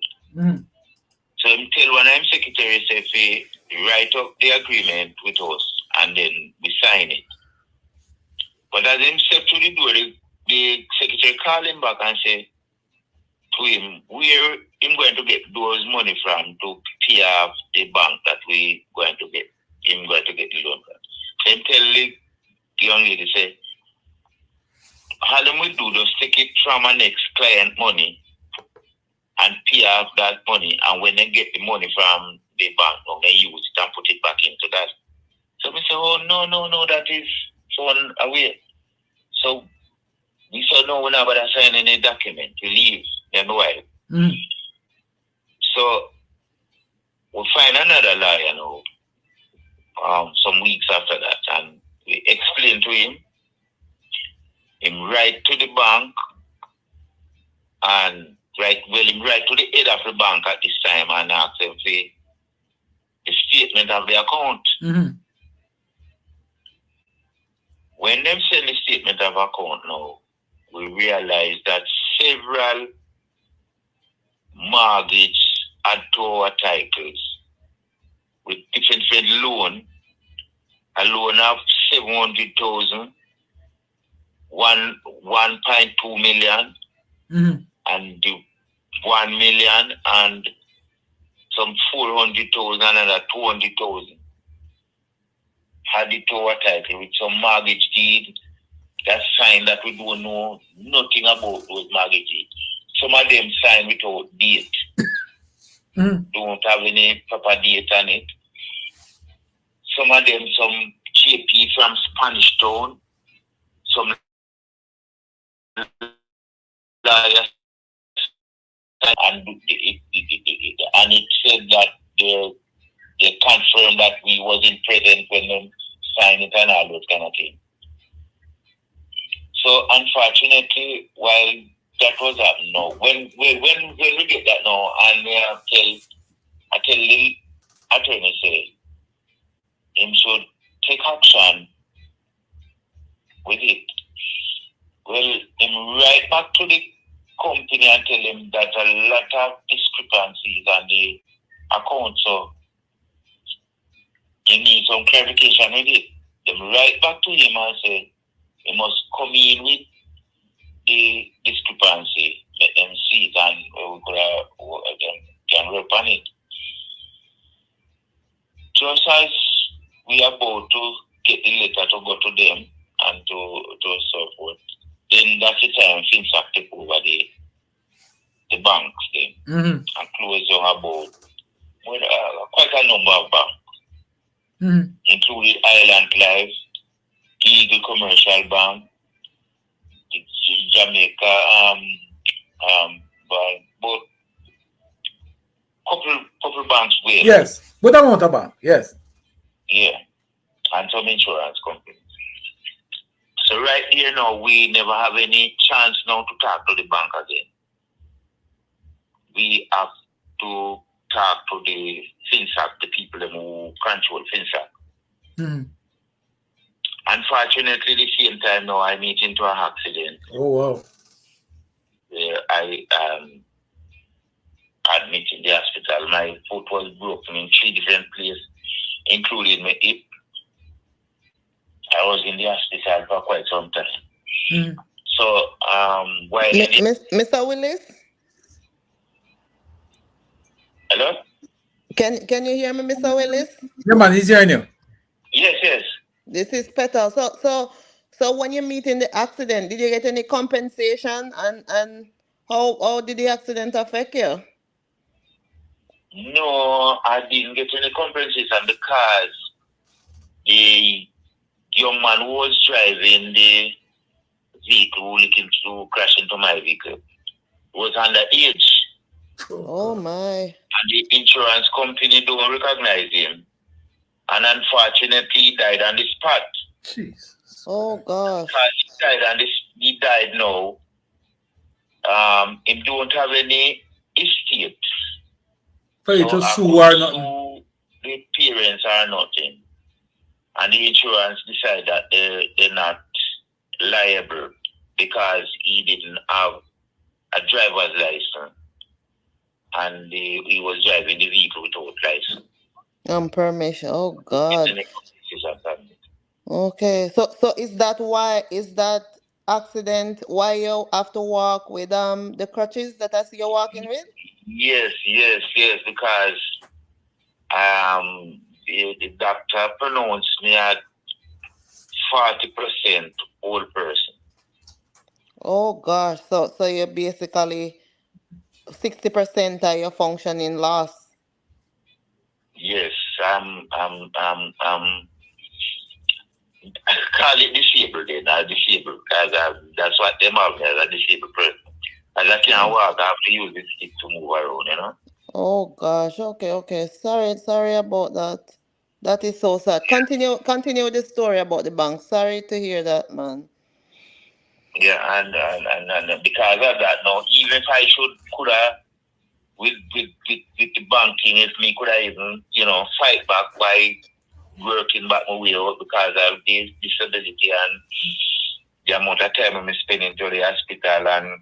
So him tell one of him secretary say he write up the agreement with us and then we sign it. But as him step to the door, the secretary call him back and say to him where him going to get those money from to pay off the bank that we going to get. Him going to get the loan from. So him tell the young lady say, how them we do, just take it from our next client money and pay off that money, and when they get the money from the bank, they use it and put it back into that. So we say, oh, no, that is thrown away. So we said, no, we're not going to sign any document. We leave. Then why? So we find another lawyer now, some weeks after that, and we explain to him write to the bank and him write to the head of the bank at this time and ask them for the statement of the account. When them send the statement of account now, we realize that several mortgage add to our titles with different loan, a loan of 700,000, 1.2 million, and the 1 million and some 400,000 and 200,000 had it to our title with some mortgage deed that signed that we don't know nothing about those mortgage deeds. Some of them signed without date. Don't have any proper date on it. Some of them, some JP from Spanish Town, some lawyers, and it said that they confirmed that we wasn't present when they signed it and all those kind of things. So unfortunately, while that was happening now, when we get that now, and I tell the attorney say him should take action with it. Well, him write back to the company and tell him that a lot of discrepancies on the account, so he needs some clarification with it. Them write back to him and say he must come in with the discrepancy, let them see it, and we can work on it. Just as we are about to get the letter to go to them and to so forth, then that's the time Finsac take over the banks then and close down about quite a number of banks, including Island Life, Eagle Commercial Bank, Jamaica, but couple banks with. Yes, but amount of bank, yes. Yeah, and some insurance companies. So right here now, we never have any chance now to talk to the bank again. We have to talk to the Finsac, the people who control Finsac. Mm-hmm. Unfortunately, the same time now, I meet into an accident. Oh, wow. Where I admitted in the hospital. My foot was broken in 3 different places, including my hip. I was in the hospital for quite some time. Mm-hmm. So, Mr. Willis? Hello? Can you hear me, Mr. Willis? Yeah, man, he's hearing you. Yes. This is Petal. So when you meet in the accident, did you get any compensation, and how did the accident affect you? No, I didn't get any compensation because the young man who was driving the vehicle looking to crash into my vehicle was underage. Oh my. And the insurance company don't recognize him. And unfortunately, he died on the spot. Jeez. Oh gosh. He died now. He don't have any estate. For you to sue or nothing. The parents are nothing. And the insurance decided that they're not liable because he didn't have a driver's license. And he was driving the vehicle without license. Permission. Oh God. Okay. So is that accident why you have to walk with the crutches that I see you walking with? Yes, because the doctor pronounced me at 40% old person. Oh gosh. So you're basically 60% of your functioning loss. Yes, I'm I call it disabled then. I'm disabled because that's what they have me as a disabled person. As I can't walk, I have to use this stick to move around, you know. Oh gosh, okay. Sorry about that. That is so sad. Continue the story about the bank. Sorry to hear that, man. Yeah, and because of that, now even if I could have with the banking, if me could have even fight back by working back my way out because of the disability and the amount of time I'm spending to the hospital and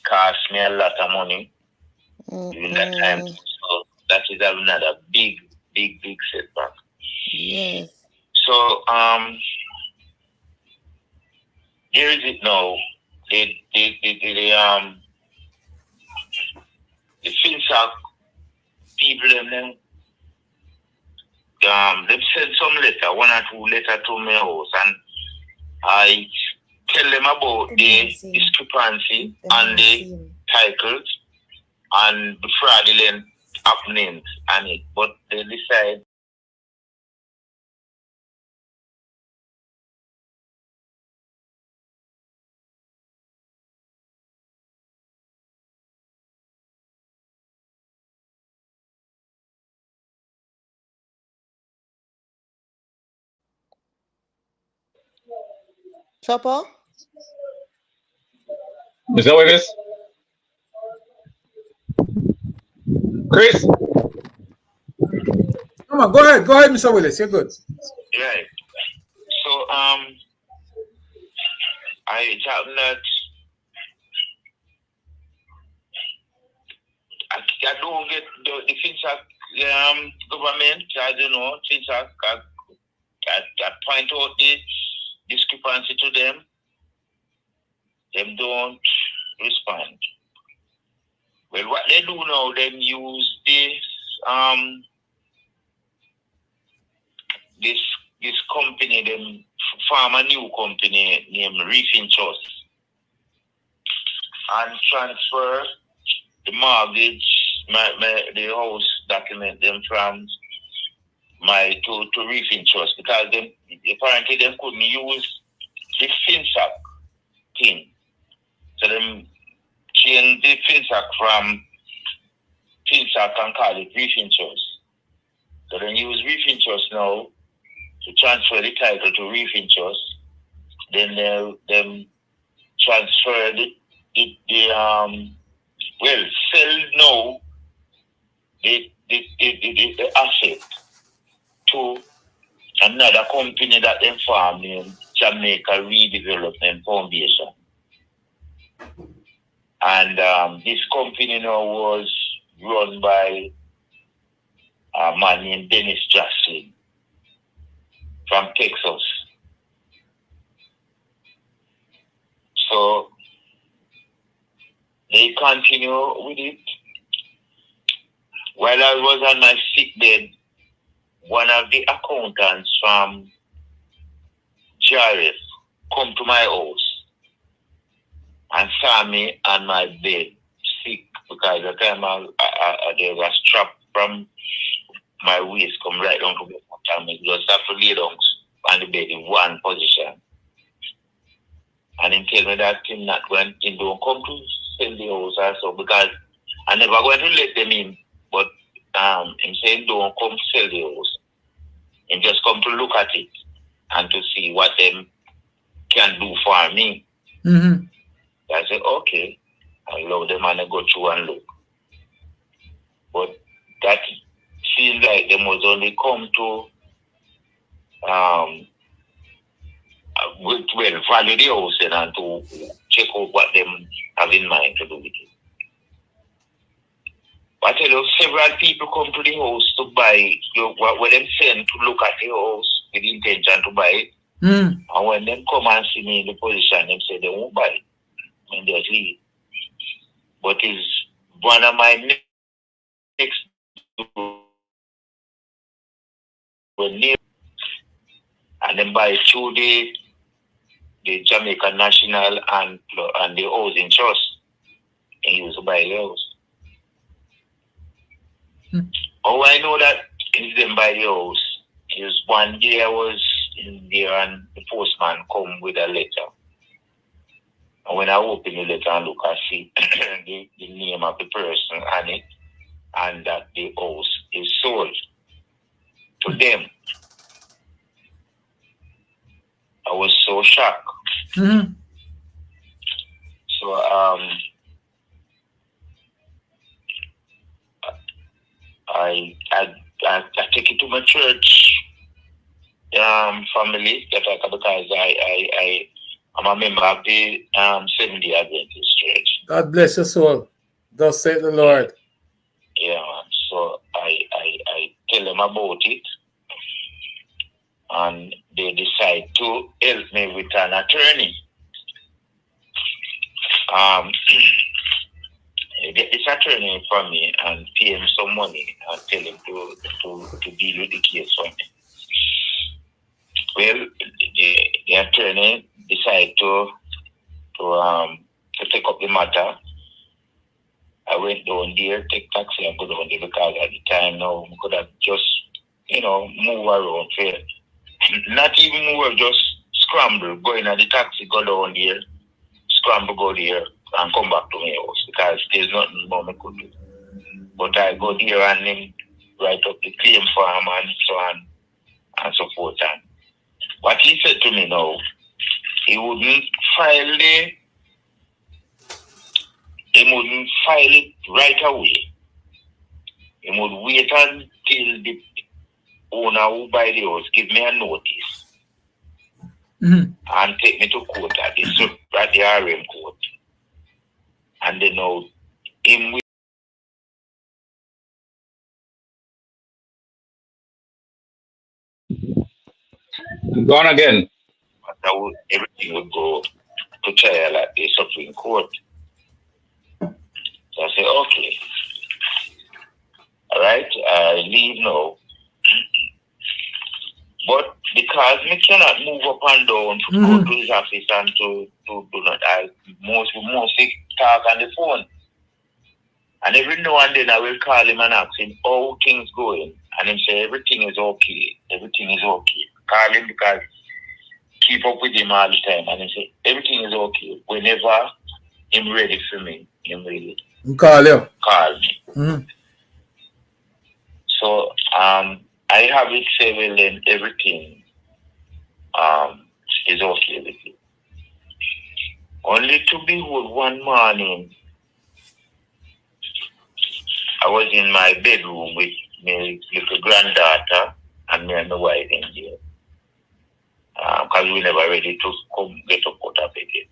cost me a lot of money during that time. So that is another big setback. Yes. So here is it now. The Finsac people them sent some letter, 1 or 2 letters to my house, and I tell them about the discrepancy and the titles and the fraudulent happenings and it, but they decide Chopper? Mr. Willis? Chris? Come on, go ahead, Mr. Willis. You're good. right. So I thought that I don't get the Finsac government. I don't know Finsac. I point out the discrepancy to them. Them don't respond. Well, what they do now, they use this company, them form a new company named Reefing Trust and transfer the mortgage, the house document them from to Reefing Trust because them apparently them couldn't use the Finsac thing. So them changed the Finsac from Finsac and call it Reefing Trust. So then use Reefing Trust now to transfer the title to Reefing Trust. Then them transfer sell now the asset to another company that they formed in Jamaica Redevelopment Foundation. And this company now was run by a man named Dennis Jocelyn from Texas. So they continue with it. While I was on my sick bed, one of the accountants from JRF come to my house and saw me on my bed sick because at the time there was a strap from my waist come right down to the bottom. I just have to lay down on the bed in one position. And he tell me that him not going, he don't come to sell the house also because I never going to let them in. But him saying don't come sell the house. And just come to look at it and to see what them can do for me. Mm-hmm. I said, okay. I love them and I go through and look. But that seems like they must only come to value the house and to check out what them have in mind to do with it. But I tell you, several people come to the house to buy, when them send to look at the house with the intention to buy it. Mm. And when them come and see me in the position, them say they won't buy it. And they leave. But it's one of my next neighbors. And then buy through the Jamaica National and the Housing Trust. And he was to buy the house. Oh, I know that it's them by the house. It was one day I was in there and the postman come with a letter. And when I open the letter and look, I see the name of the person on it and that the house is sold to them. I was so shocked. Mm-hmm. So I take it to my church family because I'm a member of the Seventh-day Adventist Church. God bless your soul. Thus saith the Lord. Yeah, so I tell them about it, and they decide to help me with an attorney. Get this attorney from me and pay him some money and tell him to deal with the case for me. Well, the attorney decided to take up the matter. I went down there, take taxi and go down there because at the time now I could have just, move around here. Not even move, just scramble, go in at the taxi, go down there, scramble, go there and come back to my house because there's nothing more I could do. But I go there and then write up the claim form and so on and so forth. And what he said to me now, he wouldn't file it right away. He would wait until the owner who buy the house give me a notice and take me to court at the RM court. And then now him Gone again. Everything would go to trial at the Supreme Court. So I say, okay. All right, I leave now. But because me cannot move up and down to go to his office and to do that, I mostly talk on the phone. And every now and then I will call him and ask him how things going. And him say everything is okay. Everything is okay. Call him because keep up with him all the time. And him say everything is okay. Whenever him ready for me, him ready. Call you. Call me. Mm-hmm. So I have it say, well, then everything is okay with you. Only to behold one morning, I was in my bedroom with my little granddaughter and me and my wife in there. Because we never ready to come get up out of bed yet.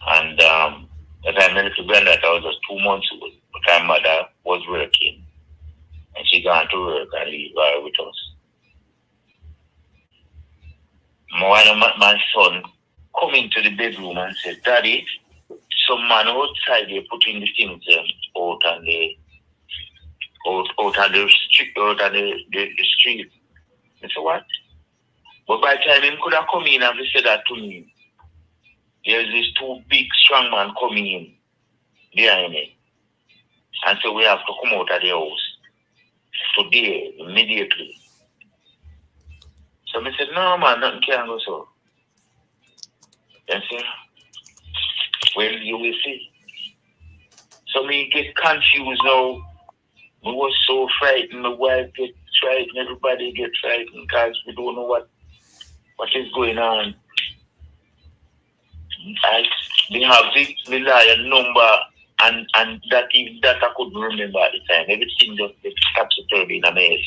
And at the time my little granddaughter was just 2 months old, but my mother was working. And she gone to work and leave her with us. My son come into the bedroom and said, Daddy, some man outside they putting the things out on the street. I said, what? But by the time him could have come in and said that to me, there's these 2 big strong men coming in behind me. And so we have to come out of the house today, immediately. So I said, no man, nothing can go so. Then say, well, you will see. So me get confused now. We was so frightened, my wife get frightened, everybody get frightened because we don't know what is going on. We have the lion number and that even that I couldn't remember at the time. Everything just captured in a mess.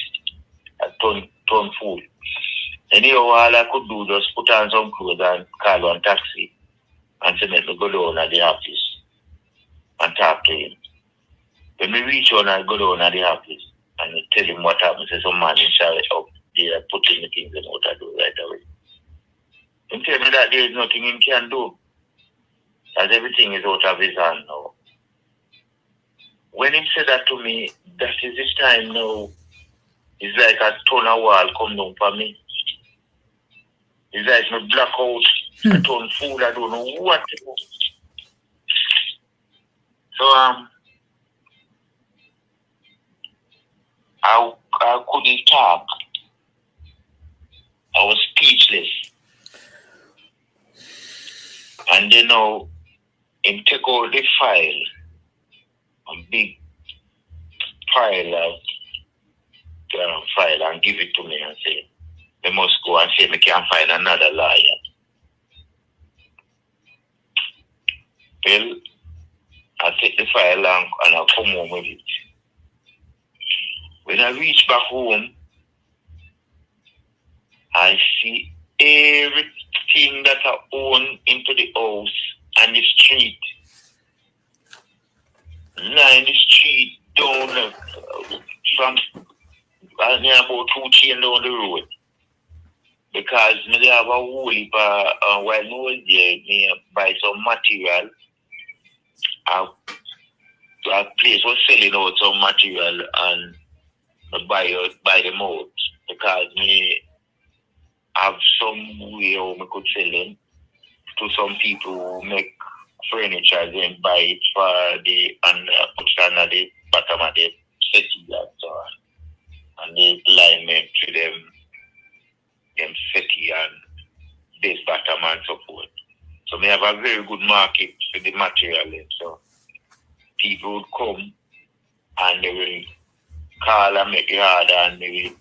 I turned full. Anyhow, all I could do just put on some clothes and call one taxi and say, let me go down at the office and talk to him. When we reach on, I go down at the office and tell him what happened. Say some man in Charlotte up there putting the things in what I do right away. He tell me that there is nothing he can do. As everything is out of his hand now. When he said that to me, that is this time now, it's like a ton of wall come down for me. It's like my blackout, I turn fool, I don't know what to do. So I couldn't talk. I was speechless. And then now, him take out the file, a big pile of file, and give it to me and say, they must go and say, me can't find another lawyer. Well, I take the file and I come home with it. When I reach back home, I see everything that I own into the house and the street. Line the street down from about 2 chains down the road. Because me have a whole heap while I was there, me buy some material. A place was selling out some material and buy them out. Because me have some way how I could sell them to some people who make furniture, then buy it for the put it on the bottom of the settee and so on. And they alignment to them settee and base bottom and so forth. So we have a very good market for the material. So people would come and they will call and make it harder and they will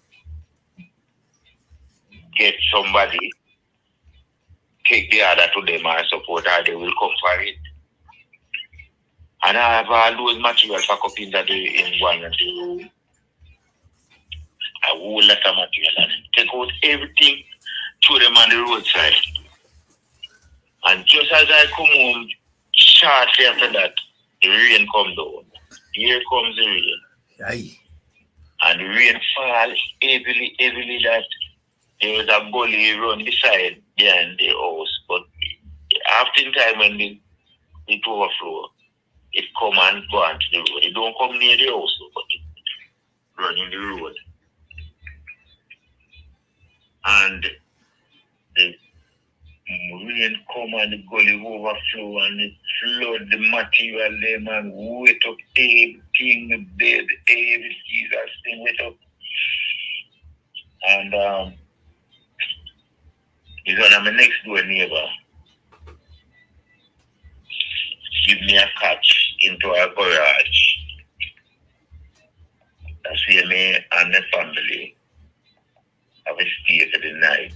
get somebody, take the order to them and support or they will come for it. And I have all those materials pack up in one and two. A whole lot of material and take out everything to them on the roadside. And just as I come home, shortly after that, the rain comes down. Here comes the rain. Aye. And the rain falls heavily that there was a gully run beside behind the house. But after the time when it overflow, it come and go onto the road. It don't come near the house, but it run in the road. And the rain come and the gully overflow and it flood the material them and wet up everything, the bed, every Jesus thing wet up. And he's one of my next door neighbor. Give me a catch into our garage. That's where me and my family have a stay for the night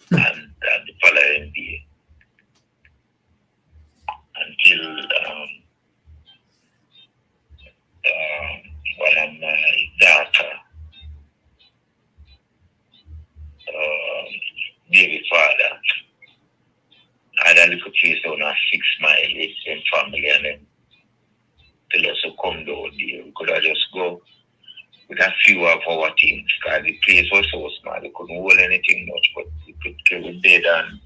and the following day until one of my daughter, baby father, had a little place on a 6 mile in family and then tell us to come down there. We could have just go with a few of our things because the place was so small. They couldn't hold anything much, but we could get with bed and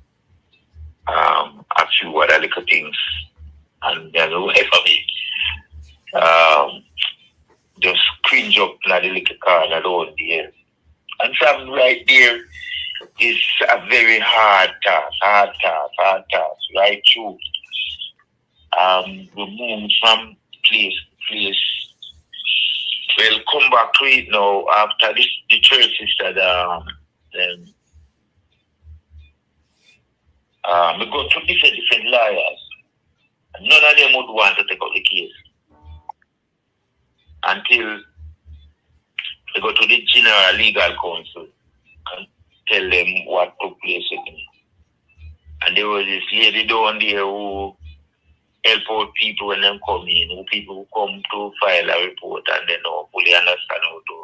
a few other little things. And then whatever we just cringe up in the little corner down there. And from right there is a very hard task, right through. We moved from place to place. Well, come back to it now after the church sister we go to different lawyers. None of them would want to take up the case until we go to the General Legal Counsel and tell them what took place with me. And there was this lady down there who help out people when them come in, who people who come to file a report and they don't fully understand how to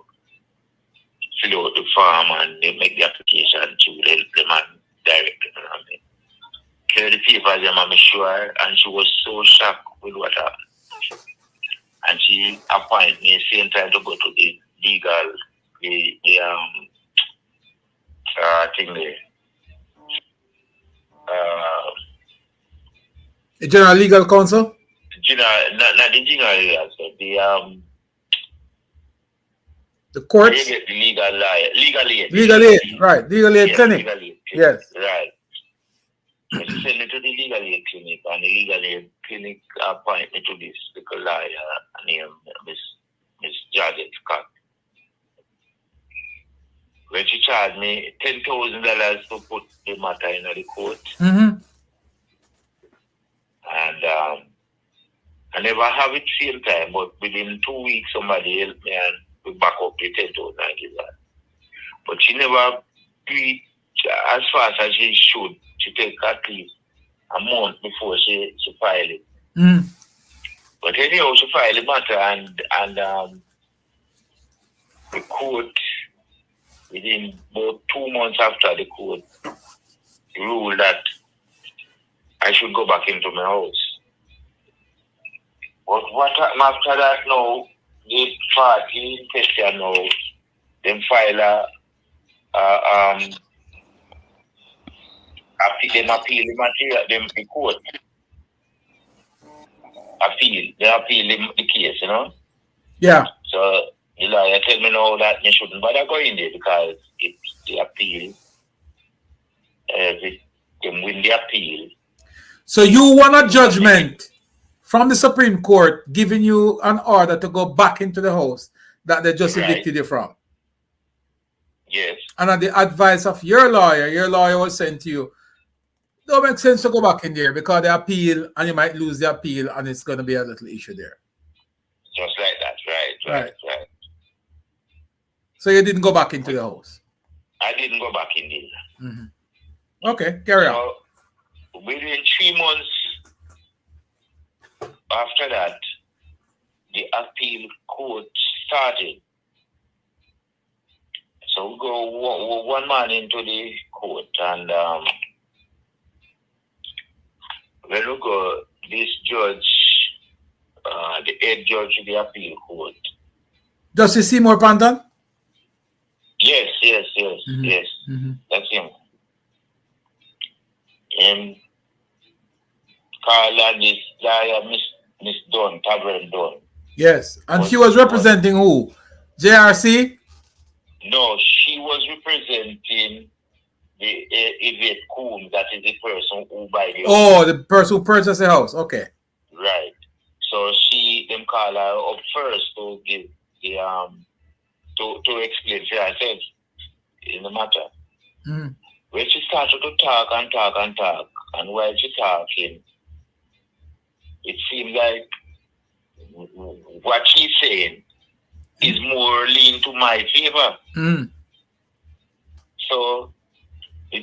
fill out the form and they make the application to the man directly. Clear the papers, I'm sure, and she was so shocked with what happened. And she appointed me same time to go to the legal, thing there. The General Legal Counsel? Not the general, the courts? The legal lawyer, legal aid. Legal aid, right. Legal aid clinic. Legal aid clinic. Yes. Right. So she sent me to the legal aid clinic, and the legal aid clinic appointed me to this little lawyer named Miss Janet Scott. When she charged me $10,000 to put the matter in the court. Mm-hmm. And I never have it same time, but within 2 weeks somebody helped me and we back up the $10,000. But she never beat as fast as she should. She take at least a month before she filed it. Mm. But anyhow, she filed the matter and the court, within about 2 months after the court ruled that I should go back into my house. But what happened after that now, the party in question now, them file appeal the material, them the court. They appeal the case, you know? Yeah. So the lawyer tell me now that you shouldn't bother going there because it's the appeal. They win the appeal. So you want a judgment from the Supreme Court giving you an order to go back into the house that they just evicted you from? Yes. And at the advice of your lawyer was saying to you, don't make sense to go back in there because they appeal and you might lose the appeal and it's going to be a little issue there. Just like that, right. So you didn't go back into the house? I didn't go back in there. Mm-hmm. Okay, carry on. Within 3 months after that, the appeal court started. So we go one man into the court and when we go, this judge, the head judge of the appeal court. Justice Seymour Panton? Yes. Mm-hmm. Yes. Mm-hmm. That's him. And Carl and this lawyer, Miss Dunn, Tavern Dunn. Yes. And she was representing who? JRC? No, she was representing the Yvette Coombs, that is the person who buy the house. Oh, the person who purchased the house. Okay. Right. So them call her up first to give the to explain for herself in the matter. Mm. When she started to talk, and while she talking, it seems like what she's saying is more lean to my favor. Mm. So the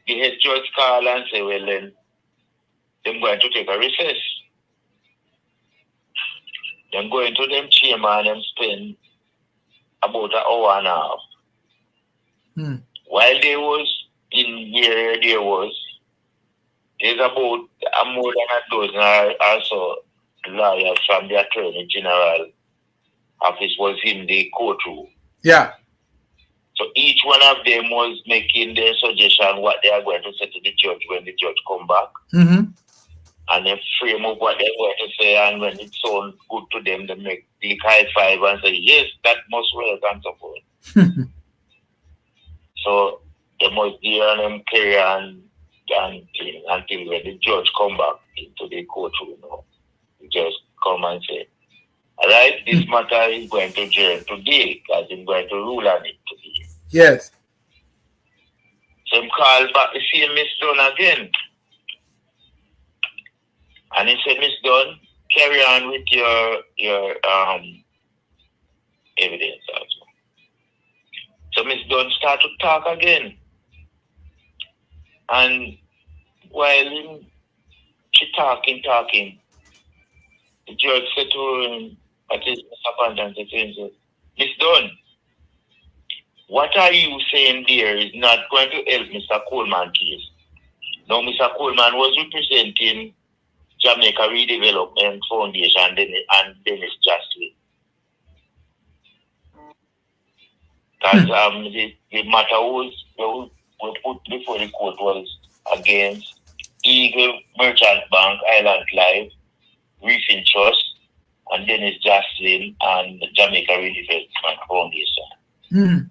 head judge call and say, well then, they're going to take a recess. Then go into them chamber and them spend about an hour and a half. Hmm. While they was in here, there's about more than a dozen also lawyers from the Attorney General office was in the courtroom. Yeah. So each one of them was making their suggestion what they are going to say to the judge when the judge come back. Mm-hmm. And then frame up what they're going to say, and when it sounds good to them, they make the high five and say, yes, that must work and so forth. So they must be on them carry on until when the judge come back into the courtroom. The judge come and say, all right, this matter is going to adjourn today because I'm going to rule on it today. Yes. So I'm called back to see Miss Dunn again. And he said, Miss Dunn, carry on with your evidence also. So Miss Dunn started to talk again. And while she talking, the judge said to him, what is Mr. Pantan, said, Miss Dunn, what are you saying there is not going to help Mr. Coleman case. Now, Mr. Coleman was representing Jamaica Redevelopment Foundation and Dennis Justly. Because the matter was put before the court was against Eagle Merchant Bank, Island Life, Reefing Trust, and Dennis Justly and the Jamaica Redevelopment Foundation. Mm.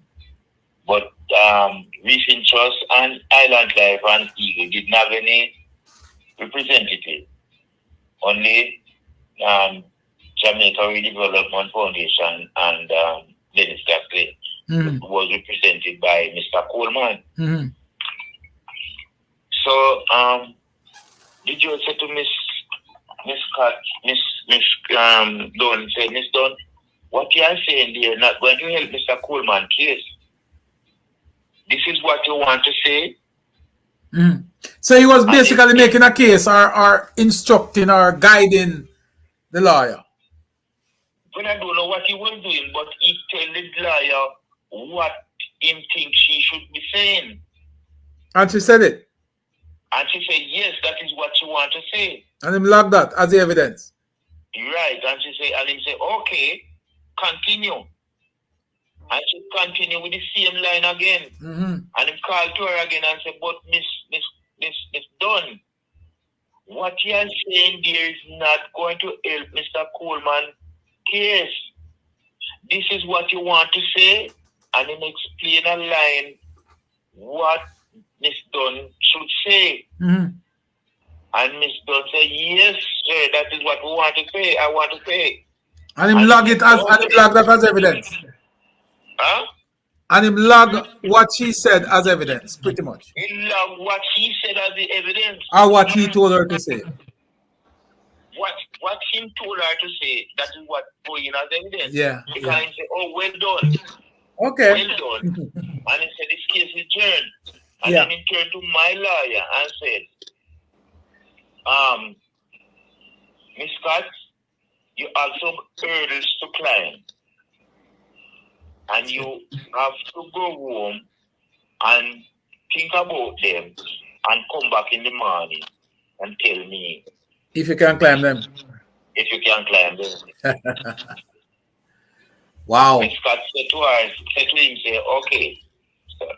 But Reefing Trust and Island Life and Eagle didn't have any representative. Only Jamaica Redevelopment Foundation and Dennis Justly was represented by Mr. Coleman. Mm-hmm. So the judge said to Miss Dunn, said, Miss Dunn, what you are saying there is not going to help Mr. Coleman case. This is what you want to say? Mm. So he was basically making a case or instructing or guiding the lawyer. Well, I don't know what he was doing, but he told the lawyer what him thinks she should be saying. And she said it. And she said, yes, that is what you want to say. And him logged that as the evidence. Right. And she said, and him say, okay, continue. And she continue with the same line again. Mm-hmm. And him called to her again and said, but Miss Dunn, what you are saying there is not going to help Mr. Coleman case. This is what you want to say, and him explain a line what Miss Dunn should say. Mm-hmm. And Miss Dunn said, yes, sir, that is what we want to say. I want to say. And him log it as and him log that as evidence. Huh? And him log what she said as evidence, pretty much. He log what he said as the evidence. Or what he told her to say. What him told her to say, that is what going as evidence. Yeah. Because he said, oh, well done. Okay. Well done. And he said, this case is adjourned. And then he turned to my lawyer and said, Miss Scott, you have some hurdles to climb. And you have to go home and think about them and come back in the morning and tell me if you can climb them. If you can climb them. Wow. Miss Scott said to him, say, okay, sir.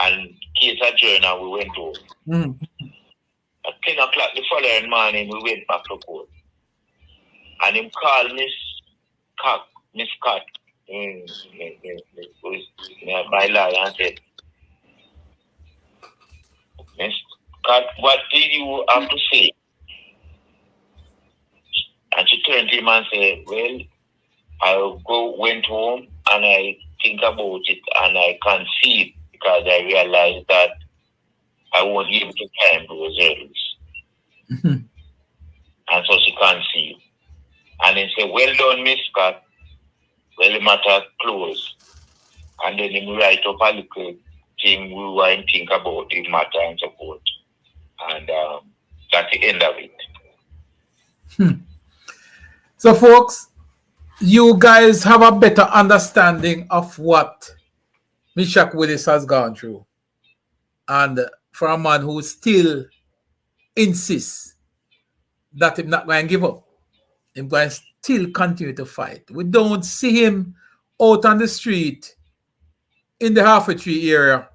And case adjourned and we went home. Mm. At 10 o'clock the following morning, we went back to court. And him called Miss Scott, my lawyer, and said, What did you have to say? And she turned to him and said, well, went home and I think about it and I concede because I realized that I won't be able to climb those hurdles. And so she conceived. And then said, well done, Miss Scott. Well, the matter closed. And then he write up a little thing we were and think about the matter and so forth. And that's the end of it. So, folks, you guys have a better understanding of what Mesach Willis has gone through. And for a man who still insists that he's not going to give up, he's going to still continue to fight. We don't see him out on the street in the halfway tree area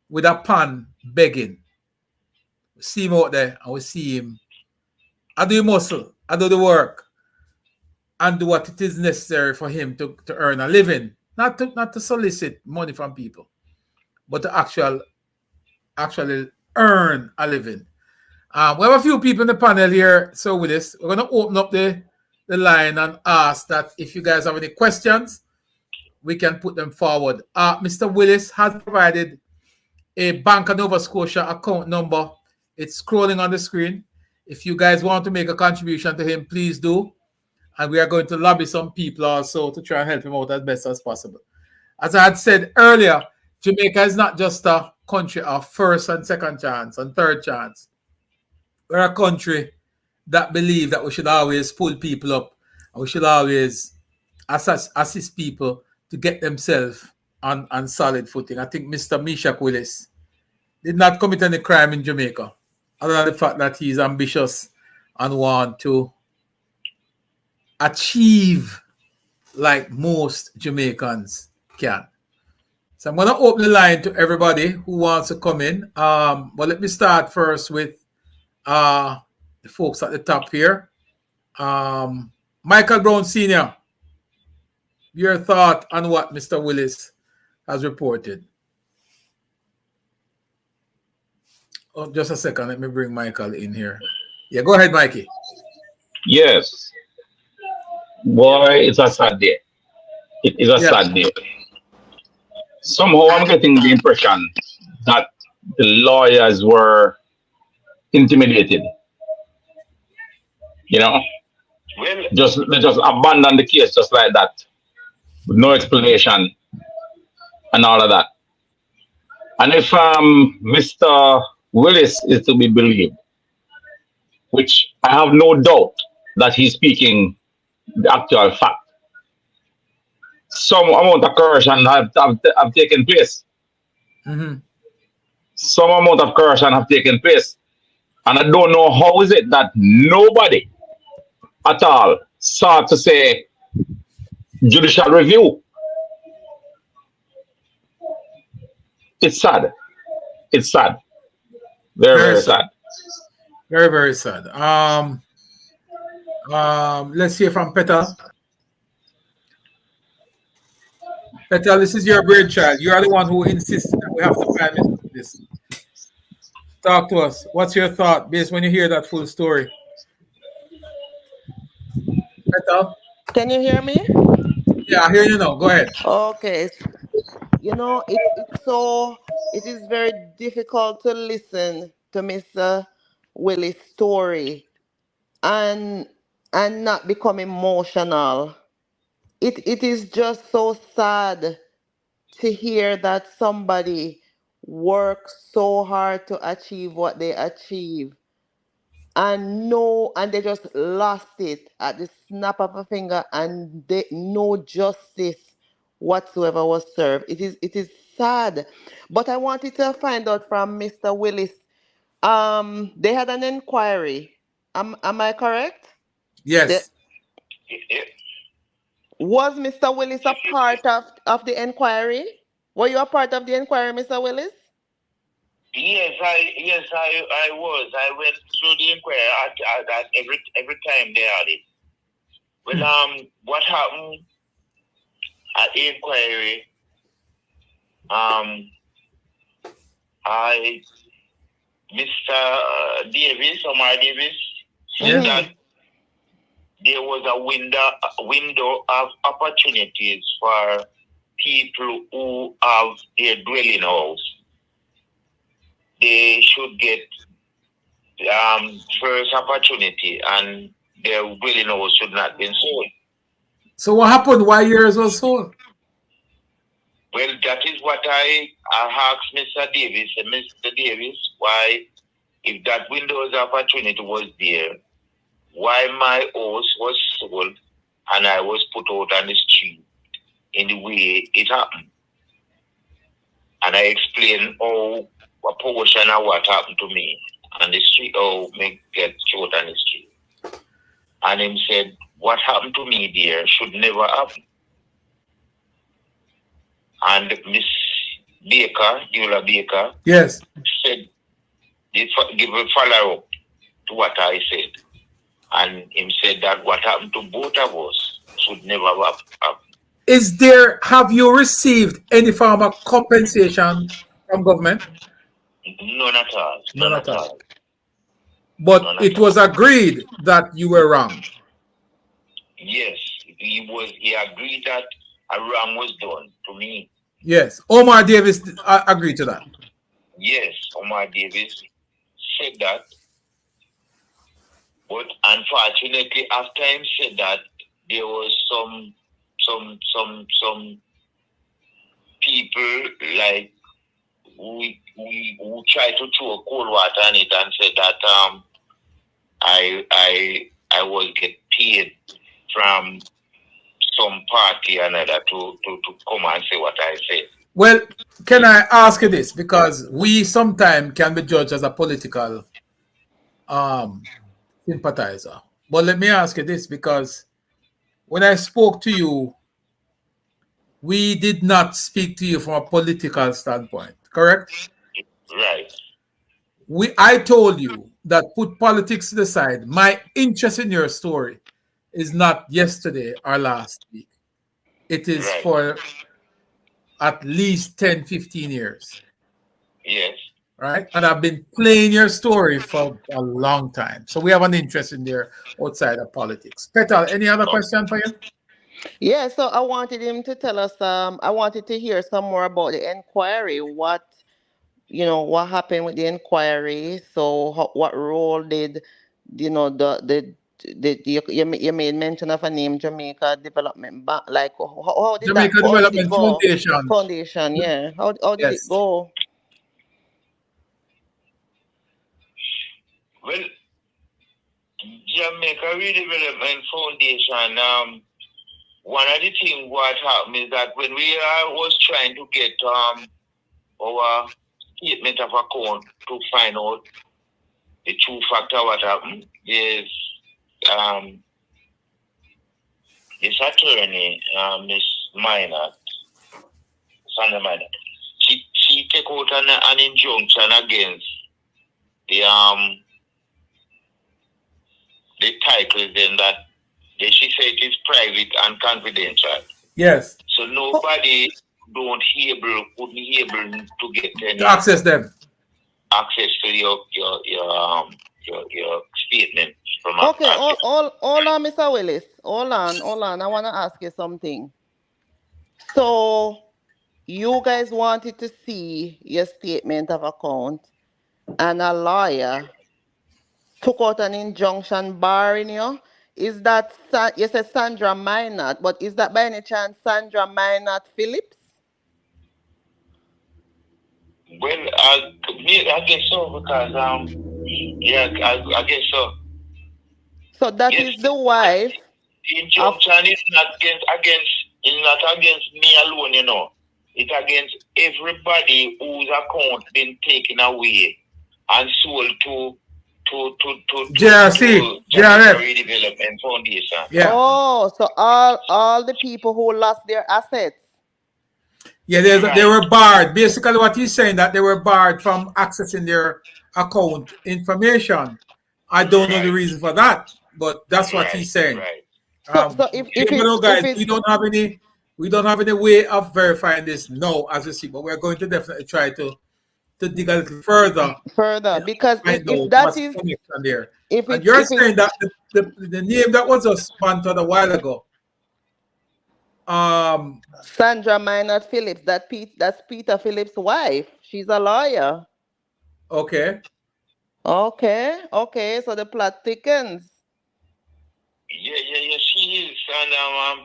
with a pan begging. We see him out there and we see him. I do the muscle, I do the work, and do what it is necessary for him to earn a living. Not to solicit money from people, but to actually earn a living. We have a few people in the panel here. So with this, we're going to open up the line and ask that if you guys have any questions, we can put them forward. Mr. Willis has provided a Bank of Nova Scotia account number. It's scrolling on the screen. If you guys want to make a contribution to him, please do. And we are going to lobby some people also to try and help him out as best as possible. As I had said earlier, Jamaica is not just a country of first and second chance and third chance. We're a country that believes that we should always pull people up and we should always assist people to get themselves on solid footing. I think Mr. Mesach Willis did not commit any crime in Jamaica, other than the fact that he's ambitious and want to achieve like most Jamaicans can. So I'm going to open the line to everybody who wants to come in. But let me start first with the folks at the top here. Michael Brown Sr., your thought on what Mr. Willis has reported. Oh, just a second. Let me bring Michael in here. Yeah, go ahead, Mikey. Yes. Boy, it's a sad day. It is a sad day. Somehow I'm getting the impression that the lawyers were intimidated. You know? They just abandoned the case just like that. With no explanation and all of that. And if Mr. Willis is to be believed, which I have no doubt that he's speaking the actual fact, some amount of coercion have taken place. Some amount of coercion have taken place. And I don't know how is it that nobody at all sought to say judicial review. It's sad. It's sad. Very, very sad. Very, very sad. Let's hear from Petal. Petal, this is your brainchild. You are the one who insists that we have to find this. Talk to us. What's your thought based when you hear that full story? Petal? Can you hear me? Yeah, I hear you now. Go ahead. Okay. You know, it is very difficult to listen to Mr. Willis' story and not become emotional. It is just so sad to hear that somebody worked so hard to achieve what they achieve and they just lost it at the snap of a finger and no justice whatsoever was served. It is sad. But I wanted to find out from Mr. Willis. They had an inquiry. Am I correct? Yes. Was Mr. Willis a part of the inquiry? Were you a part of the inquiry, Mr. Willis? Yes, I was. I went through the inquiry at every time they had it. Well, what happened at the inquiry? I Mr. Davis, Omar Davis, said that there was a window of opportunities for people who have their dwelling house. They should get first opportunity, and their dwelling house should not be sold. So what happened? Why yours was sold? Well, that is what I asked Mr. Davis. And Mr. Davis, why, if that window of opportunity was there, why my house was sold and I was put out on the street in the way it happened? And I explained how a portion of what happened to me on the street, how me get shot on the street. And him said, what happened to me there should never happen. And Miss Baker, Eula Baker, yes, said, give a follow-up to what I said. And him said that what happened to both of us should never happen. Have you received any form of compensation from government? None at all. None at all. But it was agreed that you were wrong. Yes, he agreed that a wrong was done to me. Yes, Omar Davis agreed to that. Yes, Omar Davis said that. But unfortunately, after him said that, there was some people like who tried to throw cold water on it and said that I was get paid from some party or another to come and say what I said. Well, can I ask you this? Because we sometimes can be judged as a political sympathizer. But let me ask you this, because when I spoke to you, we did not speak to you from a political standpoint, correct? Right. I told you that put politics to the side. My interest in your story is not yesterday or last week. It is for at least 10, 15 years. Yes. Right? And I've been playing your story for a long time. So we have an interest in there outside of politics. Petal, any other question for you? Yeah, so I wanted him to tell us, I wanted to hear some more about the inquiry. What happened with the inquiry? So what role did, you made mention of a name, Jamaica Development Bank. Like, how did Jamaica Development Foundation. Foundation, yeah. How did it go? Well, Jamaica Redevelopment Foundation, one of the things what happened is that when we was trying to get our statement of account to find out the true factor what happened, there's this attorney, Miss Minor, Sandra Minor, she take out an injunction against the title then that she said it is private and confidential. Yes. So nobody couldn't able to get any access them. Access to your statement from okay, hold on, Mr. Willis. Hold on. I wanna ask you something. So you guys wanted to see your statement of account, and a lawyer took out an injunction barring you. Is that, you said Sandra Minot, but is that by any chance Sandra Minot Phillips? Well, I guess so, because I guess so. So that is the wife. The injunction is not against me alone, It's against everybody whose account been taken away and sold to JRC, JRF Redevelopment Foundation. Yeah. Oh, so all the people who lost their assets. Yeah, they were barred. Basically, what he's saying that they were barred from accessing their account information. I don't know the reason for that, but that's what he's saying. So if guys, we don't have any way of verifying this now, as you see, but we're going to definitely try to to dig a little further. Further, because Find if out that what's is, connection there. if And it's, you're if it's, saying that the name that was just sponsored a while ago. Sandra Minot Phillips, that's Peter Phillips' wife. She's a lawyer. Okay. Okay. So the plot thickens. Yeah, she is. And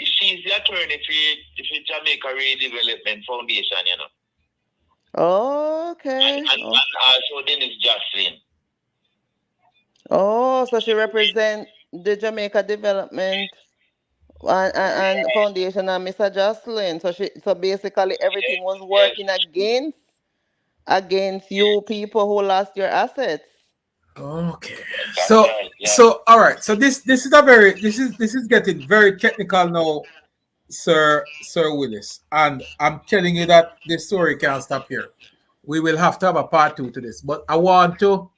she's the attorney for Jamaica Redevelopment Foundation, you know. Okay. And also Dennis Jocelyn. Oh, so she represents the Jamaica Development and Foundation and Mr. Jocelyn. So basically everything was working against you people who lost your assets. Okay. That's So right, yeah. so all right. So this is getting very technical now, Sir Willis. And I'm telling you that this story can't stop here. We will have to have a part 2 to this. But I want to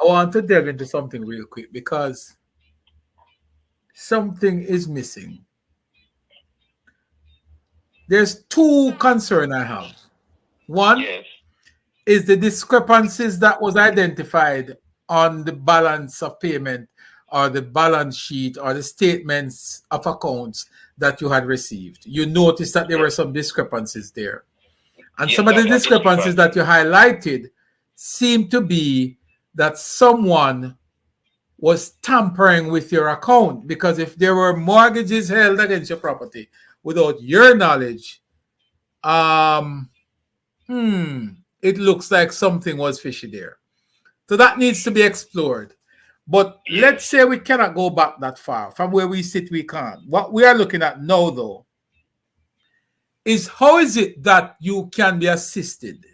delve into something real quick because something is missing. There's two concerns I have. One is the discrepancies that was identified on the balance of payment or the balance sheet or the statements of accounts that you had received. You noticed that there were some discrepancies there. And some of the discrepancies that you highlighted seem to be that someone was tampering with your account, because if there were mortgages held against your property without your knowledge, it looks like something was fishy there. So that needs to be explored. But let's say we cannot go back that far. From where we sit, we can't. What we are looking at now, though, is how is it that you can be assisted?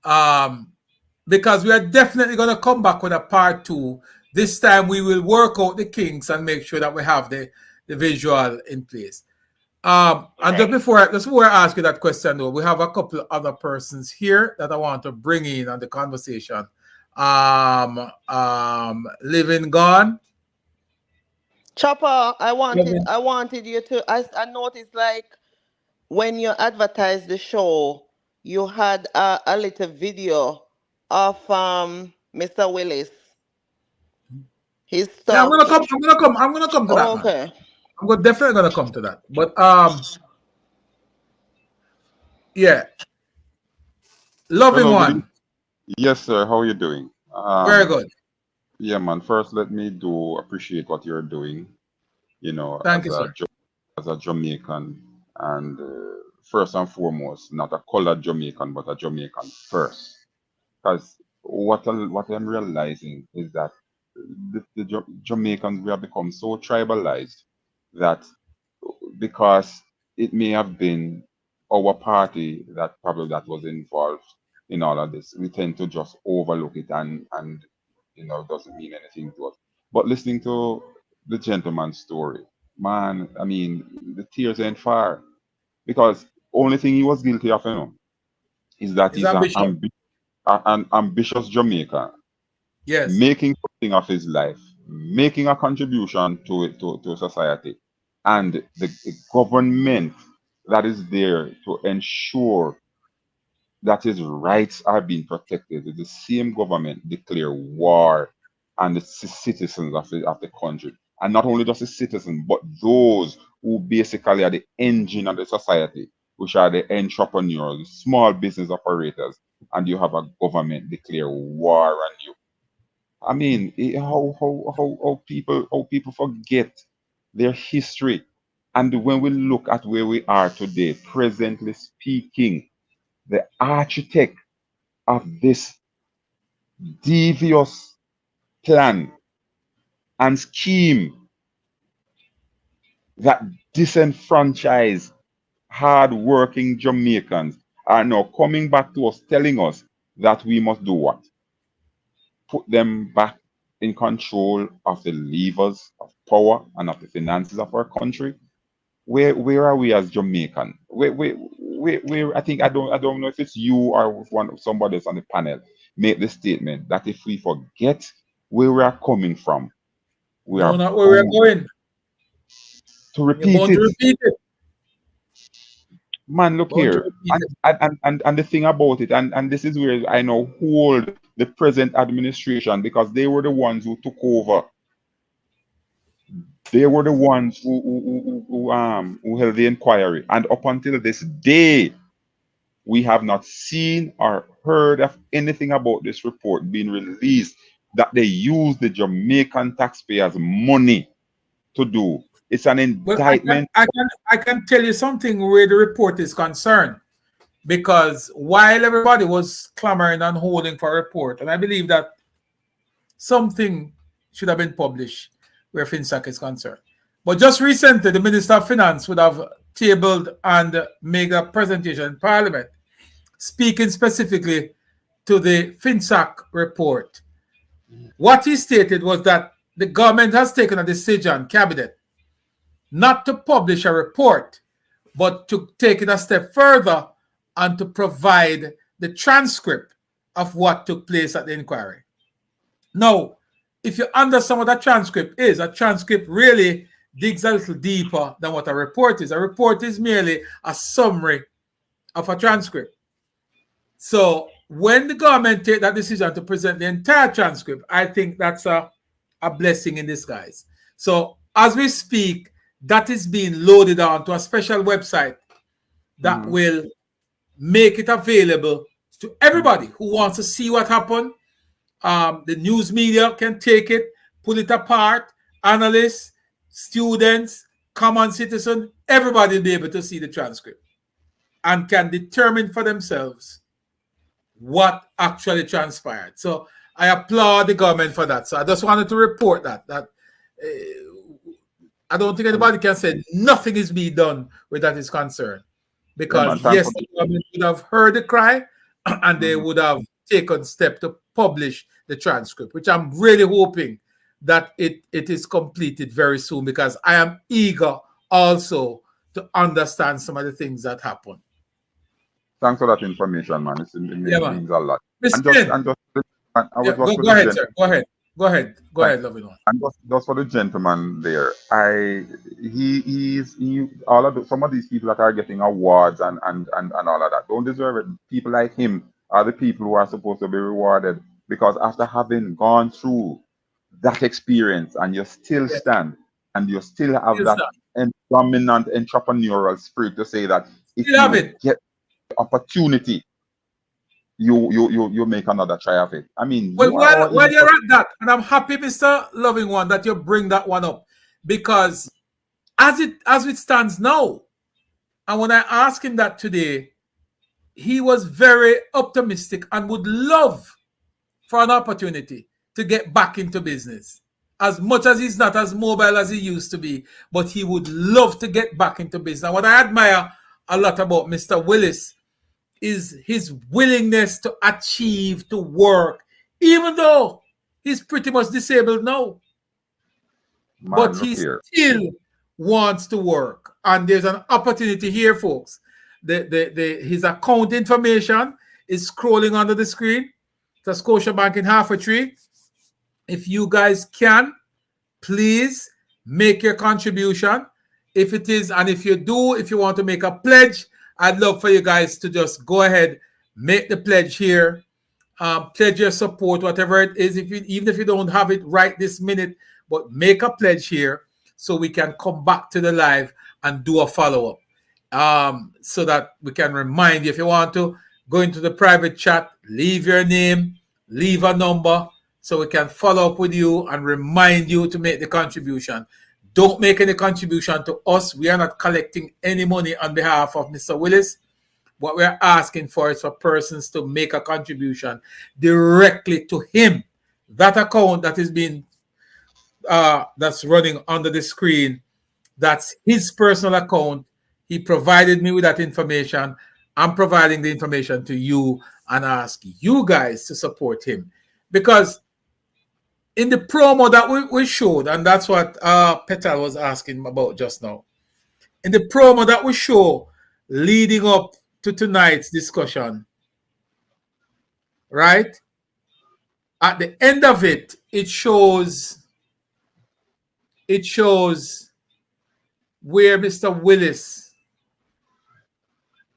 Because we are definitely going to come back with a part 2. This time we will work out the kinks and make sure that we have the visual in place. And just before I ask you that question, though, we have a couple of other persons here that I want to bring in on the conversation. Living Gone. Chopper, I wanted you to. I noticed, like, when you advertised the show, you had a little video of Mr. Willis. His stuff. Yeah, I'm gonna come to that. Okay. Man. I'm definitely gonna come to that. But yeah. Loving Hello, One. Yes, sir. How are you doing? Very good. Yeah, man. First, let me appreciate what you're doing. You know, Thank you, sir. As a Jamaican, and first and foremost, not a colored Jamaican, but a Jamaican first. Because what I'm realizing is that the Jamaicans, we have become so tribalized that because it may have been our party that was involved in all of this, we tend to just overlook it and doesn't mean anything to us. But listening to the gentleman's story, man, I mean, the tears ain't far, because only thing he was guilty of, is that he's an ambitious Jamaican. Yes. Making something of his life, making a contribution to society, and the government that is there to ensure that his rights are being protected. The same government declare war on the citizens of the country. And not only just the citizens, but those who basically are the engine of the society, which are the entrepreneurs, the small business operators, and you have a government declare war on you. I mean, how people forget their history. And when we look at where we are today, presently speaking, the architect of this devious plan and scheme that disenfranchise hard-working Jamaicans are now coming back to us, telling us that we must do what? Put them back in control of the levers of power and of the finances of our country. Where are we as Jamaican? Where I think I don't know if it's you or somebody else on the panel make the statement that if we forget where we are coming from, we are not where we're going. to repeat it. Man, look Bound to here. repeat it. And the thing about it, and this is where I now hold the present administration, because they were the ones who took over. They were the ones who held the inquiry. And up until this day, we have not seen or heard of anything about this report being released that they use the Jamaican taxpayers' money to do. It's an Well, indictment. I can tell you something where the report is concerned. Because while everybody was clamoring and holding for a report, and I believe that something should have been published where Finsac is concerned. But just recently, the Minister of Finance would have tabled and made a presentation in Parliament speaking specifically to the Finsac report. What he stated was that the government has taken a decision, cabinet, not to publish a report, but to take it a step further and to provide the transcript of what took place at the inquiry. Now, if you understand what a transcript is, a transcript really digs a little deeper than what a report is. A report is merely a summary of a transcript. So when the government take that decision to present the entire transcript, I think that's a blessing in disguise. So as we speak, that is being loaded onto a special website that will make it available to everybody who wants to see what happened. The news media can take it, pull it apart, analysts, students, common citizen, everybody will be able to see the transcript and can determine for themselves what actually transpired. So I applaud the government for that. So I just wanted to report that I don't think anybody can say nothing is being done where that is concerned. Because yes, the government would have heard the cry and they would have taken step to publish the transcript, which I'm really hoping that it is completed very soon, because I am eager also to understand some of the things that happened. Thanks for that information, man. It means a lot. Go ahead, loving one. And just for the gentleman there, some of these people that are getting awards and all of that don't deserve it. People like him are the people who are supposed to be rewarded, because after having gone through that experience and you still stand and you still have that dominant entrepreneurial spirit to say that if you get the opportunity, you make another try of it. I mean, well, while you're at that, and I'm happy, Mr. Loving One, that you bring that one up, because as it stands now, and when I asked him that today, he was very optimistic and would love for an opportunity to get back into business. As much as he's not as mobile as he used to be, but he would love to get back into business. And what I admire a lot about Mr. Willis is his willingness to achieve, to work, even though he's pretty much disabled now. But he still wants to work. And there's an opportunity here, folks. His account information is scrolling under the screen. It's a Scotiabank in Half a Tree. If you guys can, please make your contribution. If it is, and if you do, if you want to make a pledge, I'd love for you guys to just go ahead, make the pledge here, pledge your support, whatever it is. Even if you don't have it right this minute, but make a pledge here so we can come back to the live and do a follow-up, so that we can remind you. If you want to go into the private chat, leave your name, leave a number, so we can follow up with you and remind you to make the contribution. Don't make any contribution to us. We are not collecting any money on behalf of Mr. Willis. What we're asking for is for persons to make a contribution directly to him. That account that is being that's running under the screen, that's his personal account. He provided me with that information. I'm providing the information to you and ask you guys to support him. Because in the promo that we showed, and that's what Petal was asking about just now. In the promo that we show leading up to tonight's discussion, right? At the end of it, it shows where Mr. Willis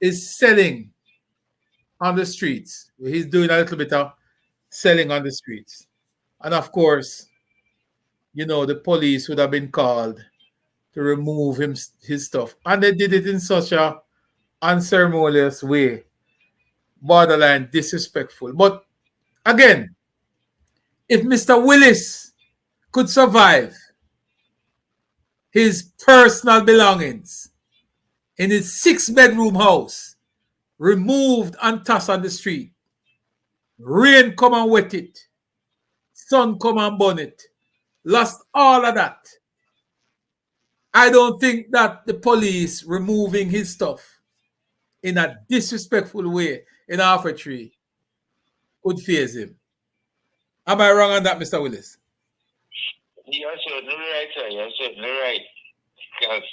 is selling on the streets. He's doing a little bit of selling on the streets. And of course, you know, the police would have been called to remove his stuff. And they did it in such a unceremonious way, borderline disrespectful. But again, if Mr. Willis could survive his personal belongings in his 6-bedroom house, removed and tossed on the street, rain come and wet it, sun come and burn it, lost all of that, I don't think that the police removing his stuff in a disrespectful way in arbitrary would faze him. Am I wrong on that, Mr. Willis? You're certainly right, sir. You're certainly right. Because,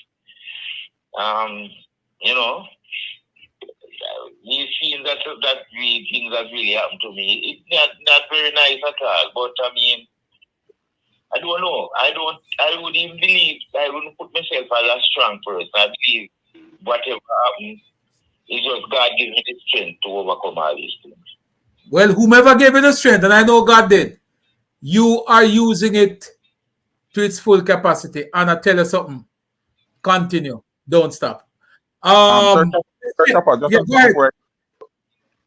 you know, these things that really happened to me, it's not very nice at all. But I mean, I don't know. I wouldn't believe, I wouldn't put myself as a strong person. I believe whatever happens is just God gives me the strength to overcome all these things. Well, whomever gave you the strength, and I know God did, you are using it to its full capacity. And I tell you something, continue. Don't stop.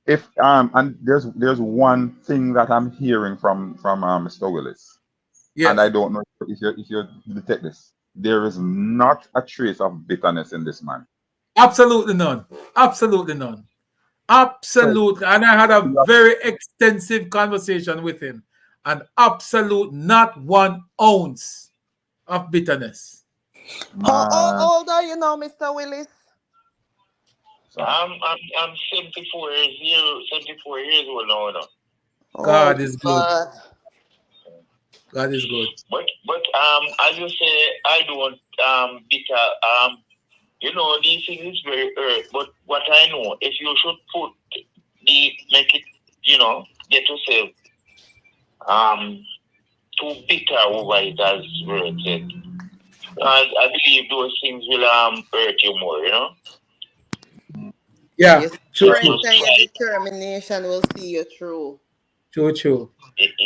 If and there's one thing that I'm hearing from Mr. Willis, yes. And I don't know if you detect this. There is not a trace of bitterness in this man. Absolutely none. Absolutely none. Absolutely. And I had a very extensive conversation with him, and absolute not 1 ounce of bitterness. How old are you now, Mr. Willis? I'm 74 years old now. God is good. God is good. But as you say, I don't bitter. You know, these things is very hurt. But what I know, if you should make it, you know, get yourself too bitter over it, as Word said. I believe those things will hurt you more, you know. Yeah, your strength and your determination will see you through. True.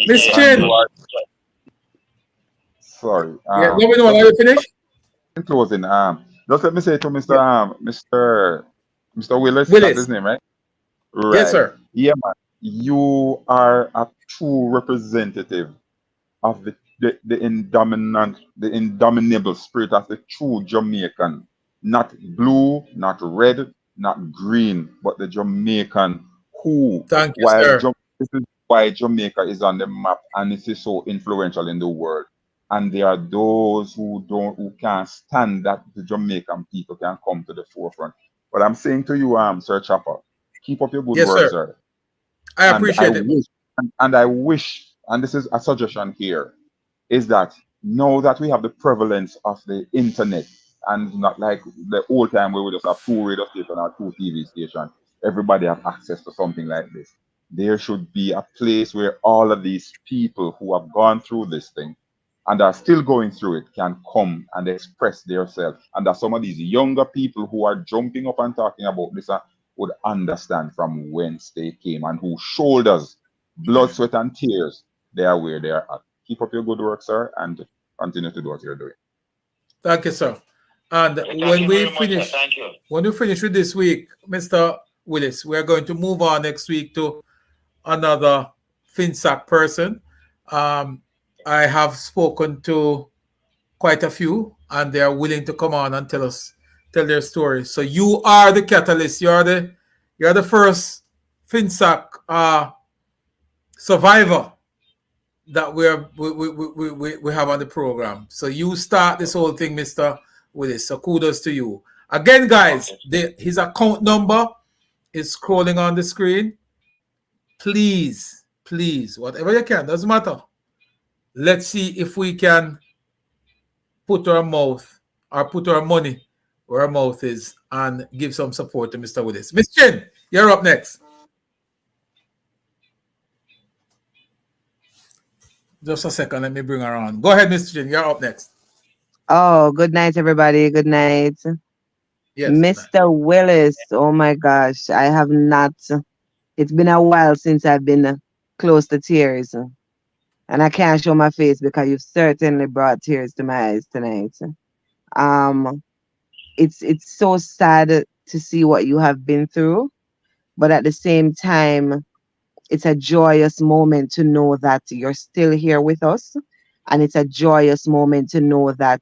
Miss Chin. Sorry. Yeah, let me know. Are you finished? In closing, just let me say to Mr. Willis, Willis. That's his name, right? Right. Yes, sir. Yeah, man. You are a true representative of the indomitable spirit of the true Jamaican. Not blue, not red, not green, but the Jamaican who, Thank you, sir. This is why Jamaica is on the map and it is so influential in the world. And there are those who can't stand that the Jamaican people can come to the forefront. But I'm saying to you, Sir Chopper, keep up your good work, sir. I appreciate it. I wish, and this is a suggestion here, is that now that we have the prevalence of the internet, and not like the old time where we just have 2 radio stations or 2 TV stations, everybody have access to something like this. There should be a place where all of these people who have gone through this thing and are still going through it can come and express themselves. And that some of these younger people who are jumping up and talking about this would understand from whence they came and whose shoulders, blood, sweat, and tears, they are where they are at. Keep up your good work, sir, and continue to do what you're doing. Thank you, sir. And when we finish with this week, Mr. Willis, we are going to move on next week to another Finsac person. I have spoken to quite a few, and they are willing to come on and tell their stories. So you are the catalyst. You're the first Finsac survivor that we have on the program. So you start this whole thing, Mr. Willis. So kudos to you. Again, guys, his account number is scrolling on the screen. Please, whatever you can, doesn't matter. Let's see if we can put our money where our mouth is and give some support to Mr. Willis. Miss Chin, you're up next. Just a second, let me bring her on. Go ahead, Mr. Chin, you're up next. Oh, good night, everybody. Good night. Yes, Mr. Willis, oh my gosh, I have not. It's been a while since I've been close to tears. And I can't show my face because you've certainly brought tears to my eyes tonight. Um, it's so sad to see what you have been through, but at the same time, it's a joyous moment to know that you're still here with us. And it's a joyous moment to know that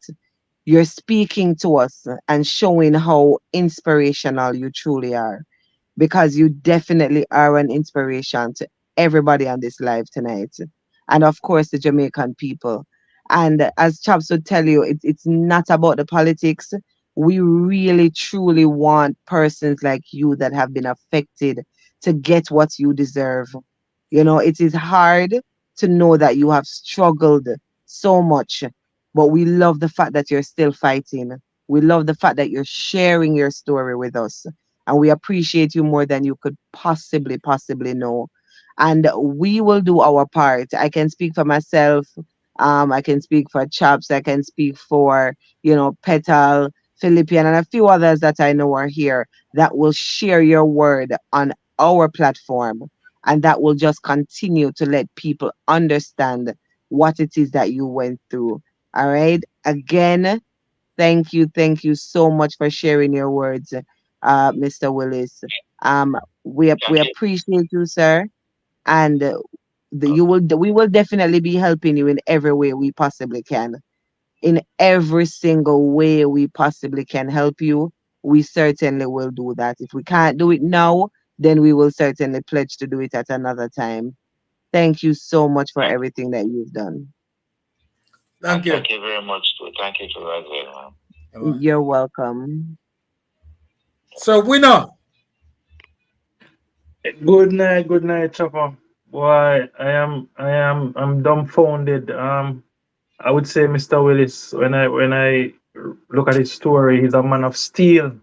you're speaking to us and showing how inspirational you truly are. Because you definitely are an inspiration to everybody on this live tonight. And of course, the Jamaican people. And as Chaps would tell you, it's not about the politics. We really, truly want persons like you that have been affected to get what you deserve. You know, it is hard to know that you have struggled so much, but we love the fact that you're still fighting. We love the fact that you're sharing your story with us. And we appreciate you more than you could possibly know. And we will do our part. I can speak for myself. I can speak for Chaps. I can speak for, Petal, Philippian, and a few others that I know are here that will share your word on our platform. And that will just continue to let people understand what it is that you went through. All right. Again, thank you so much for sharing your words, Mr. Willis. We appreciate you, sir, and we will definitely be helping you in every way we possibly can. In every single way we possibly can help you, we certainly will do that. If we can't do it now, then we will certainly pledge to do it at another time. Thank you so much for everything that you've done. Thank you. Thank you very much. Thank you to as well, man. You're welcome. So winner. Good night, Chopper. Boy, I'm dumbfounded. I would say Mr. Willis, when I look at his story, he's a man of steel.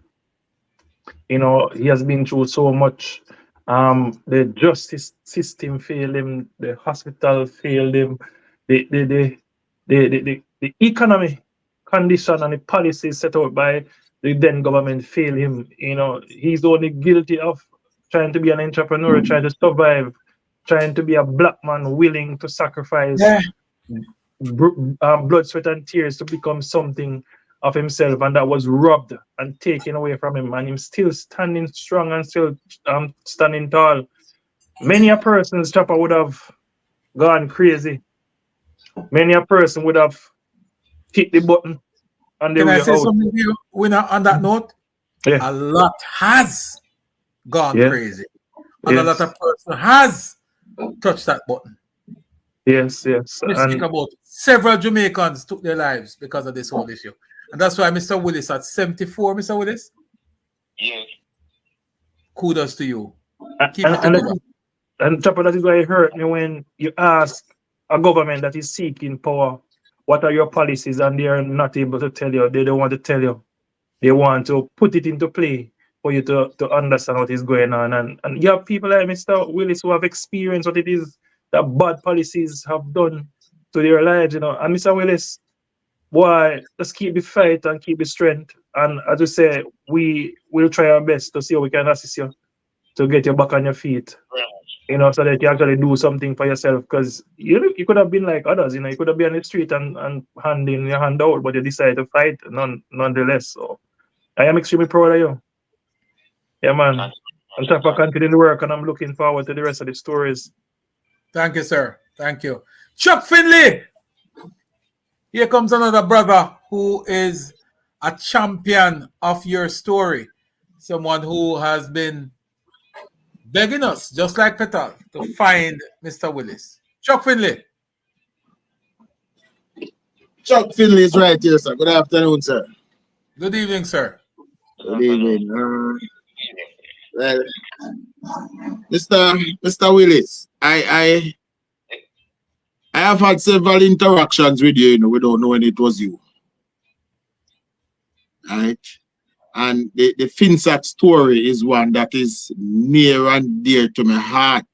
You know, he has been through so much. The justice system failed him, the hospital failed him, the economy condition and the policies set out by the then government failed him. You know, he's only guilty of trying to be an entrepreneur, trying to survive, trying to be a black man willing to sacrifice blood, sweat, and tears to become something of himself, and that was robbed and taken away from him, and him still standing strong and still standing tall. Many a person's Chopper would have gone crazy. Many a person would have hit the button and they Can were I say out. something to you, winner, on that note? Yeah. A lot has gone Yeah. crazy. And a Yes. lot of person has touched that button. Yes. We speak about several Jamaicans took their lives because of this whole issue. And that's why Mr. Willis at 74, Mr. Willis. Yes. Kudos to you. Keep And, it and, together. and Chopper, that is why it hurt me when you ask a government that is seeking power, what are your policies, and they are not able to tell you. They don't want to tell you. They want to put it into play for you to understand what is going on. And you have people like Mr. Willis who have experienced what it is that bad policies have done to their lives, you know. And Mr. Willis, boy, just keep the fight and keep the strength. And as we say, we will try our best to see how we can assist you to get you back on your feet. You know, so that you actually do something for yourself. Because you could have been like others, you know, you could have been on the street and handing your hand out, but you decided to fight nonetheless. So I am extremely proud of you. Yeah, man. I'm trying to continue the work, and I'm looking forward to the rest of the stories. Thank you, sir. Thank you. Chuck Finley. Here comes another brother who is a champion of your story. Someone who has been begging us, just like Petal, to find Mr. Willis. Chuck Finley. Chuck Finley is right here, sir. Good afternoon, sir. Good evening, sir. Good evening. Well, Mr. Willis, I have had several interactions with you, you know, we don't know when it was you. Right? And the Finsac story is one that is near and dear to my heart.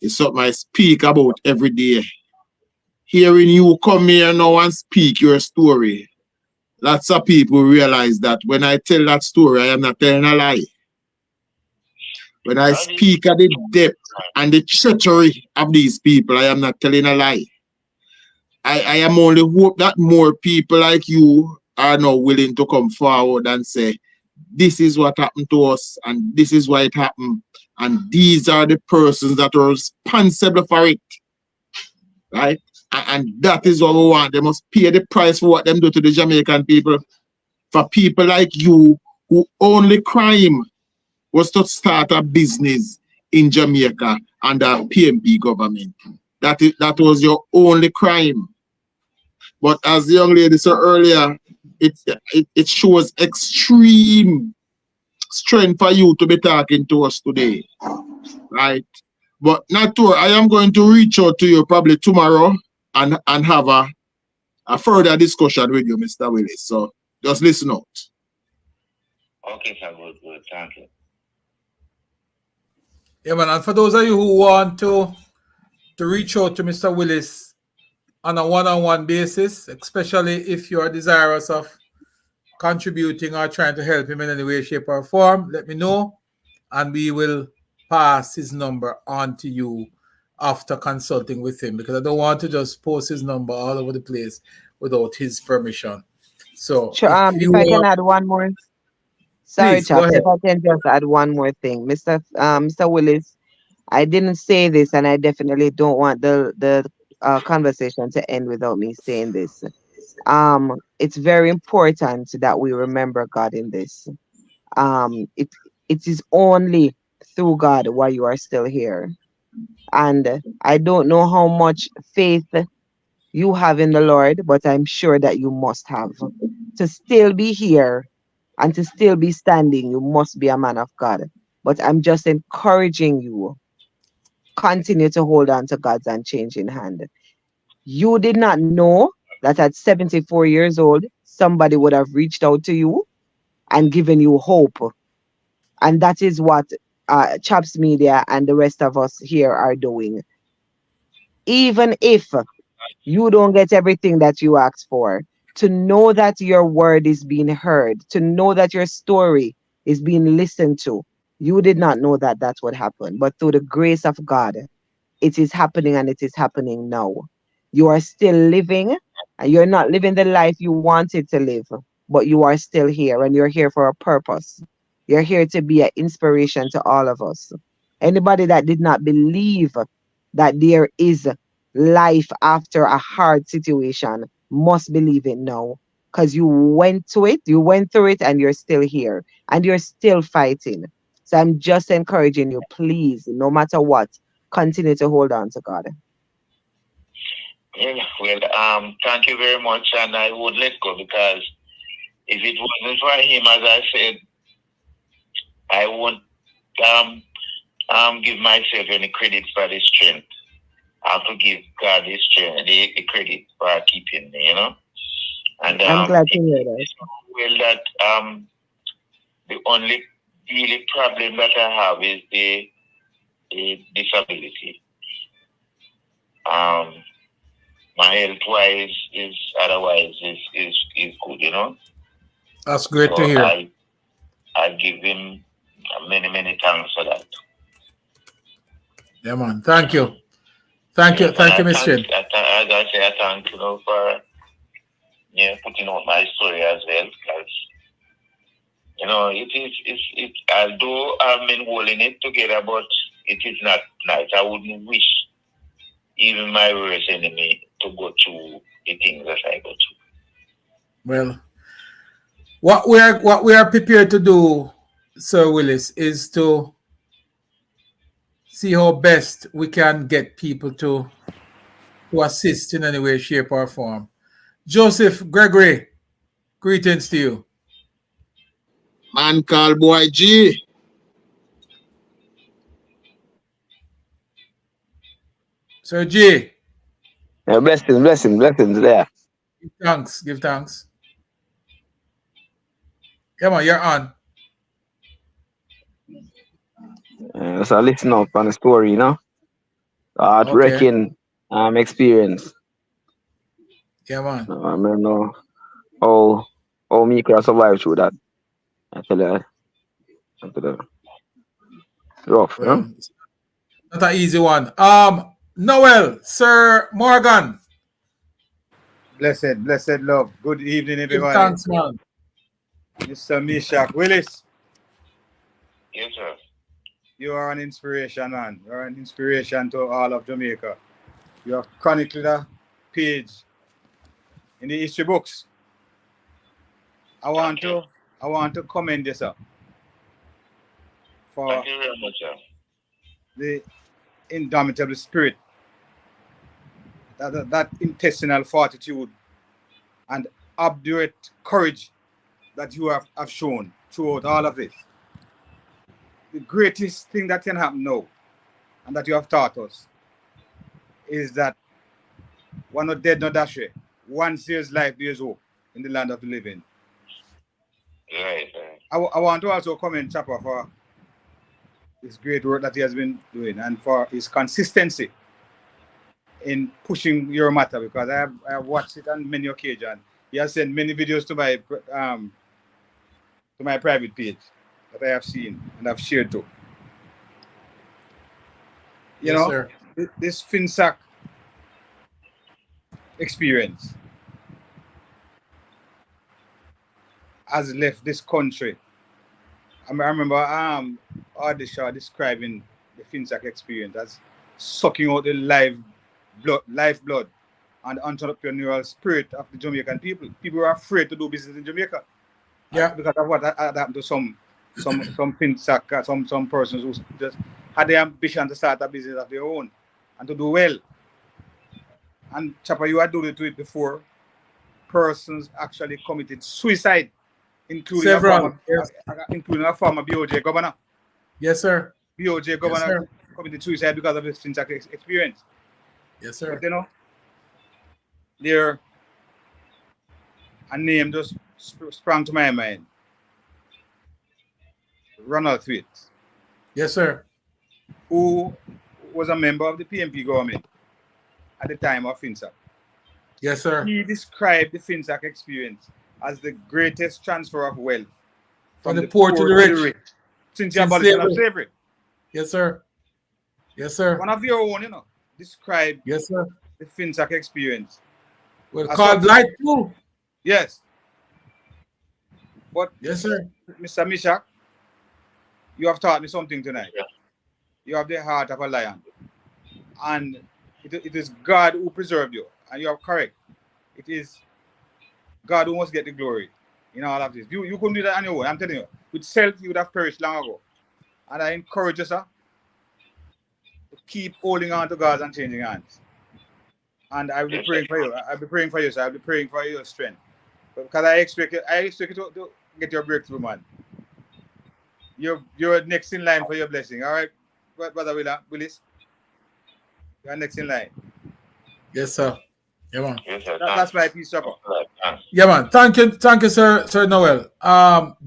It's something I speak about every day. Hearing you come here now and speak your story lots of people realize that when I tell that story, I am not telling a lie. When I speak of the depth and the treachery of these people, I am not telling a lie. I am only hope that more people like you are now willing to come forward and say, this is what happened to us, and this is why it happened, and these are the persons that are responsible for it, right? And that is what we want. They must pay the price for what them do to the Jamaican people. For people like you, who only crime was to start a business in Jamaica under PMP government. That was your only crime. But as the young lady said earlier, it shows extreme strength for you to be talking to us today, right? But not to, I am going to reach out to you probably tomorrow and have a further discussion with you, Mr. Willis. So just listen out. Okay, sir, good, thank you. Yeah, man, and for those of you who want to reach out to Mr. Willis on a one-on-one basis, especially if you are desirous of contributing or trying to help him in any way, shape, or form, let me know, and we will pass his number on to you after consulting with him, because I don't want to just post his number all over the place without his permission. So Sure, if I can add one more. Sorry, please, go chaps, ahead. if I can just add one more thing. Mr. Willis, I didn't say this, and I definitely don't want the conversation to end without me saying this. It's very important that we remember God in this. It is only through God why you are still here. And I don't know how much faith you have in the Lord, but I'm sure that you must have. To still be here and to still be standing, you must be a man of God. But I'm just encouraging you, continue to hold on to God's unchanging hand. You did not know that at 74 years old, somebody would have reached out to you and given you hope. And that is what Chaps Media and the rest of us here are doing. Even if you don't get everything that you asked for, to know that your word is being heard, to know that your story is being listened to. You did not know that that would happen, but through the grace of God, it is happening, and it is happening now. You are still living, and you're not living the life you wanted to live, but you are still here, and you're here for a purpose. You're here to be an inspiration to all of us. Anybody that did not believe that there is life after a hard situation must believe it now, because you went through it, and you're still here, and you're still fighting. So I'm just encouraging you, please, no matter what, continue to hold on to God. Well, thank you very much, and I would let go, because if it wasn't for him, as I said, I won't give myself any credit for the strength. I have to give God the strength, the credit for keeping me, And I'm glad to hear that. Well, that the only really problem that I have is the disability. My health wise is otherwise is good, That's great to hear. I give him many thanks for that. Yeah, man. Thank you. Thank you, Mr. As I say, I thank you for putting out my story as well, because it's although I'm in holding it together, but it is not nice. I wouldn't wish even my worst enemy to go through the things that I go through. Well, what we are prepared to do, Sir Willis, is to see how best we can get people to assist in any way, shape, or form. Joseph Gregory, greetings to you. Man called Boy G. Sir G. Yeah, blessings there. Give thanks. Come on, you're on. So listen up on the story, heartbreaking experience. Yeah, man. I remember how how me could survive through that. I tell you, rough, Well, it's not an easy one. Noel, Sir Morgan. Blessed love. Good evening, Give everybody. thanks, man. Mr. Mesach Willis, Yes, sir. you are an inspiration, man. You are an inspiration to all of Jamaica. You have chronicled a page in the history books. I want to commend you, sir, for Thank you very much, sir. the indomitable spirit, that intestinal fortitude, and obdurate courage that you have shown throughout all of this. The greatest thing that can happen now, and that you have taught us, is that one not dead, no dash. Once there's life, there's hope in the land of the living. Right. I want to also commend Chopper for his great work that he has been doing and for his consistency in pushing your matter, because I have watched it on many occasions. He has sent many videos to my private page that I have seen and have shared too. You Yes, know, sir. this Finsac experience has left this country. I remember Ardisha describing the Finsac experience as sucking out the lifeblood and entrepreneurial spirit of the Jamaican people. People were afraid to do business in Jamaica. Yeah. Because of what had happened to some Finsac, some persons who just had the ambition to start a business of their own and to do well. And Chapa, you had alluded to it before. Persons actually committed suicide, including Several, yes. including a former BOJ governor. Yes, sir. BOJ governor committed suicide because of his Finsac experience. Yes, sir. But you know, there a name just sprang to my mind. Ronald Thwaite. Yes, sir. Who was a member of the PMP government at the time of Finsac. Yes, sir. He described the Finsac experience as the greatest transfer of wealth from the poor to the rich since the abolition of slavery. Yes, sir. Yes, sir. One of your own, you know, described the Finsac experience. Well, called light too. Yes. But yes, sir. Mr. Mesach, you have taught me something tonight. Yeah. You have the heart of a lion. And it is God who preserved you. And you are correct. It is God who must get the glory in all of this. You couldn't do that on your own. I'm telling you. With self, you would have perished long ago. And I encourage you, sir, to keep holding on to God's unchanging hands. And I will be praying for you. I'll be praying for you, sir. I'll be praying for your strength. Because I expect you to get your breakthrough, man. You're next in line for your blessing. All right, Brother Willis? You're next in line. Yes, sir. Yeah, man. Yes, sir. That's my piece, sir. Yeah, man. Thank you, Sir Noel.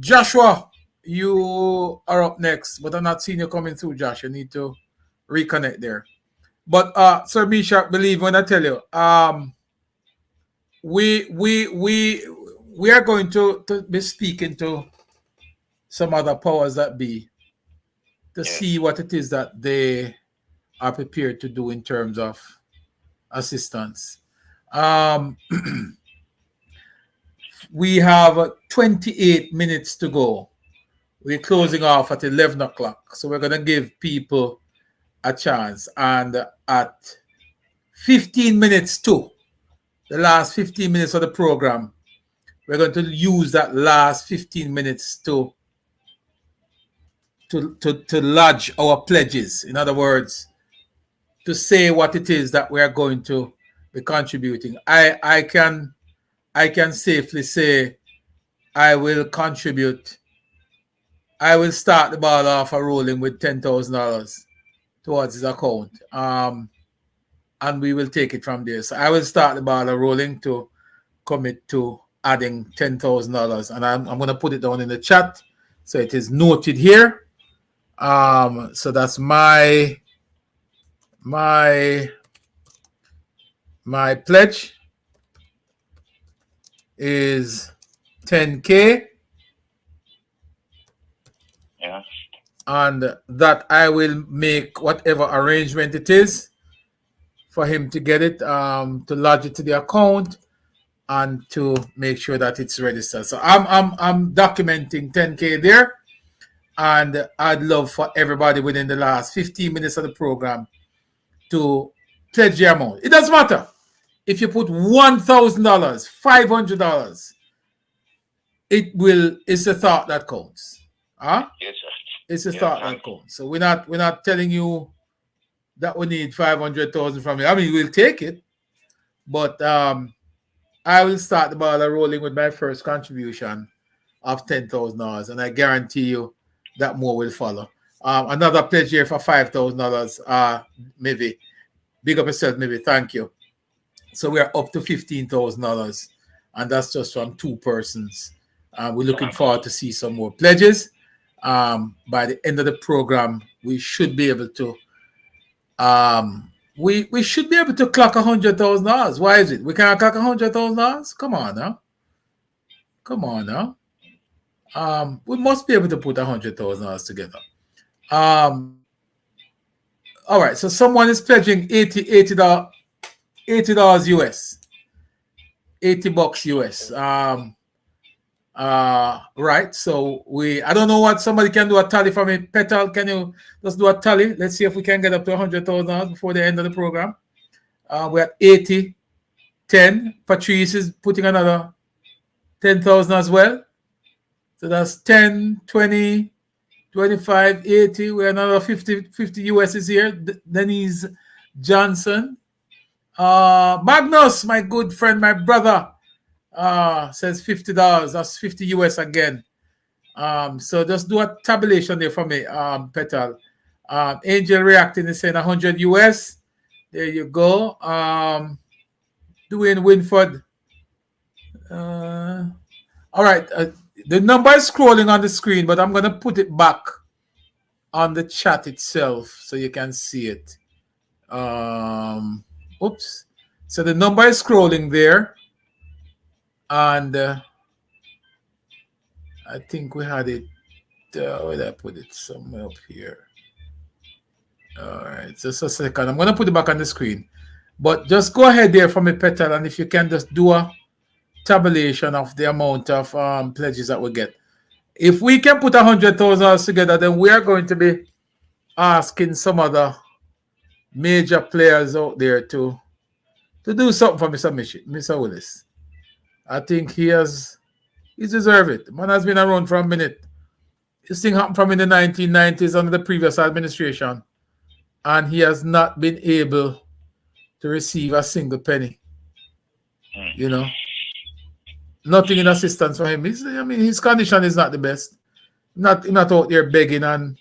Joshua, you are up next, but I'm not seeing you coming through, Josh. You need to reconnect there. But Sir Mesach, believe when I tell you, we are going to be speaking to some other powers that be to see what it is that they are prepared to do in terms of assistance. We have 28 minutes to go. We're closing off at 11 o'clock. So we're going to give people a chance. And at 15 minutes to the last 15 minutes of the program, we're going to use that last 15 minutes to lodge our pledges. In other words, to say what it is that we are going to be contributing. I can safely say I will contribute. I will start the ball off rolling with $10,000 towards his account. And we will take it from there. So I will start the ball rolling to commit to adding $10,000. And I'm going to put it down in the chat so it is noted here. So that's my pledge is 10K. Yeah. And that I will make whatever arrangement it is for him to get it, to lodge it to the account and to make sure that it's registered. So I'm documenting 10K there, and I'd love for everybody within the last 15 minutes of the program to pledge the amount. It doesn't matter if you put $1,000, $500. It's the thought that counts. Huh? Yes, sir. It's a thought that counts. So we're not telling you that we need 500,000 from you. I mean, we'll take it, but I will start the ball rolling with my first contribution of $10,000, and I guarantee you that more will follow. Another pledge here for $5,000. Maybe big up yourself. Maybe thank you. So we are up to $15,000, and that's just from 2 persons. We're looking forward to see some more pledges. By the end of the program, we should be able to we should be able to clock $100,000. Why is it we can't clock $100,000? Come on now. We must be able to put $100,000 together. All right, so someone is pledging $80 US, $80 US. Right, so I don't know what somebody can do a tally for me. Petal, can you just do a tally? Let's see if we can get up to $100,000 before the end of the program. We're at 80, 10. Patrice is putting another 10,000 as well. So that's 10, 20, 25, 80. We're another 50 US is here. Denise Johnson. Magnus, my good friend, my brother. Says $50. That's 50 US again. So just do a tabulation there for me, Petal. Angel reacting is saying 100 US. There you go. Dwayne Winford. All right. The number is scrolling on the screen, but I'm going to put it back on the chat itself so you can see it. Oops. So the number is scrolling there. And I think we had it. Where did I put it? Somewhere up here. All right, just a second. I'm going to put it back on the screen. But just go ahead there for me, Petal, and if you can just do a tabulation of the amount of pledges that we get. If we can put $100,000 together, then we are going to be asking some other major players out there to do something for Mr. Willis. I think he deserves it. Man has been around for a minute. This thing happened from in the 1990s under the previous administration, and he has not been able to receive a single penny. You know, nothing in assistance for him. His condition is not the best. Not out there begging and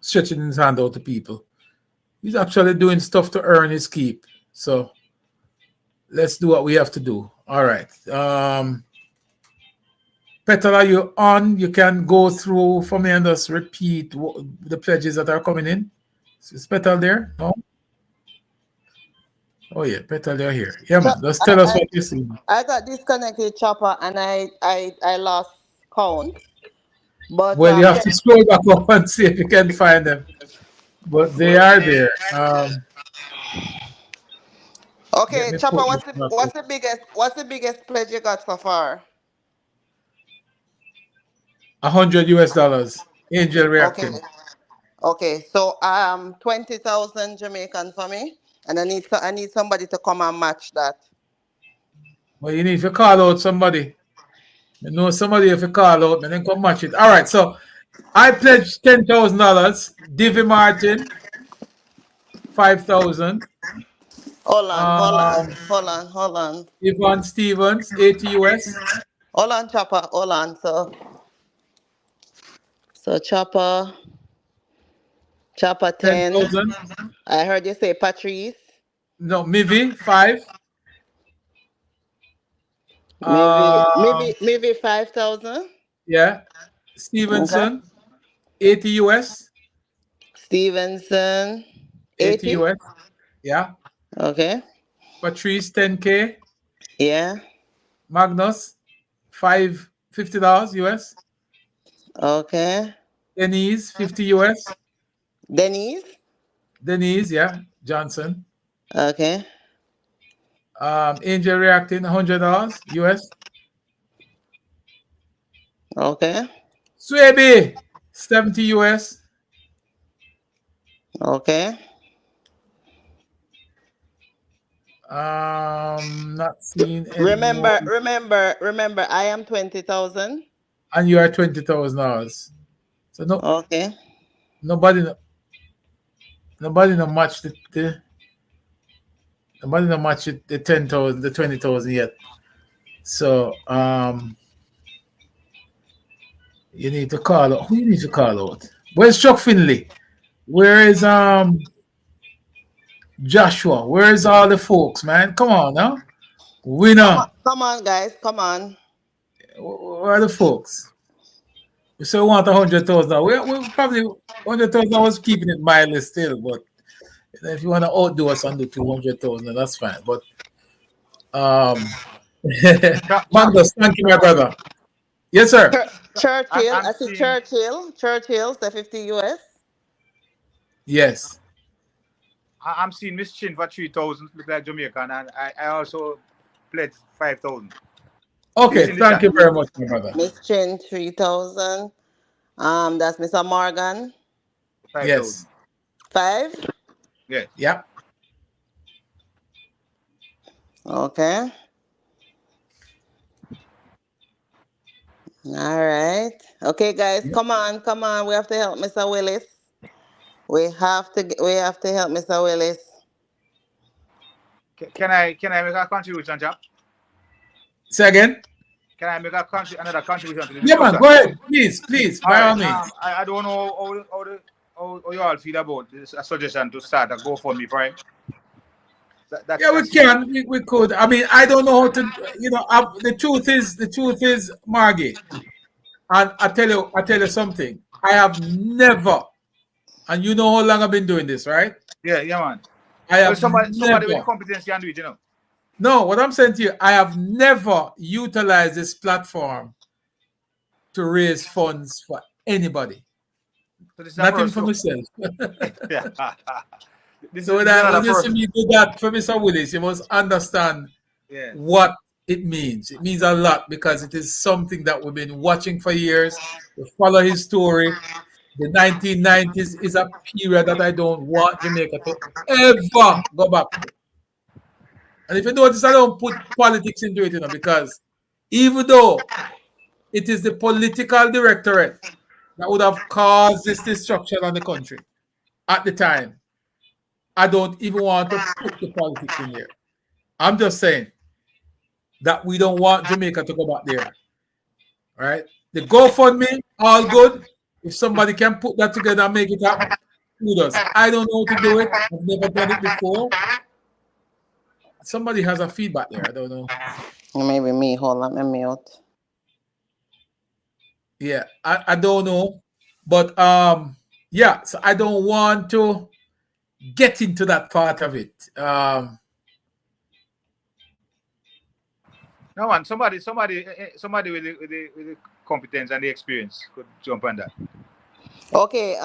stretching his hand out to people. He's actually doing stuff to earn his keep. So let's do what we have to do. All right. Petal, are you on? You can go through for me and just repeat the pledges that are coming in. Is Petal there? No? Oh, yeah. Petal, you're here. Yeah, man. Just tell us what you see. I got disconnected, Chopper, and I lost count. But well, you have to scroll back up and see if you can find them. But they are there. Okay, Chopper, what's the biggest pledge you got so far? $100 Angel reacting. Okay, so 20,000 Jamaican for me, and I need somebody to come and match that. Well, you need to call out somebody. You know somebody if you call out, and then come match it. All right, so I pledged $10,000. Divvy Martin, 5,000. Hold on. Yvonne Stevens, 80 US. Hold on, Chopper. Hold on. So Chopper 10. 10,000. I heard you say Patrice. No, Mivi, 5. Maybe 5,000. Yeah. Stevenson, okay. 80 US. Stevenson, 80 US. Yeah. Okay. Patrice, 10K. Yeah. Magnus, $50 US. Okay. Denise, 50 US. Denise? Denise, yeah. Johnson. Okay. Angel Reacting, $100 US. Okay. Swaby, 70 US. Okay. Not seeing any more. Remember, I am 20,000. And you are $20,000. So no. Okay. Nobody no match nobody no match the 10,000, the 20,000 yet. So you need to call out. Who you need to call out? Where's Chuck Finley? Where is Joshua? Where's all the folks, man? Come on now. Winner. Come on, guys. Come on. Where are the folks? We still want 100,000. We probably 100,000. I was keeping it mildly still, but if you want to outdo us on the 200,000, that's fine. But Mangus, thank you, my brother. Yes, sir. Churchill. I see Churchill. Churchill's the 50 US. Yes. I'm seeing Miss Chin for 3,000, look like Jamaican, and I also pledged 5,000. Okay, thank you very much, my brother. Miss Chin, 3,000. That's Mr. Morgan. 5,000. Yes. 5? Yes. Yep. Okay. All right. Okay, guys, come on. We have to help Mr. Willis. We have to help Mr. Willis. Can I make a contribution, Jack? Say again? Can I make another contribution to the Yeah, man, go ahead. Please, by all means. I don't know how you all feel about this suggestion to start a GoFundMe for him. Yeah, we can. We could. I mean, I don't know how to. The truth is, Margie, and I tell you something. I have never, and you know how long I've been doing this, right? Yeah, man. I have somebody never, with competence can do it, No, what I'm saying to you, I have never utilized this platform to raise funds for anybody. So Not even for myself. Yeah. So when you see me do that for Mr. Willis, you must understand what it means. It means a lot because it is something that we've been watching for years. We follow his story. The 1990s is a period that I don't want Jamaica to ever go back to. And if you notice, I don't put politics into it, because even though it is the political directorate that would have caused this destruction on the country at the time, I don't even want to put the politics in here. I'm just saying that we don't want Jamaica to go back there. All right? The GoFundMe, all good. If somebody can put that together and make it happen, who does? I don't know how to do it. I've never done it before. Somebody has a feedback there. I don't know. Maybe me. Hold on, let me mute. Yeah, I don't know. But yeah, so I don't want to get into that part of it. No one, somebody with the competence and the experience could jump on that. Okay.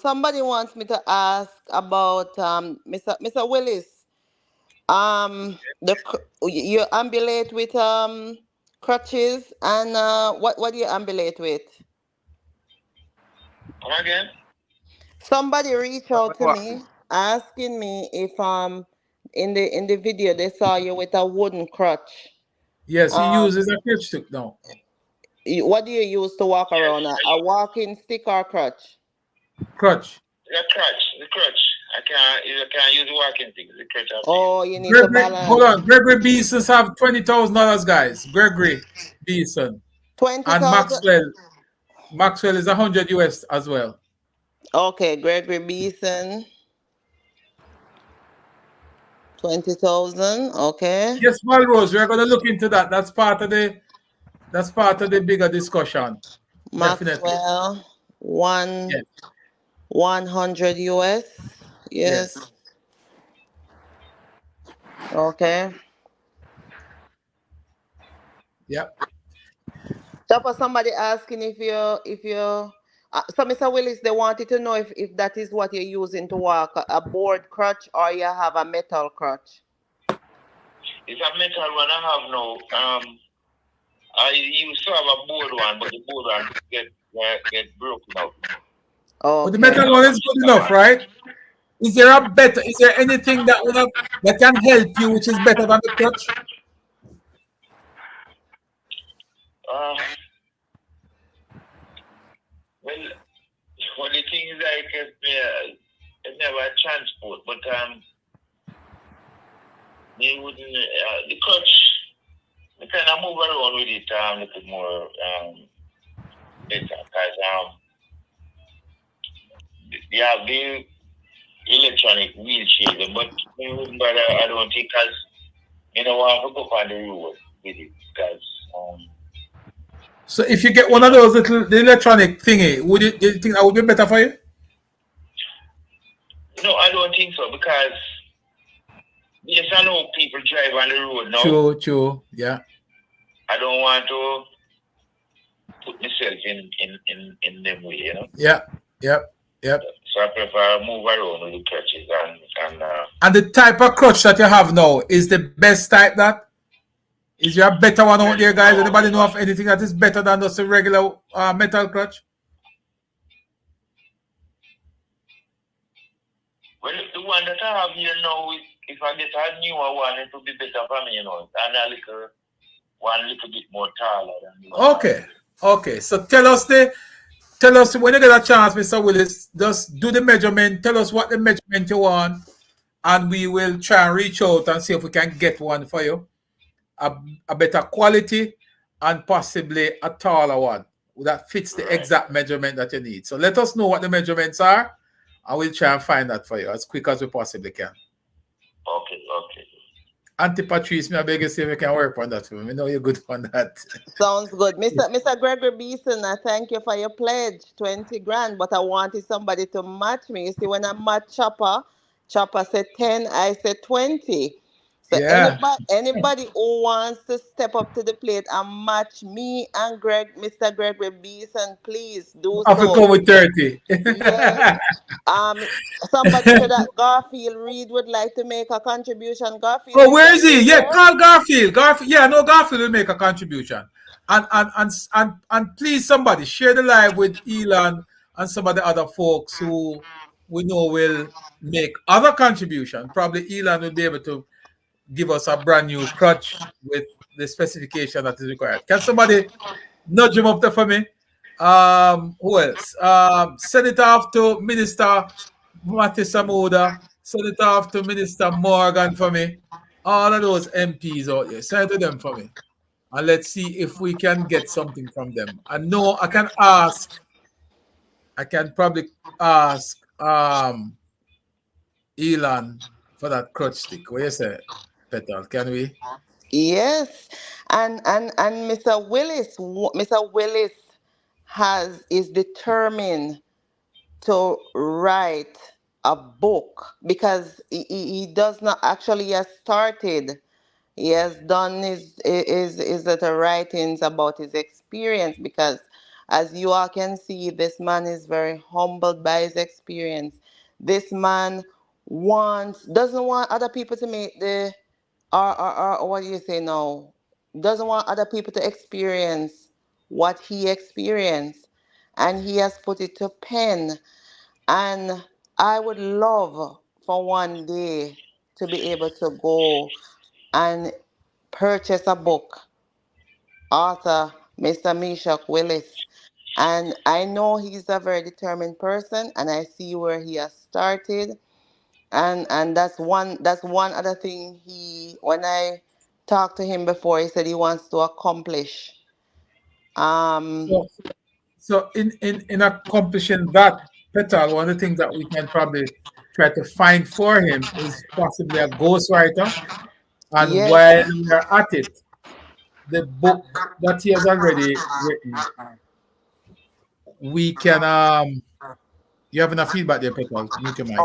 Somebody wants me to ask about Mr. Willis. You ambulate with crutches, and what do you ambulate with? Come again? Somebody reached out to me asking me if in the video they saw you with a wooden crutch. Yes, he uses a crutch stick now. What do you use to walk around? A walking stick or crutch? Crutch. The crutch. You can't use the walking stick. The crutch. Oh, you need to balance. Hold on. Gregory Beeson's have $20,000, guys. Gregory Beeson. 20,000. And Maxwell is 100 US as well. Okay, Gregory Beeson. 20,000. Okay. Yes, Malrose, we're gonna look into that. That's part of the bigger discussion. Maxwell, 100 US. Yes. Okay. Yep. Chopper, somebody asking if so Mr. Willis, they wanted to know if that is what you're using to walk, a board crutch or you have a metal crutch. It's a metal one I have now. I used to have a board one, but the board one get broken out. Oh, but the metal one is good enough, right? Is there anything that can help you which is better than the crutch? Well, the thing is like it's never transport, but they wouldn't the crutch. We kind of move around with it a little more better because they have the electronic wheelchair, but I don't think because you know I have to go on the road with it because So if you get one of those the electronic thingy, do you think that would be better for you? No, I don't think so because yes, I know people drive on the road now. True, yeah. I don't want to put myself in them way, you know. Yep. So I prefer move around with the crutches And the type of crutch that you have now is the best type that? Is there a better one out there, guys? Anybody know of anything that is better than just a regular metal crutch? Well, the one that I have here now, if I get a newer one, it will be better for me, you know. And one little bit more taller than the one. Okay. So tell us when you get a chance, Mr. Willis, just do the measurement. Tell us what the measurement you want, and we will try and reach out and see if we can get one for you. A better quality and possibly a taller one that fits the exact measurement that you need. So let us know what the measurements are, and we'll try and find that for you as quick as we possibly can. Okay. Auntie Patrice, I beg you, see if we can work on that for me. I know you're good on that. Sounds good. Mr. Gregory Beeson, I thank you for your pledge, 20 grand, but I wanted somebody to match me. You see, when I match Chopper said 10, I said 20. So Yeah. anybody who wants to step up to the plate and match me and Mr. Gregory Beeson, please do I have to so. come with 30. Yes. Somebody said that Garfield Reed would like to make a contribution. Garfield. Oh, where is he? Yeah, call Garfield. Garfield will make a contribution. And please, somebody share the live with Elon and some of the other folks who we know will make other contribution. Probably Elon will be able to give us a brand new crutch with the specification that is required. Can somebody nudge him up there for me? Who else? Send it off to Minister Matissa Moda. Send it off to Minister Morgan for me. All of those MPs out there. Send it to them for me. And let's see if we can get something from them. I know I can probably ask Elon for that crutch stick. What you say, Petal? Can we? Yes. And Mr. Willis is determined to write a book because he does not actually has started. He has done his writings about his experience because, as you all can see, this man is very humbled by his experience. This man doesn't want other people to make or what do you say now? Doesn't want other people to experience what he experienced, and he has put it to pen. And I would love for one day to be able to go and purchase a book, author Mr. Mesach Willis. And I know he's a very determined person, and I see where he has started. And that's one other thing when I talked to him before, he said he wants to accomplish. So in accomplishing that, Petal, one of the things that we can probably try to find for him is possibly a ghostwriter. And Yes. while we're at it, the book that he has already written, we can you have enough feedback there, Petal? Mute your mic.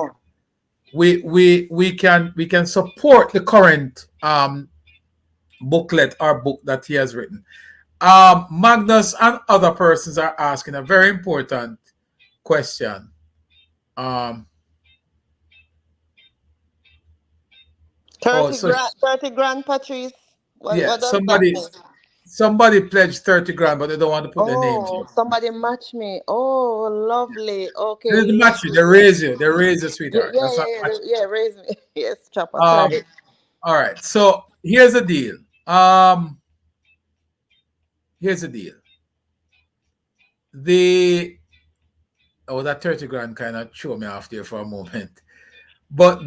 We can support the current booklet or book that he has written. Magnus and other persons are asking a very important question. 30 grand, Patrice. What Yeah, does that mean? somebody pledged 30 grand, but they don't want to put their names here. Somebody match me. Oh, lovely. Okay, They didn't match you. They raise you. They raise you, sweetheart. Yeah, raise me. Yes, Chopper. All right. So here's the deal. Here's the deal. That 30 grand kind of threw me off there for a moment. But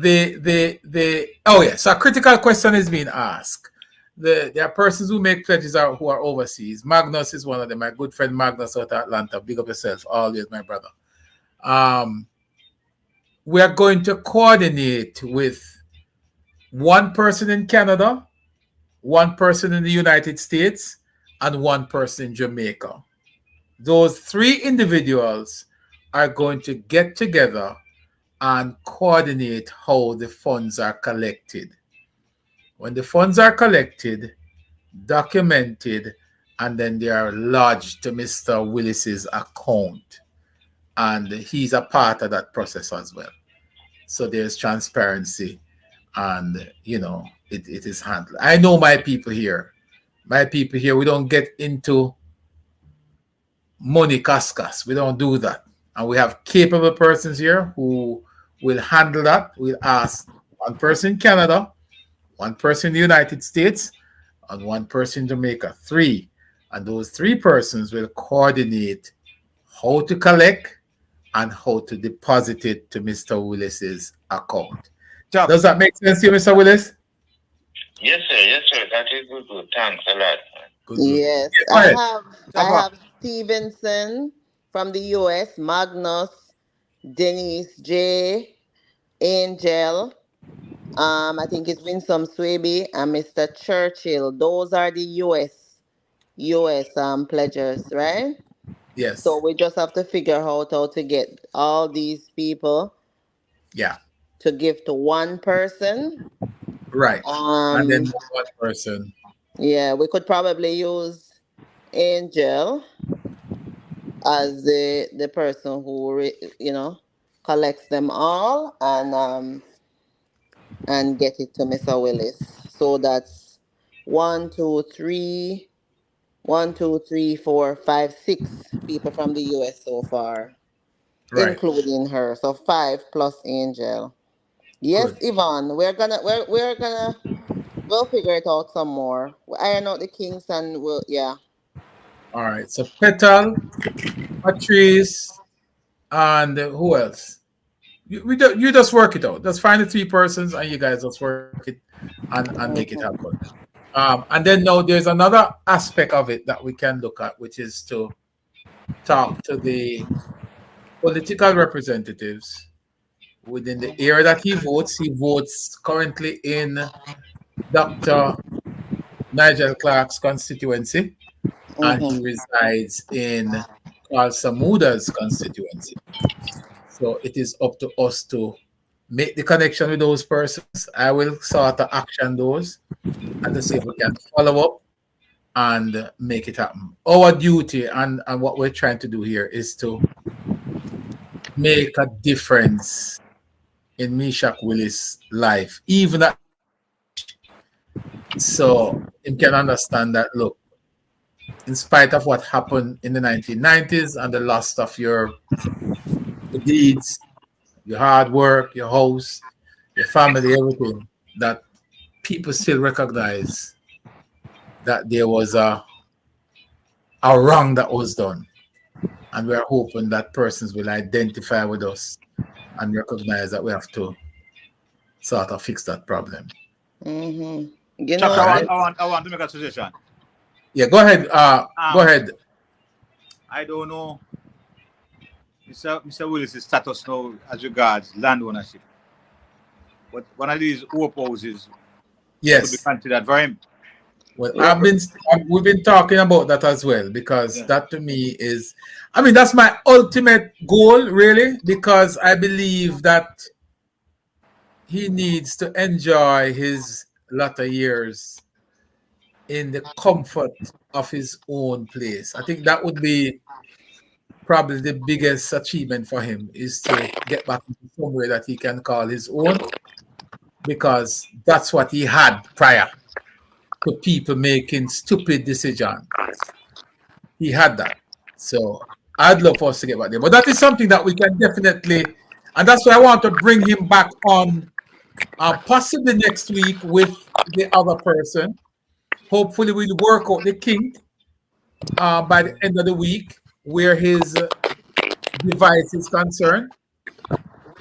so a critical question is being asked. There are persons who make pledges who are overseas. Magnus is one of them. My good friend Magnus out of Atlanta. Big up yourself. Always, my brother. We are going to coordinate with one person in Canada, one person in the United States, and one person in Jamaica. Those 3 individuals are going to get together and coordinate how the funds are collected. When the funds are collected, documented, and then they are lodged to Mr. Willis's account. And he's a part of that process as well. So there's transparency and, it is handled. I know my people here. We don't get into money cascas. We don't do that. And we have capable persons here who will handle that. We'll ask one person in Canada, one person in the United States, and one person in Jamaica. 3. And those 3 persons will coordinate how to collect and how to deposit it to Mr. Willis's account. Does that make sense to you, Mr. Willis? Yes, sir. That is good. Thanks a lot. Good. Yes, I have Stevenson from the US, Magnus, Denise J, Angel. I think it's Winsome Swaby and Mr. Churchill. Those are the US pledgers, right? Yes. So we just have to figure out how to get all these people. Yeah. To give to one person. Right. And then one person. Yeah, we could probably use Angel as the person who collects them all and get it to Mr. Willis. So that's 1, 2, 3, 4, 5, 6 people from the US so far, including her. So 5 plus Angel. Yes, good. Yvonne, we'll figure it out some more. We'll iron out the kinks and All right. So Petal, Patrice, and who else? You just work it out. Just find the 3 persons and you guys just work it and make it happen. And then now there's another aspect of it that we can look at, which is to talk to the political representatives within the area that he votes. He votes currently in Dr. Nigel Clark's constituency, and he resides in Carl Samuda's constituency. So it is up to us to make the connection with those persons. I will sort of action those and to see if we can follow up and make it happen. Our duty and what we're trying to do here is to make a difference in Mesach Willis' life, even at so you can understand that, look, in spite of what happened in the 1990s and the loss of your deeds, your hard work, your house, your family, everything, that people still recognize that there was a wrong that was done. And we're hoping that persons will identify with us and recognize that we have to sort of fix that problem. Chuck, I want to make a suggestion. Yeah, go ahead. Go ahead. I don't know Mr. Willis' status now as regards land ownership. But one of these hope houses yes, could be considered for him. Well, we've been talking about that as well, because that to me is, I mean, that's my ultimate goal, really, because I believe that he needs to enjoy his latter years in the comfort of his own place. I think that would be probably the biggest achievement for him, is to get back into somewhere that he can call his own, because that's what he had prior to people making stupid decisions. He had that. So I'd love for us to get back there. But that is something that we can definitely, and that's why I want to bring him back on possibly next week with the other person. Hopefully we'll work out the kink by the end of the week where his device is concerned.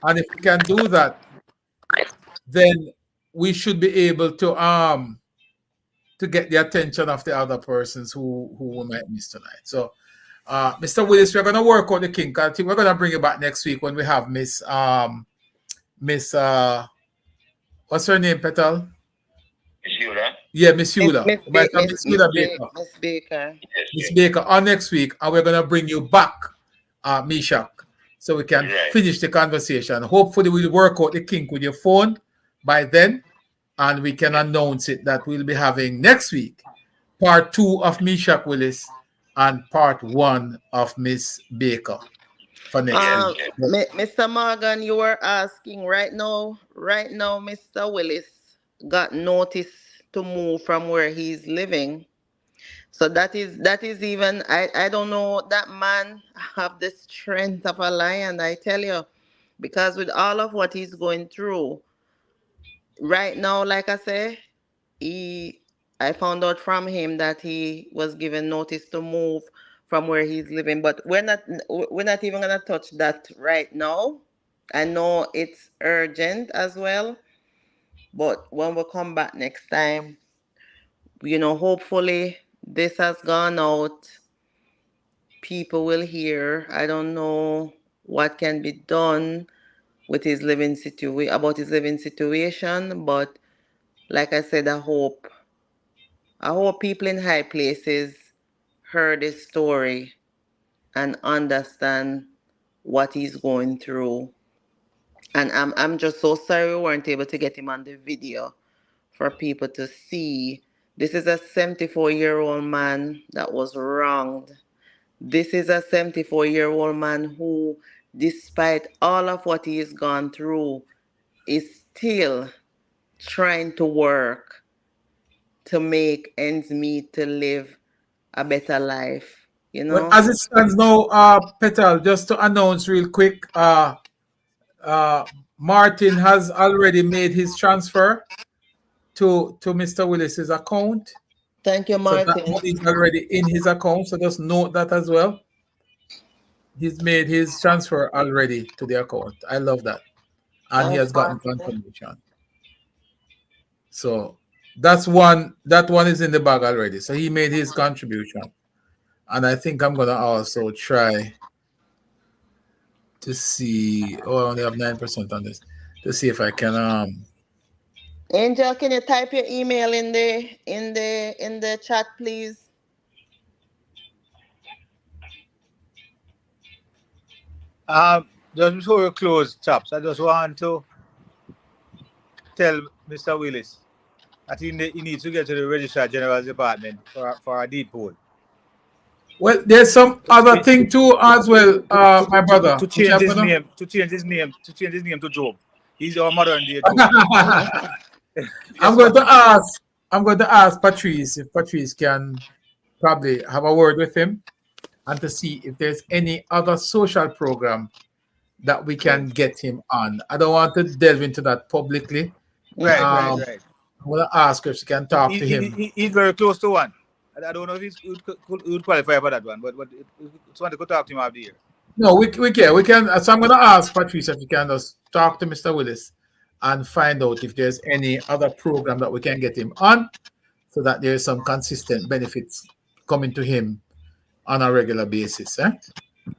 And if we can do that, then we should be able to get the attention of the other persons who we might miss tonight. So Mr. Willis, we're gonna work out the kink. I think we're gonna bring you back next week when we have Miss what's her name, Petal? Miss Eula? Yeah, Miss Eula. Miss Baker. Miss Baker on next week, and we're gonna bring you back, Mesach, so we can finish the conversation. Hopefully we'll work out the kink with your phone by then, and we can announce it that we'll be having next week part 2 of Mesach Willis and part 1 of Miss Baker for next week. Mr. Morgan, you were asking right now, Mr. Willis got notice to move from where he's living. So that is even, I don't know, that man have the strength of a lion, I tell you, because with all of what he's going through right now, like I say, I found out from him that he was given notice to move from where he's living, but we're not even gonna touch that right now. I know it's urgent as well, but when we come back next time, hopefully this has gone out. People will hear. I don't know what can be done with his living situation, but like I said, I hope people in high places heard his story and understand what he's going through. And I'm just so sorry we weren't able to get him on the video for people to see. This is a 74-year-old man that was wronged. This is a 74-year-old man who, despite all of what he has gone through, is still trying to work to make ends meet, to live a better life, Well, as it stands now, Petal, just to announce real quick, Martin has already made his transfer to Mr. Willis's account. Thank you, Martin. So that money is already in his account, so just note that as well. He's made his transfer already to the account. I love that. And he has gotten confirmation. So that one is in the bag already. So he made his contribution. And I think I'm gonna also try to see. I only have 9% on this. To see if I can Angel, can you type your email in the chat, please? Just before we close, chaps, I just want to tell Mr. Willis that he needs to get to the Registrar General's Department for a deed poll. Well, there's some other thing too as well, my brother. To change his name to Job. He's our modern day Job. I'm going to ask Patrice if Patrice can probably have a word with him and to see if there's any other social program that we can get him on. I don't want to delve into that publicly. Right. I'm going to ask her if she can talk to him. He's very close to one. I don't know if he would qualify for that one, but it's one to go talk to him after here. No, we can. So I'm going to ask Patrice if you can just talk to Mr. Willis and find out if there's any other program that we can get him on, so that there's some consistent benefits coming to him on a regular basis.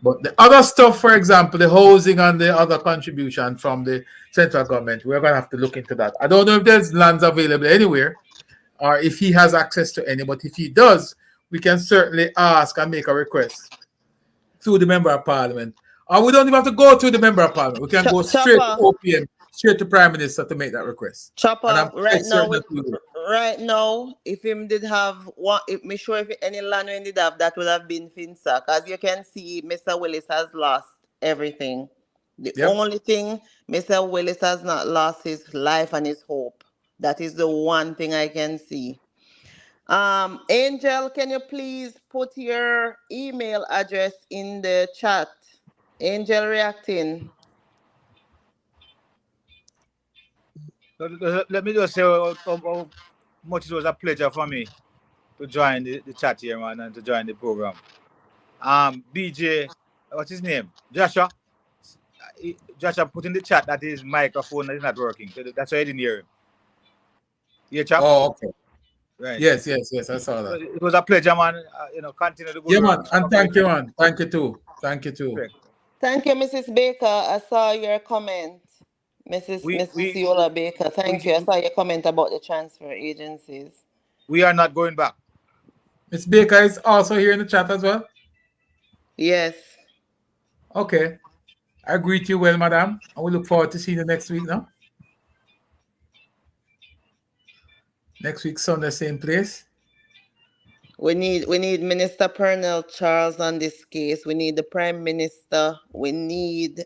But the other stuff, for example, the housing and the other contribution from the central government, we're going to have to look into that. I don't know if there's lands available anywhere or if he has access to any, but if he does, we can certainly ask and make a request through the Member of Parliament. Or we don't even have to go through the Member of Parliament. We can go straight to OPM, straight to Prime Minister to make that request. Chopper, right right now, if him did have one, if me sure if any land we did have, that would have been Finsac. As you can see, Mr. Willis has lost everything. The Yep. only thing Mr. Willis has not lost his life and his hope. That is the one thing I can see. Angel, can you please put your email address in the chat? Angel reacting. Let me just say how much it was a pleasure for me to join the chat here, man, and to join the program. BJ, what's his name? Joshua. Joshua put in the chat that his microphone is not working. So that's why I didn't hear him. Yeah, chap? Oh, okay. Right. Yes, I saw that. It was a pleasure, man. Continue the good Yeah, work. man. And thank you, man. Thank you too. Thank you too. Correct. Thank you, Mrs. Baker. I saw your comment. Mrs. Yola Baker, thank you. I saw your comment about the transfer agencies. We are not going back. Miss Baker is also here in the chat as well? Yes. Okay. I greet you well, madam. And we look forward to seeing you next week now. Next week, Sunday, same place. We need Minister Pernell Charles on this case. We need the Prime Minister. We need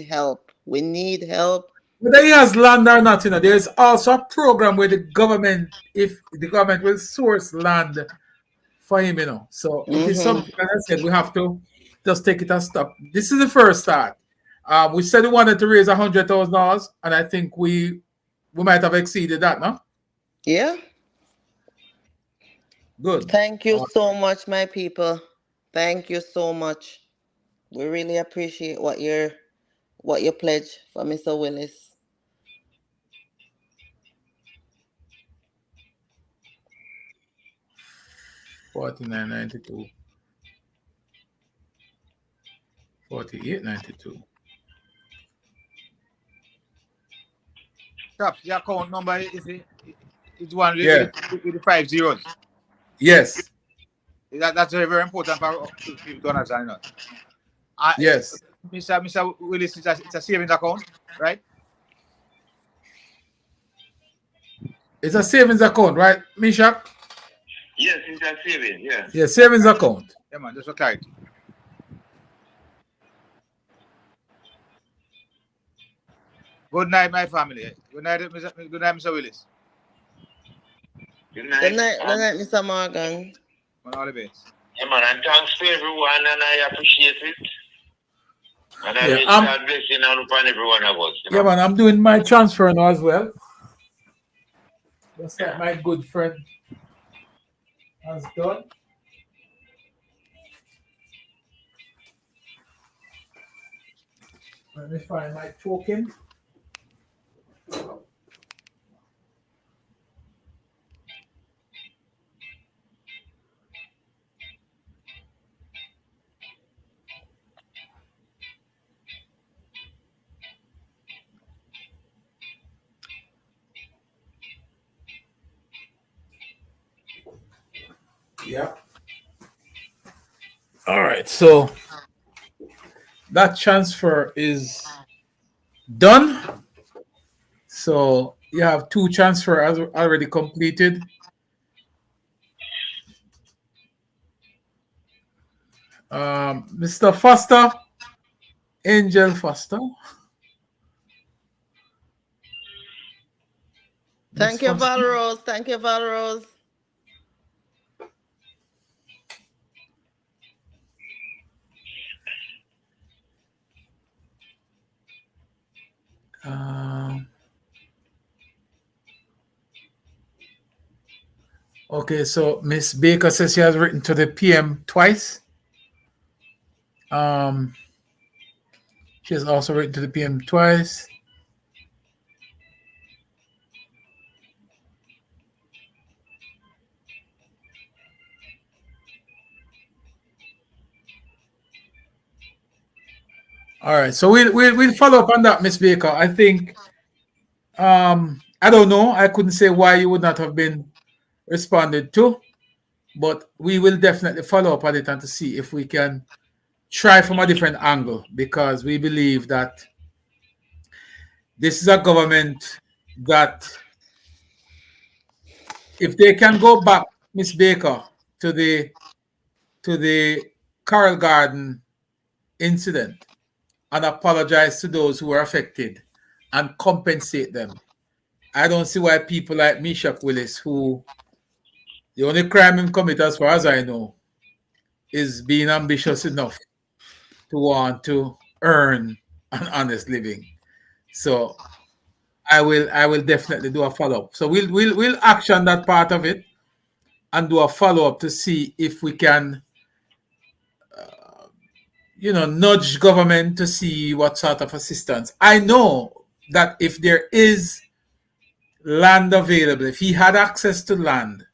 help. We need help. Whether he has land or not, there is also a program where the government, if the government will source land for him, So it is something, as I said, we have to just take it a step. This is the first start. We said we wanted to raise $100,000, and I think we might have exceeded that, no? Yeah. Good. Thank you so much, my people. Thank you so much. We really appreciate what you pledge for Mr. Willis. $49.92. $48.92. Stop. The account number is one with the 5 zeros. Yes. That's very, very important for people to understand. Yes. Mr. Willis, it's a savings account, right? It's a savings account, right, Mesach? Yes, it's a savings, yeah. Yeah, savings account. Yeah, man, just for clarity. Good night, my family. Good night, Mr. Willis. Good night. Good night, Mr. Morgan. All the best. Yeah, man, and thanks to everyone, and I appreciate it. And I wish God blessing upon everyone of us. Yeah, man, I'm doing my transfer now as well. Just like my good friend has done. Let me find my token. Yeah. All right. So that transfer is done. So you have 2 transfers already completed. Mr. Foster, Angel Foster. Thank you, Valrose. Thank you, Valrose. Okay, so Miss Baker says she has written to the PM twice. She has also written to the PM twice. All right, so we'll follow up on that, Miss Baker. I think I don't know. I couldn't say why you would not have been responded to, but we will definitely follow up on it and to see if we can try from a different angle, because we believe that this is a government that if they can go back, Miss Baker, to the Carroll Garden incident and apologize to those who were affected and compensate them. I don't see why people like Mesach Willis, who the only crime him commit, as far as I know, is being ambitious enough to want to earn an honest living. So I will definitely do a follow-up. So we'll action that part of it and do a follow-up to see if we can nudge government to see what sort of assistance. I know that if there is land available, if he had access to land,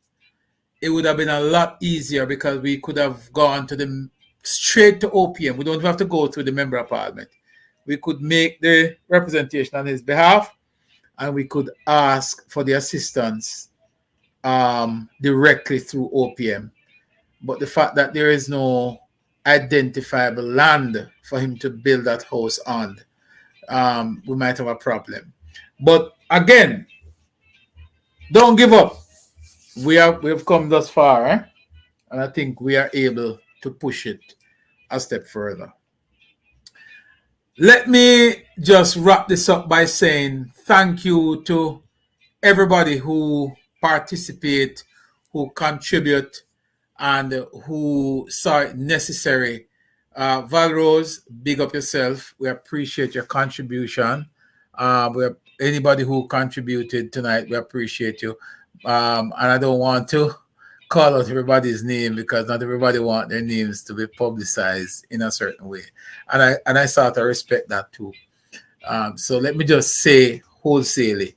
it would have been a lot easier because we could have gone to straight to OPM. We don't have to go through the member of parliament. We could make the representation on his behalf and we could ask for the assistance directly through OPM. But the fact that there is no identifiable land for him to build that house on, we might have a problem. But again, don't give up. We've come thus far, and I think we are able to push it a step further. Let me just wrap this up by saying thank you to everybody who participate, who contribute, and who saw it necessary. Valrose, big up yourself. We appreciate your contribution. Anybody who contributed tonight, we appreciate you. And I don't want to call out everybody's name because not everybody want their names to be publicized in a certain way. And I sort of respect that too. So let me just say wholesalely,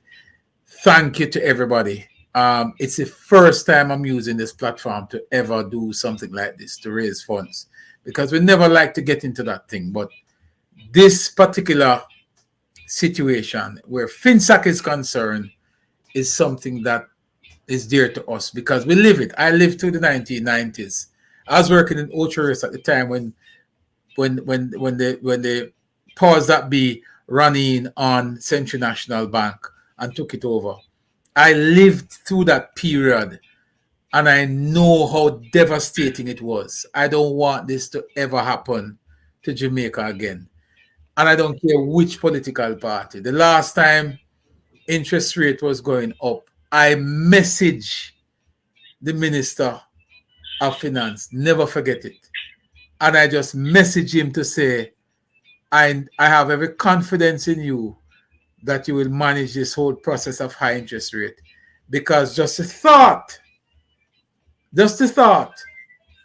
thank you to everybody. It's the first time I'm using this platform to ever do something like this, to raise funds, because we never like to get into that thing. But this particular situation where Finsac is concerned is something that is dear to us because we live it. I lived through the 1990s. I was working in Ochoris at the time when the powers that be ran in on Central National Bank and took it over. I lived through that period and I know how devastating it was. I don't want this to ever happen to Jamaica again. And I don't care which political party. The last time interest rate was going up, I messaged the Minister of Finance, never forget it. And I just messaged him to say, I have every confidence in you that you will manage this whole process of high interest rate. Because just the thought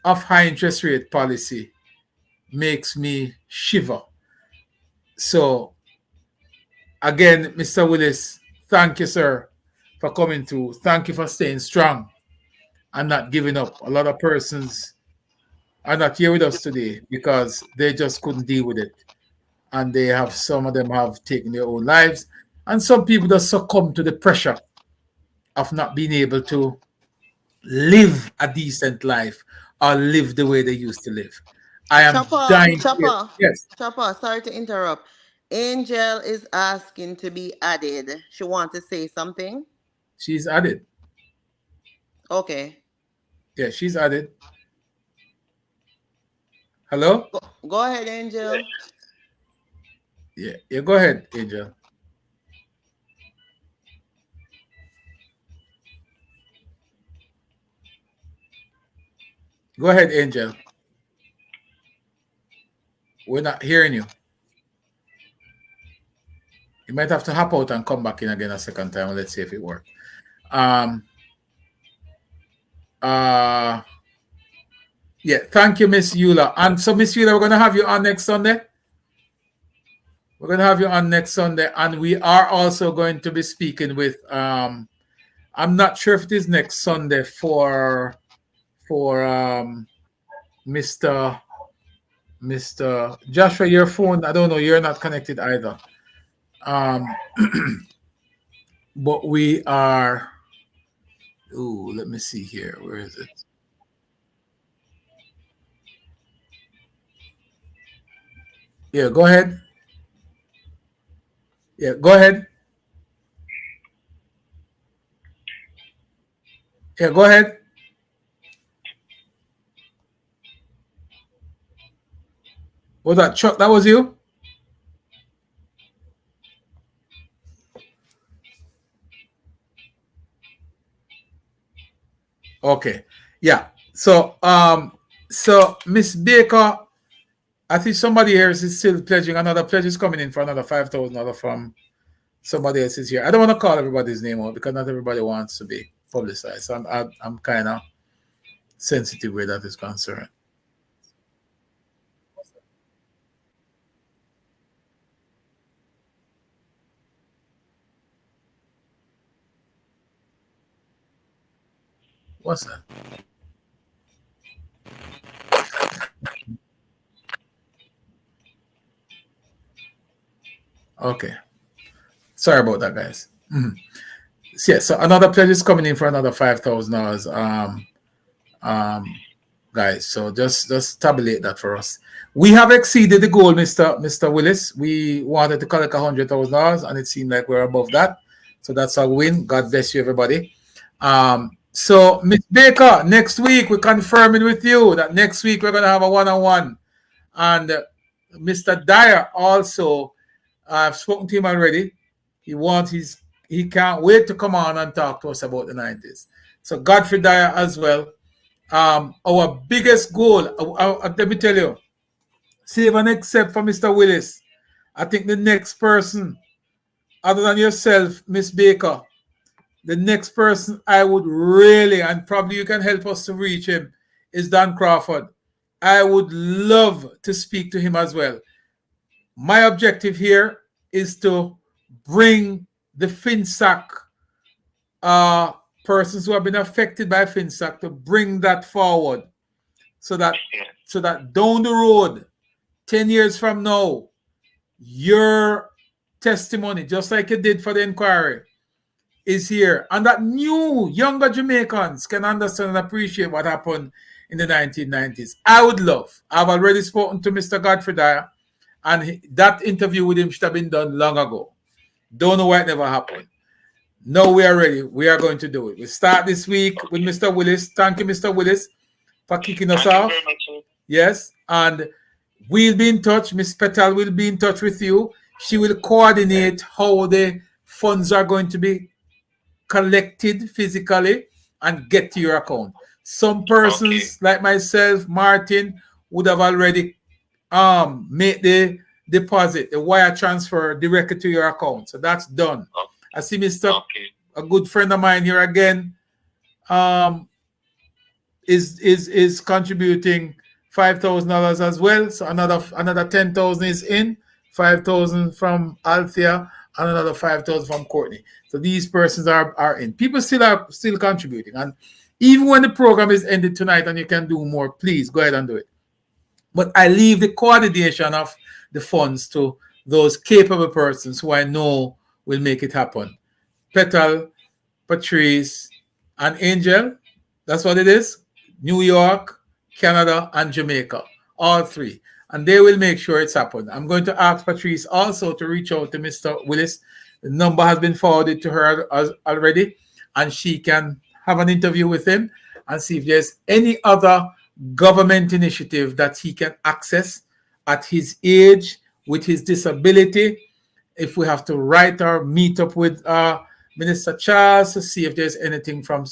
of high interest rate policy makes me shiver. So, again, Mr. Willis, thank you, sir, for coming through. Thank you for staying strong and not giving up. A lot of persons are not here with us today because they just couldn't deal with it. And some of them have taken their own lives. And some people just succumb to the pressure of not being able to live a decent life or live the way they used to live. I am dying. Yes. Chopper, sorry to interrupt. Angel is asking to be added. She wants to say something. She's added. Okay. Yeah, she's added. Hello? Go ahead, Angel. Yeah, go ahead, Angel. Go ahead, Angel. We're not hearing you. You might have to hop out and come back in again a second time. Let's see if it works. Yeah, thank you, Miss Eula. And so, Miss Eula, we're going to have you on next Sunday. We're going to have you on next Sunday. And we are also going to be speaking with, I'm not sure if it is next Sunday for Mr. Joshua, your phone, I don't know, you're not connected either. But we are, let me see here. Where is it? Yeah, go ahead. Yeah, go ahead. Yeah, go ahead. Was that Chuck? That was you? Okay. Yeah. So Miss Baker, I think somebody here is still pledging. Another pledge is coming in for another $5,000 from somebody else is here. I don't want to call everybody's name out because not everybody wants to be publicized. So I'm kind of sensitive where that is concerned. What's that? Okay. Sorry about that, guys. So, yeah, so another pledge is coming in for another $5,000. Guys, so just tabulate that for us. We have exceeded the goal, Mr. Willis. We wanted to collect $100,000, and it seemed like we're above that. So that's a win. God bless you, everybody. So, Ms. Baker, next week we're confirming with you that next week we're going to have a one-on-one. And Mr. Dyer also, I've spoken to him already. He can't wait to come on and talk to us about the 90s. So Godfrey Dyer as well. Our biggest goal, let me tell you, save and except for Mr. Willis, I think the next person, other than yourself, Miss Baker, the next person I would really, and probably you can help us to reach him, is Dan Crawford. I would love to speak to him as well. My objective here is to bring the Finsac persons who have been affected by Finsac, to bring that forward so that down the road, 10 years from now, your testimony, just like you did for the inquiry, is here, and that new younger Jamaicans can understand and appreciate what happened in the 1990s. I would love. I've already spoken to Mr. Godfrey Dyer, and that interview with him should have been done long ago. Don't know why it never happened. No, we are ready. We are going to do it. We start this week with Mr. Willis. Thank you, Mr. Willis, for kicking us off. Yes, and we'll be in touch. Miss Petal will be in touch with you. She will coordinate how the funds are going to be collected physically and get to your account. Some persons like myself, Martin, would have already made the deposit, the wire transfer directly to your account. So that's done. I see Mr. A good friend of mine here again is contributing $5,000 as well. So another 10,000 is in, 5,000 from Althea, and another 5,000 from Courtney. So these persons are in. People are still contributing. And even when the program is ended tonight and you can do more, please go ahead and do it. But I leave the coordination of the funds to those capable persons who I know will make it happen. Petal, Patrice, and Angel. That's what it is. New York, Canada, and Jamaica. All three. And they will make sure it's happened. I'm going to ask Patrice also to reach out to Mr. Willis. The number has been forwarded to her already, and she can have an interview with him and see if there's any other government initiative that he can access at his age, with his disability. If we have to write or meet up with Minister Charles to see if there's anything from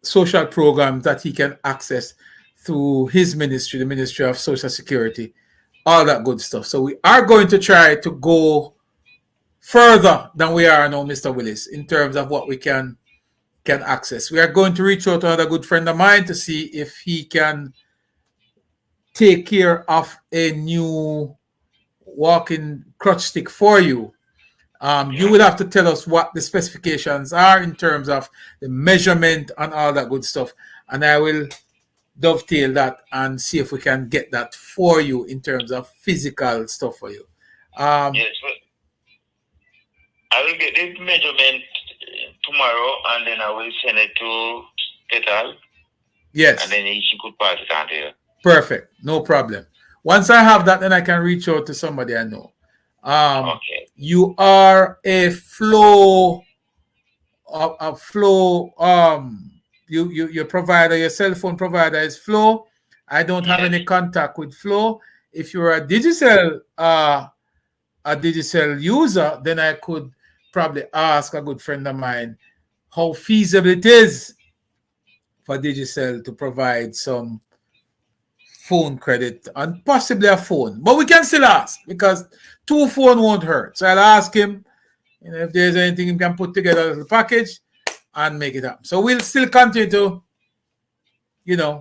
social programs that he can access through his ministry, the Ministry of Social Security, all that good stuff. So we are going to try to go further than we are now, Mr. Willis, in terms of what we can access. We are going to reach out to another good friend of mine to see if he can take care of a new walking crutch stick for you. You will have to tell us what the specifications are in terms of the measurement and all that good stuff. And I will dovetail that and see if we can get that for you in terms of physical stuff for you. Yes, well, I will get the measurement tomorrow, and then I will send it to Petal. Yes. And then she could pass it on to you. Perfect. No problem. Once I have that, then I can reach out to somebody I know. You are a flow Flow, your provider, your cell phone provider is Flow. I don't have any contact with Flow. If you're a digital user, then I could probably ask a good friend of mine how feasible it is for Digicel to provide some phone credit and possibly a phone. But we can still ask, because 2 phones won't hurt. So I'll ask him, if there's anything he can put together a little package and make it up. So we'll still continue to,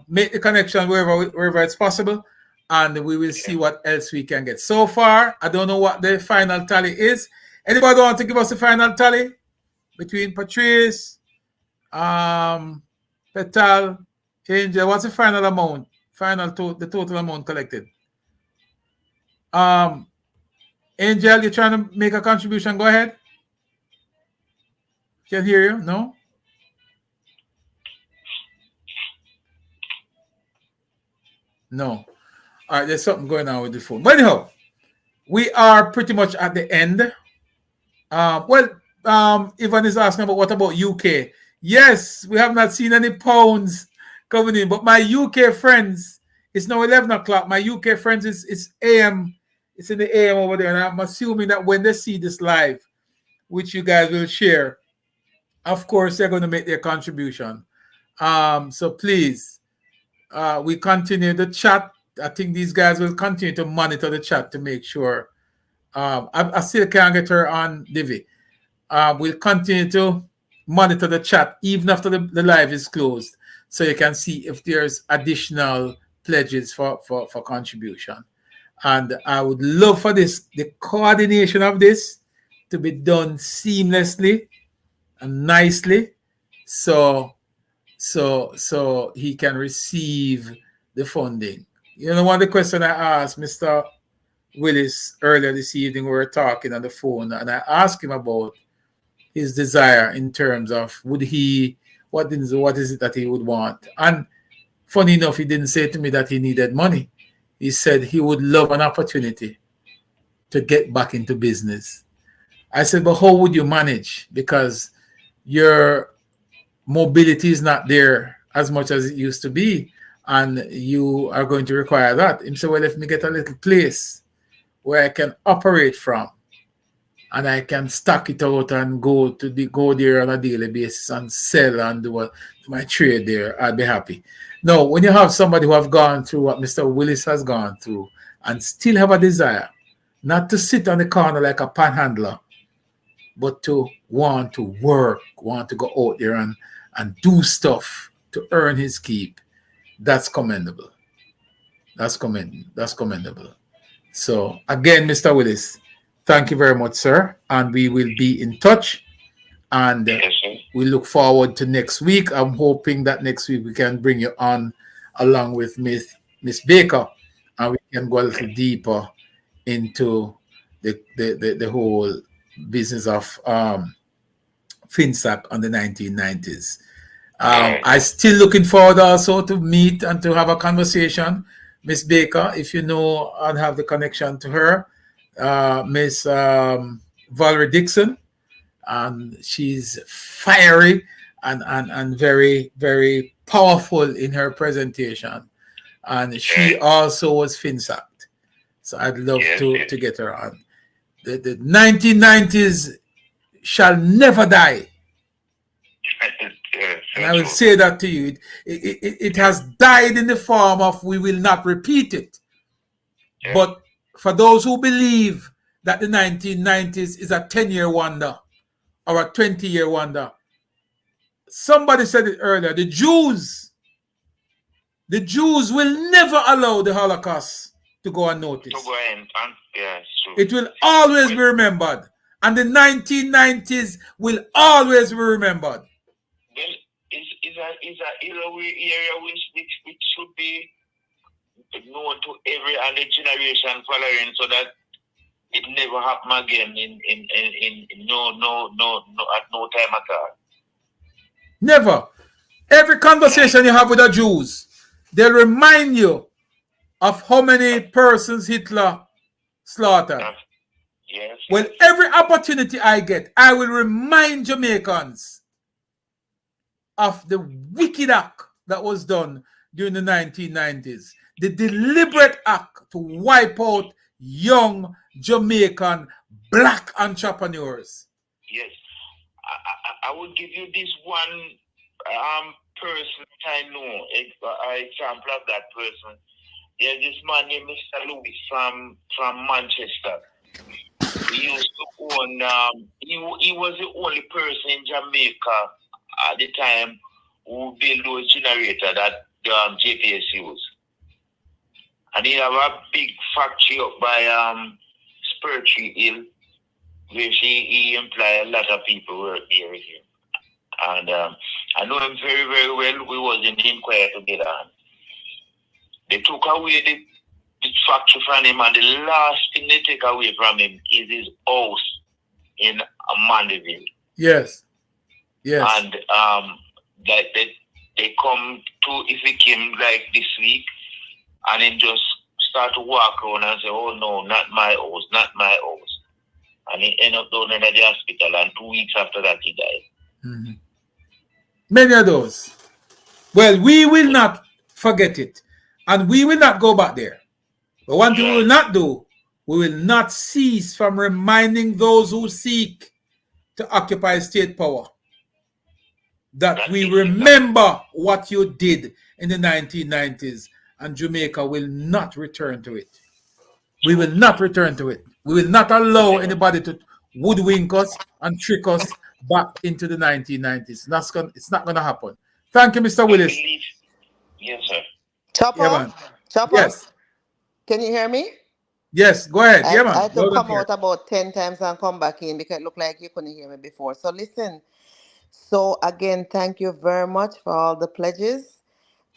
make the connection wherever it's possible, and we will see what else we can get. So far, I don't know what the final tally is. Anybody want to give us the final tally between Patrice, Petal, Angel? What's the final amount? The total amount collected. Angel, you're trying to make a contribution. Go ahead. Can hear you? No? No. All right, there's something going on with the phone. But anyhow, we are pretty much at the end. Ivan is asking about what about UK? Yes, we have not seen any pounds coming in, but my UK friends, it's now 11 o'clock. My UK friends, it's AM. It's in the AM over there, and I'm assuming that when they see this live, which you guys will share, of course, they're going to make their contribution. So please, we continue the chat. I think these guys will continue to monitor the chat to make sure. I still can't get her on Divi. We'll continue to monitor the chat even after the live is closed, so you can see if there's additional pledges for contribution. And I would love for the coordination of this to be done seamlessly and nicely, so he can receive the funding. One of the questions I asked Mr. Willis earlier this evening, we were talking on the phone, and I asked him about his desire in terms of what is it that he would want. And funny enough, he didn't say to me that he needed money. He said he would love an opportunity to get back into business. I said, but how would you manage? Because your mobility is not there as much as it used to be, and you are going to require that. He said, well, let me get a little place where I can operate from, and I can stock it out and go there on a daily basis and sell and do my trade there. I'd be happy. No, when you have somebody who have gone through what Mr. Willis has gone through and still have a desire not to sit on the corner like a panhandler, but to want to work, want to go out there and do stuff to earn his keep, that's commendable. That's commendable. So again, Mr. Willis, thank you very much, sir. And we will be in touch. And we look forward to next week. I'm hoping that next week we can bring you on along with Miss Baker, and we can go a little deeper into the whole business of Finsac on the 1990s. I'm still looking forward also to meet and to have a conversation. Miss Baker, if you know and have the connection to her, Miss Valerie Dixon, and she's fiery and very, very powerful in her presentation. And she also was Finsac. So I'd love to get her on. The 1990s shall never die. And I will say that to you. It has died in the form of we will not repeat it. But for those who believe that the 1990s is a 10-year wonder or a 20-year wonder, somebody said it earlier, the Jews will never allow the Holocaust to go unnoticed. It will always be remembered. And the 1990s will always be remembered. Well, is a area which should be known to every other generation following, so that it never happen again in no at no time at all. Never. Every conversation you have with the Jews, they'll remind you of how many persons Hitler slaughtered. Yes. Well, every opportunity I get, I will remind Jamaicans of the wicked act that was done during the 1990s. The deliberate act to wipe out young Jamaican black entrepreneurs. Yes. I would give you this one person I know, an example of that person. There's this man named Mr. Lewis from Manchester. He used to own, he was the only person in Jamaica at the time who built those generators that JPS used. And he have a big factory up by Spurtree Hill, which he employ a lot of people work there with him. And I know him very, very well. We was in the inquiry together. They took away the factory from him, and the last thing they take away from him is his house in Mandeville. Yes. Yes. And they come to evict him like this week, and then just start to walk around and say, oh no, not my house, not my house. And he ended up down in the hospital, and 2 weeks after that he died. Mm-hmm. Many of those. Well, we will not forget it, and we will not go back there. But one thing we will not do, we will not cease from reminding those who seek to occupy state power that we remember what you did in the 1990s, and Jamaica will not return to it. We will not return to it. We will not allow anybody to woodwink us and trick us back into the 1990s. It's not going to happen. Thank you, Mr. Willis. Yes, sir. Chopper? Yeah, man. Chopper? Yes. Can you hear me? Yes, go ahead. I had to Loud and come clear. out about 10 times and come back in because it looked like you couldn't hear me before. So listen. So again, thank you very much for all the pledges.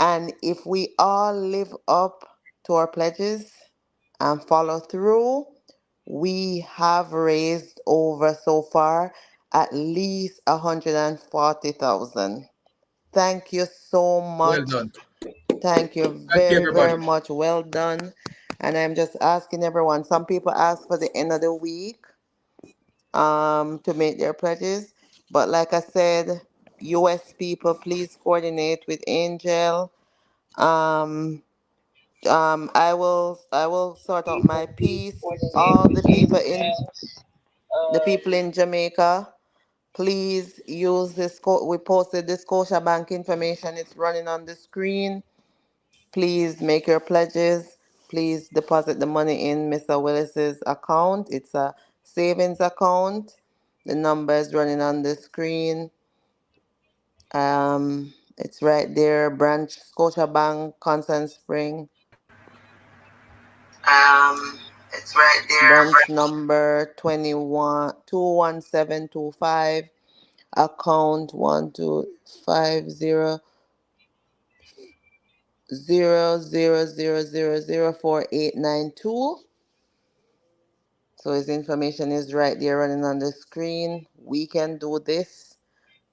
And if we all live up to our pledges and follow through, we have raised over so far at least 140,000. Thank you so much. Well done. Thank you Thank you, very, everybody. very much. Well done. And I'm just asking everyone. Some people ask for the end of the week to make their pledges. But like I said, US people, please coordinate with Angel. I will sort out my piece. All the people in Jamaica, please use this code. We posted this Scotia Bank information. It's running on the screen. Please make your pledges. Please deposit the money in Mr. Willis's account. It's a savings account. The number is running on the screen. It's right there. Branch Scotia Bank, Constant Spring. It's right there. Branch number 21725. Account 125000004892. So his information is right there running on the screen. We can do this.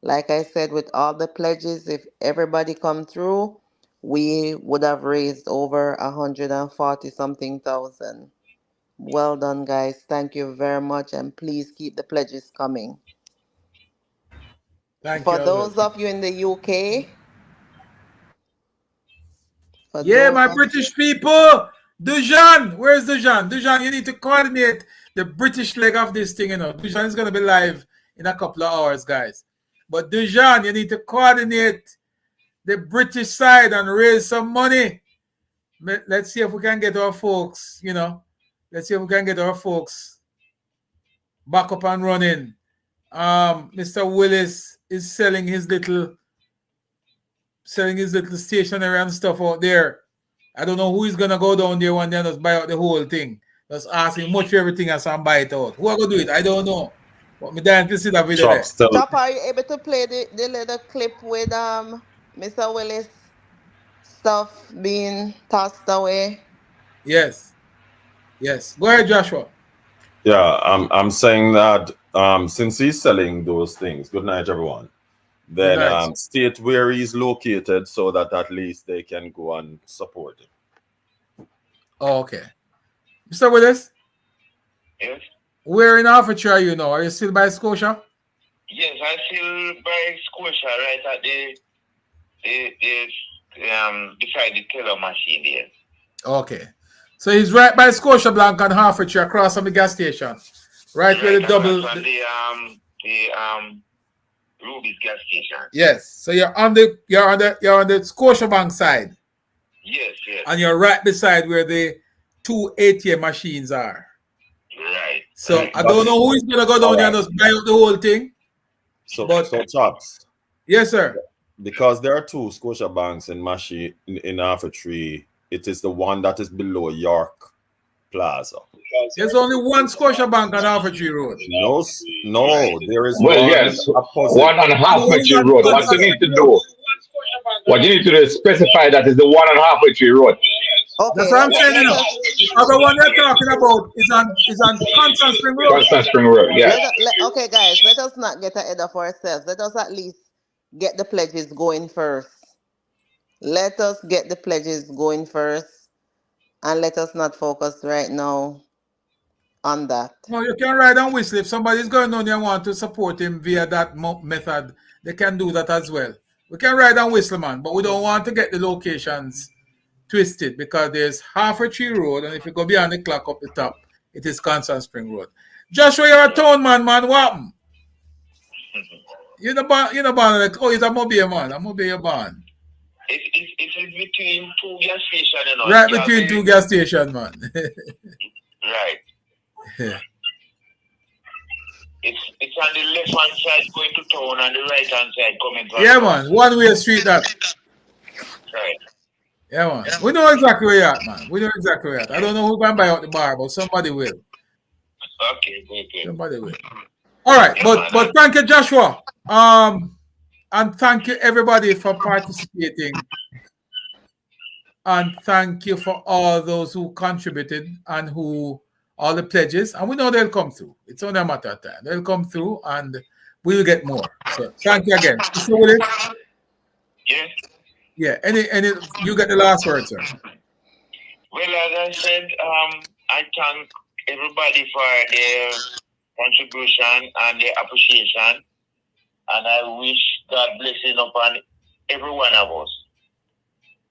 Like I said, with all the pledges, if everybody come through, we would have raised over 140 something thousand. Well done, guys. Thank you very much, and please keep the pledges coming. Thank For you. those of you in the UK, Yeah, my British people. Dujan, where's Dujan? Dujan, you need to coordinate the British leg of this thing, you know. Dujan is going to be live in a couple of hours, guys. But Dujan, you need to coordinate the British side and raise some money. Let's see if we can get our folks, you know. Let's see if we can get our folks back up and running. Mr. Willis is selling his little stationery and stuff out there. I don't know who is gonna go down there one day and just buy out the whole thing. Just asking much for everything and some buy it out. Who are gonna do it? I don't know. But me dying to see that video there. Chopper, are you able to play the little clip with Mr. Willis stuff being tossed away? Yes. Yes. Go ahead, Joshua. Yeah, I'm saying that since he's selling those things, good night, everyone. Then state where he's located so that at least they can go and support it. Oh, okay. Mr. Willis? Yes. Where in Hertfordshire are you now? Are you still by Scotia? Yes, I still by Scotia right at beside the teller machine there. Okay. So he's right by Scotia Blanc and Hertfordshire across from the gas station. Right where the double From the Ruby's gas station. Yes. So you're on the Scotia Bank side. Yes. And you're right beside where the 2 ATM machines are. Right. So I don't know who is gonna go down there and just buy out the whole thing. So Chops. Yes, sir. Because there are two Scotia banks in Mashi in Hertfordshire, it is the one that is below York Plaza. There's only one Scotia Bank on Hertfordshire Road. No, there is Well, one. yes, one on Hertfordshire Road. What you need to do is specify that is the one on Hertfordshire Road. Okay. That's what I'm saying. You know, the one you're talking about is on Constant Spring Road. Constant Spring Road, yeah. Okay, guys, let us not get ahead of ourselves. Let us at least get the pledges going first. Let us get the pledges going first, and let us not focus right now on that. No, you can ride and whistle. If somebody's going on and want to support him via that method, they can do that as well. We can ride and whistle, man, but we don't want to get the locations twisted because there's Hertfordshire Road, and if you go beyond the clock up the top, it is Constant Spring Road. Joshua, you're a town man, what happened? You're the born like, oh, he's a mobile man. I'm mobile man. It's between two gas stations, you know. Right between two gas stations, man. Right. Yeah. It's on the left hand side going to town and the right hand side coming from. Yeah, man. One way street that. Right. Yeah, man. We know exactly where you're at, man. We know exactly where you're at. I don't know who can buy out the bar, but somebody will. Okay, good. Somebody will. All right, but thank you, Joshua. And thank you everybody for participating. And thank you for all those who contributed and who all the pledges. And we know they'll come through. It's only a matter of time. They'll come through and we'll get more. So thank you again. Mr. Willis? Yes. Yeah. Any you get the last word, sir. Well, as I said, I thank everybody for their contribution and their appreciation. And I wish God blessing upon every one of us.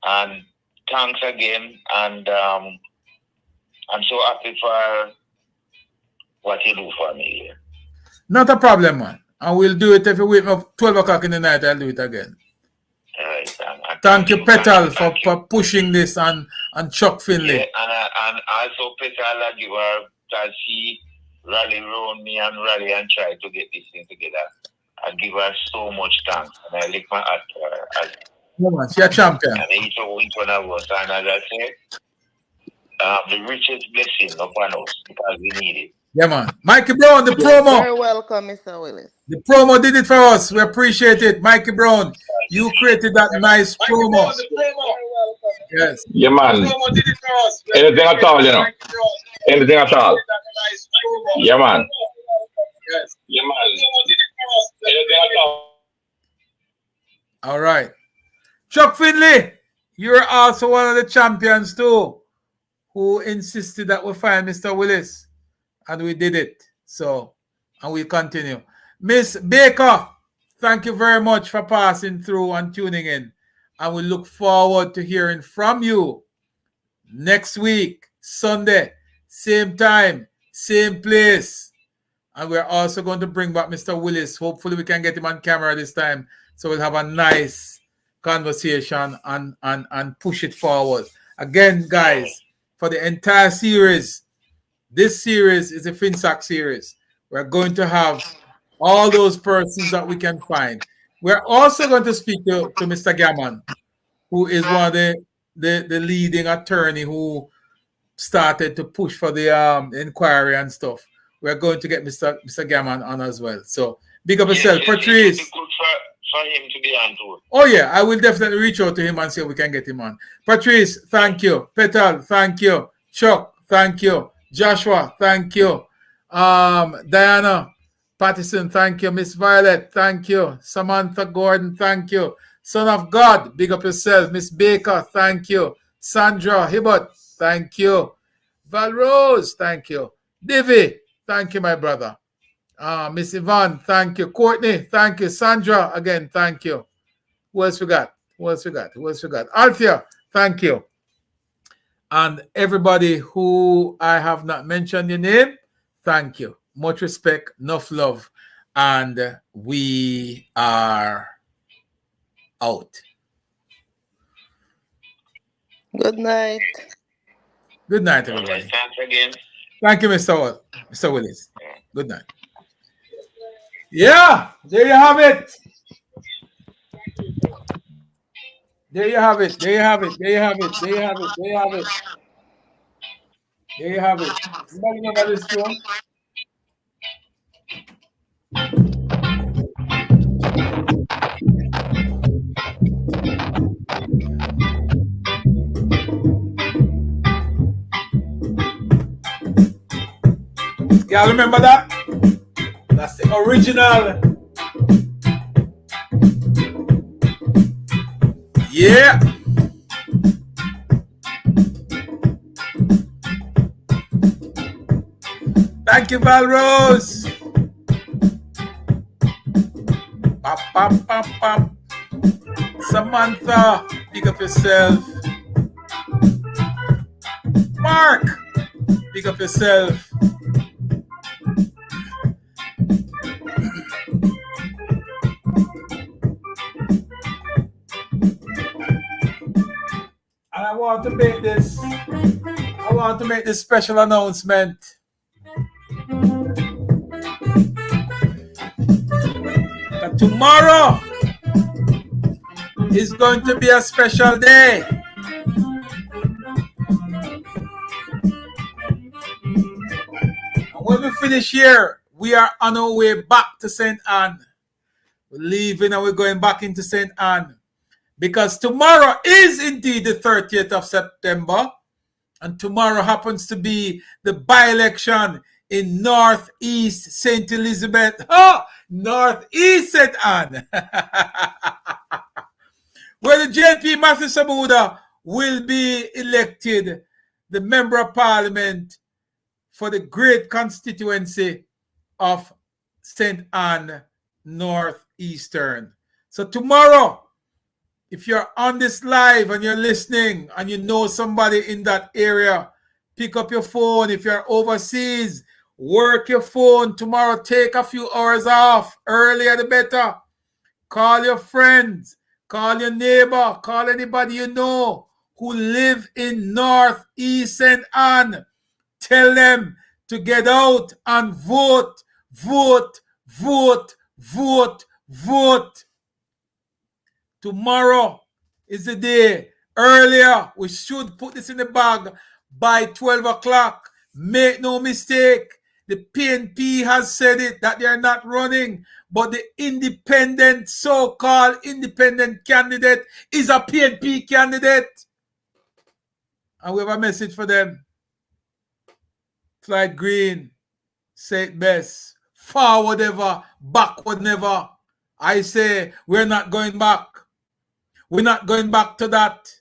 And thanks again. And I'm so happy for what you do for me here. Not a problem, man. And we'll do it every week of 12 o'clock in the night. I'll do it again. All right. Thank you, Petal, for pushing this and Chuck Finley. Yeah, and also Petal, I give her that she rally around me and rally and try to get this thing together. I give her so much thanks. And I lift my hat to her. No, man, she's a champion. And each one of us. And as I said, the richest blessing upon us because we need it. Yeah, man. Mikey Brown, the promo. Very welcome, Mr. Willis. The promo did it for us. We appreciate it. Mikey Brown, you created that nice promo. Yes. Yeah, man. Anything at all, you know. Anything at all. Yeah, man. Yes. Yeah, man. Anything at all. All right. Chuck Finley, you're also one of the champions too, who insisted that we find Mr. Willis. And we did it. So, and we'll continue. Miss Baker, thank you very much for passing through and tuning in. And we look forward to hearing from you next week, Sunday, same time, same place. And we're also going to bring back Mr. Willis. Hopefully we can get him on camera this time. So we'll have a nice conversation and push it forward. Again, guys, for the entire series, this series is a Finsac series. We're going to have all those persons that we can find. We're also going to speak to Mr. Gammon, who is one of the leading attorney who started to push for the inquiry and stuff. We're going to get Mr. Gammon on as well. So big up yourself. Patrice. It's good for him to be on tour. Oh yeah, I will definitely reach out to him and see if we can get him on. Patrice, thank you. Petal, thank you. Chuck, thank you. Joshua, thank you. Diana Pattison, thank you. Miss Violet, thank you. Samantha Gordon, thank you. Son of God, big up yourself. Miss Baker, thank you. Sandra Hibbert, thank you. Val Rose, thank you. Divi, thank you, my brother. Miss Yvonne, thank you. Courtney, thank you. Sandra, again, thank you. Who else we got? Althea, thank you. And everybody who I have not mentioned your name, thank you. Much respect, enough love. And we are out. Good night. Good night, everybody. Thanks again. Thank you, Mr. Willis. Good night. Yeah, there you have it. There you have it. Somebody know about this tune? Y'all remember that? That's the original. Yeah. Thank you, Valrose. Pop, pop, pop, pop. Samantha, pick up yourself. Mark, pick up yourself. And I want to make this special announcement. That tomorrow is going to be a special day. And when we finish here, we are on our way back to St. Anne. We're leaving and we're going back into St. Anne. Because tomorrow is indeed the 30th of September. And tomorrow happens to be the by-election in Northeast St. Elizabeth. Northeast St. Anne. Where the JP Matthew Samuda will be elected the Member of Parliament for the great constituency of St. Anne Northeastern. So tomorrow, if you're on this live and you're listening and you know somebody in that area, pick up your phone. If you're overseas, work your phone. Tomorrow, take a few hours off. Earlier the better. Call your friends. Call your neighbor. Call anybody you know who live in Northeast St. Anne. Tell them to get out and vote. Vote, vote, vote, vote. Tomorrow is the day. Earlier, we should put this in the bag by 12 o'clock. Make no mistake. The PNP has said it, that they are not running. But the independent, so-called independent candidate is a PNP candidate. And we have a message for them. Clyde Green, say it best. Forward ever, backward never. I say we're not going back. We're not going back to that.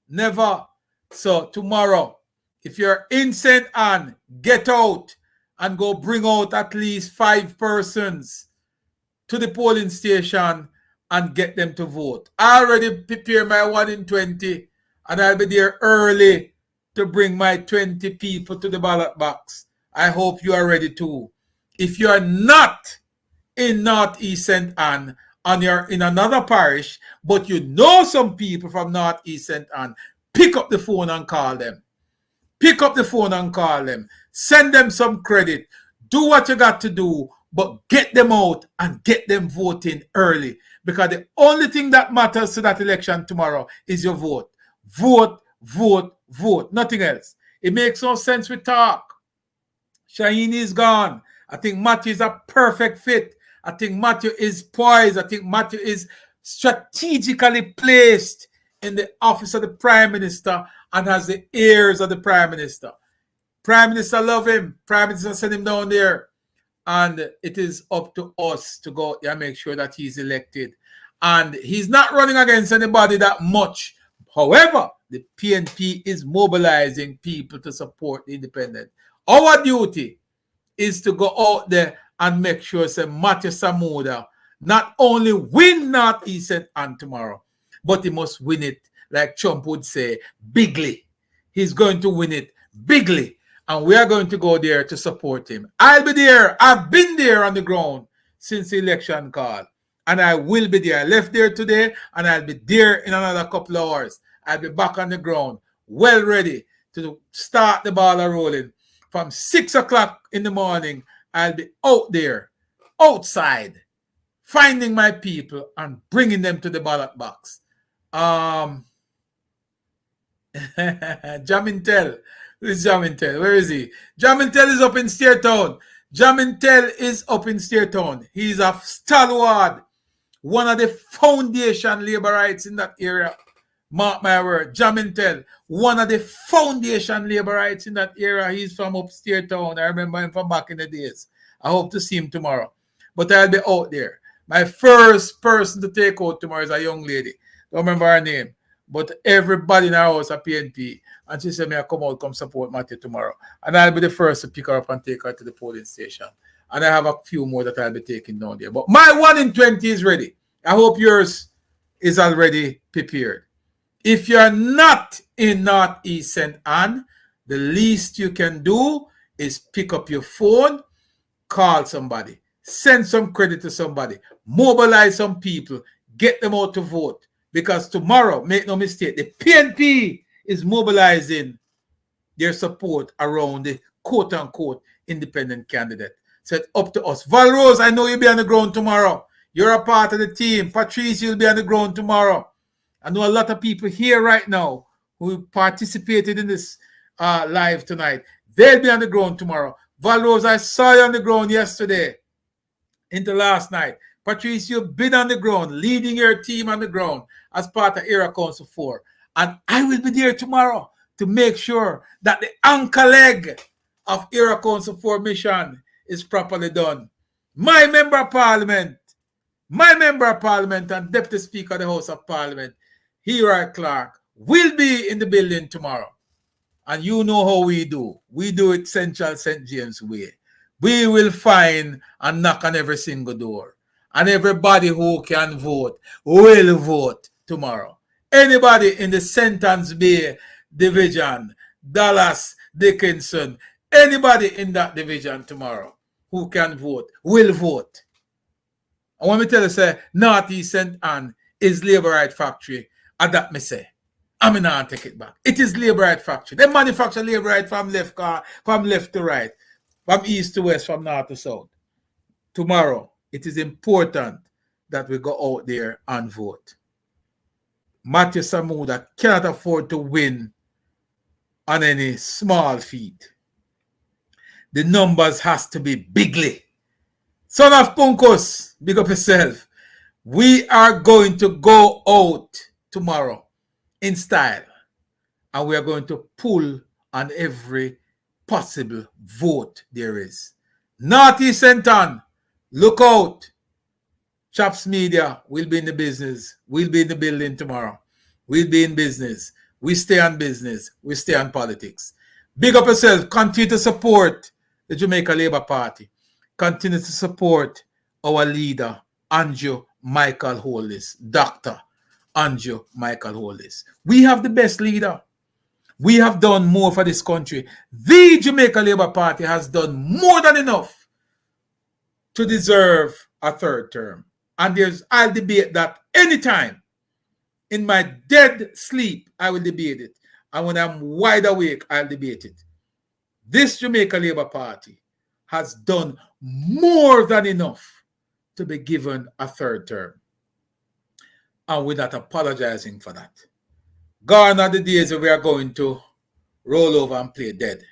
Never. So tomorrow, if you're in St. Anne, get out and go bring out at least 5 persons to the polling station and get them to vote. I already prepared my 1 in 20 and I'll be there early to bring my 20 people to the ballot box. I hope you are ready too. If you are not in Northeast St. Anne, and you're in another parish, but you know some people from Northeast St. Anne, pick up the phone and call them. Pick up the phone and call them. Send them some credit. Do what you got to do, but get them out and get them voting early. Because the only thing that matters to that election tomorrow is your vote. Vote, vote, vote. Nothing else. It makes no sense we talk. Shaheen is gone. I think Matthew is a perfect fit. I think Matthew is poised. I think Matthew is strategically placed in the office of the Prime Minister and has the ears of the Prime Minister. Prime Minister love him. Prime Minister send him down there. And it is up to us to go and make sure that he's elected. And he's not running against anybody that much. However, the PNP is mobilizing people to support the independent. Our duty is to go out there and make sure say Matthew Samuda not only win Northeast St. Anne tomorrow, but he must win it, like Trump would say, bigly. He's going to win it bigly. And we are going to go there to support him. I'll be there. I've been there on the ground since the election call. And I will be there. I left there today, and I'll be there in another couple of hours. I'll be back on the ground, well ready to start the ball rolling. From 6 o'clock in the morning, I'll be out there, outside, finding my people and bringing them to the ballot box. Jamintel. Who is Jamintel? Where is he? Jamintel is up in Steertown. Jamintel is up in Steertown. He's a stalwart, one of the foundation laborites in that area. Mark my word. Jamintel, one of the foundation laborites in that area. He's from up Steertown. I remember him from back in the days. I hope to see him tomorrow. But I'll be out there. My first person to take out tomorrow is a young lady. Don't remember her name. But everybody in our house at PNP. And she said, "Me, I come out, come support Matthew tomorrow." And I'll be the first to pick her up and take her to the polling station. And I have a few more that I'll be taking down there. But my 1 in 20 is ready. I hope yours is already prepared. If you're not in Northeast St. Anne, the least you can do is pick up your phone, call somebody, send some credit to somebody, mobilize some people, get them out to vote. Because tomorrow, make no mistake, the PNP is mobilizing their support around the quote-unquote independent candidate. So it's up to us. Val Rose, I know you'll be on the ground tomorrow. You're a part of the team. Patrice, you'll be on the ground tomorrow. I know a lot of people here right now who participated in this live tonight. They'll be on the ground tomorrow. Val Rose, I saw you on the ground yesterday into last night. Patrice, you've been on the ground, leading your team on the ground as part of Area Council 4. And I will be there tomorrow to make sure that the anchor leg of Area Council 4 mission is properly done. My member of parliament and Deputy Speaker of the House of Parliament, Hero Clark, will be in the building tomorrow. And you know how we do. We do it Central St. James way. We will find and knock on every single door. And everybody who can vote will vote tomorrow. Anybody in the Sentence Bay division, Dallas, Dickinson, anybody in that division tomorrow who can vote will vote. I want me to tell you, say, Northeast St. Anne is Labour Right Factory. And that me say. I mean, I'll take it back. It is Labour Right Factory. They manufacture Labour Right from left to right, from east to west, from north to south. Tomorrow, it is important that we go out there and vote. Matthew Samuda cannot afford to win on any small feat. The numbers has to be bigly. Son of Punkos, big up yourself. We are going to go out tomorrow in style, and we are going to pull on every possible vote there is. Northeast St. Anne, look out. Chaps Media will be in the business. We'll be in the building tomorrow. We'll be in business. We stay on business. We stay on politics. Big up yourself. Continue to support the Jamaica Labour Party. Continue to support our leader, Andrew Michael Hollis, Dr. Andrew Michael Hollis. We have the best leader. We have done more for this country. The Jamaica Labour Party has done more than enough to deserve a third term. And I'll debate that anytime. In my dead sleep, I will debate it. And when I'm wide awake, I'll debate it. This Jamaica Labour Party has done more than enough to be given a third term. And we're not apologizing for that. Gone are the days where we are going to roll over and play dead.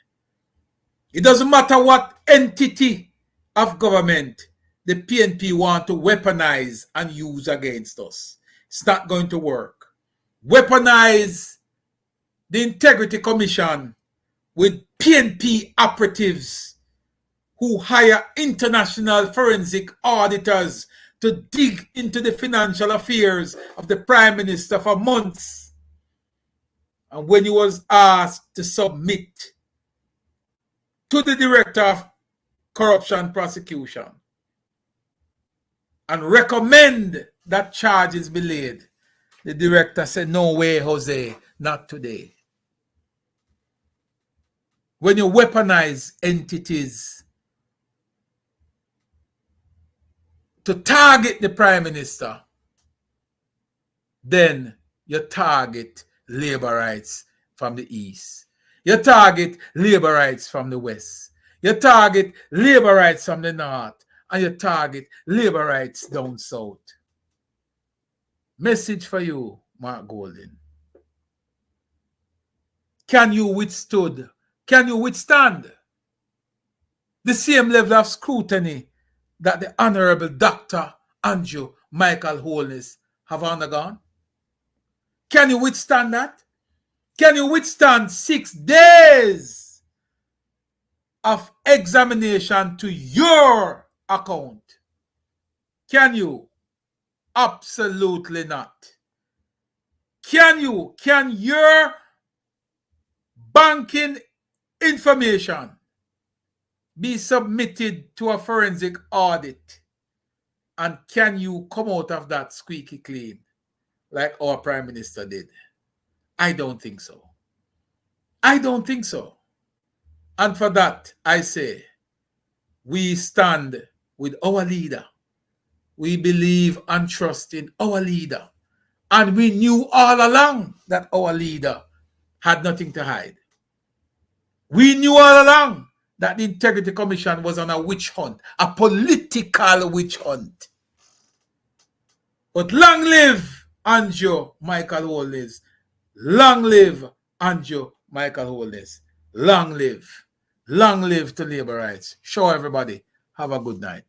It doesn't matter what entity of government the PNP want to weaponize and use against us. It's not going to work. Weaponize the Integrity Commission with PNP operatives who hire international forensic auditors to dig into the financial affairs of the Prime Minister for months. And when he was asked to submit to the Director of corruption prosecution and recommend that charges be laid, the director said, no way, Jose, not today. When you weaponize entities to target the prime minister, then you target labor rights from the east. You target labor rights from the west. You target labor rights from the north. And you target labor rights down south. Message for you, Mark Golden. Can you withstand the same level of scrutiny that the Honorable Dr. Andrew Michael Holness have undergone? Can you withstand that? Can you withstand 6 days of examination to your account? Can you? Absolutely not. Can you? Can your banking information be submitted to a forensic audit? And can you come out of that squeaky clean like our Prime Minister did? I don't think so. I don't think so. And for that, I say, we stand with our leader. We believe and trust in our leader. And we knew all along that our leader had nothing to hide. We knew all along that the Integrity Commission was on a witch hunt, a political witch hunt. But long live Andrew Michael Holness. Long live Andrew Michael Holness. Long live. Long live to labor rights. Show everybody. Have a good night.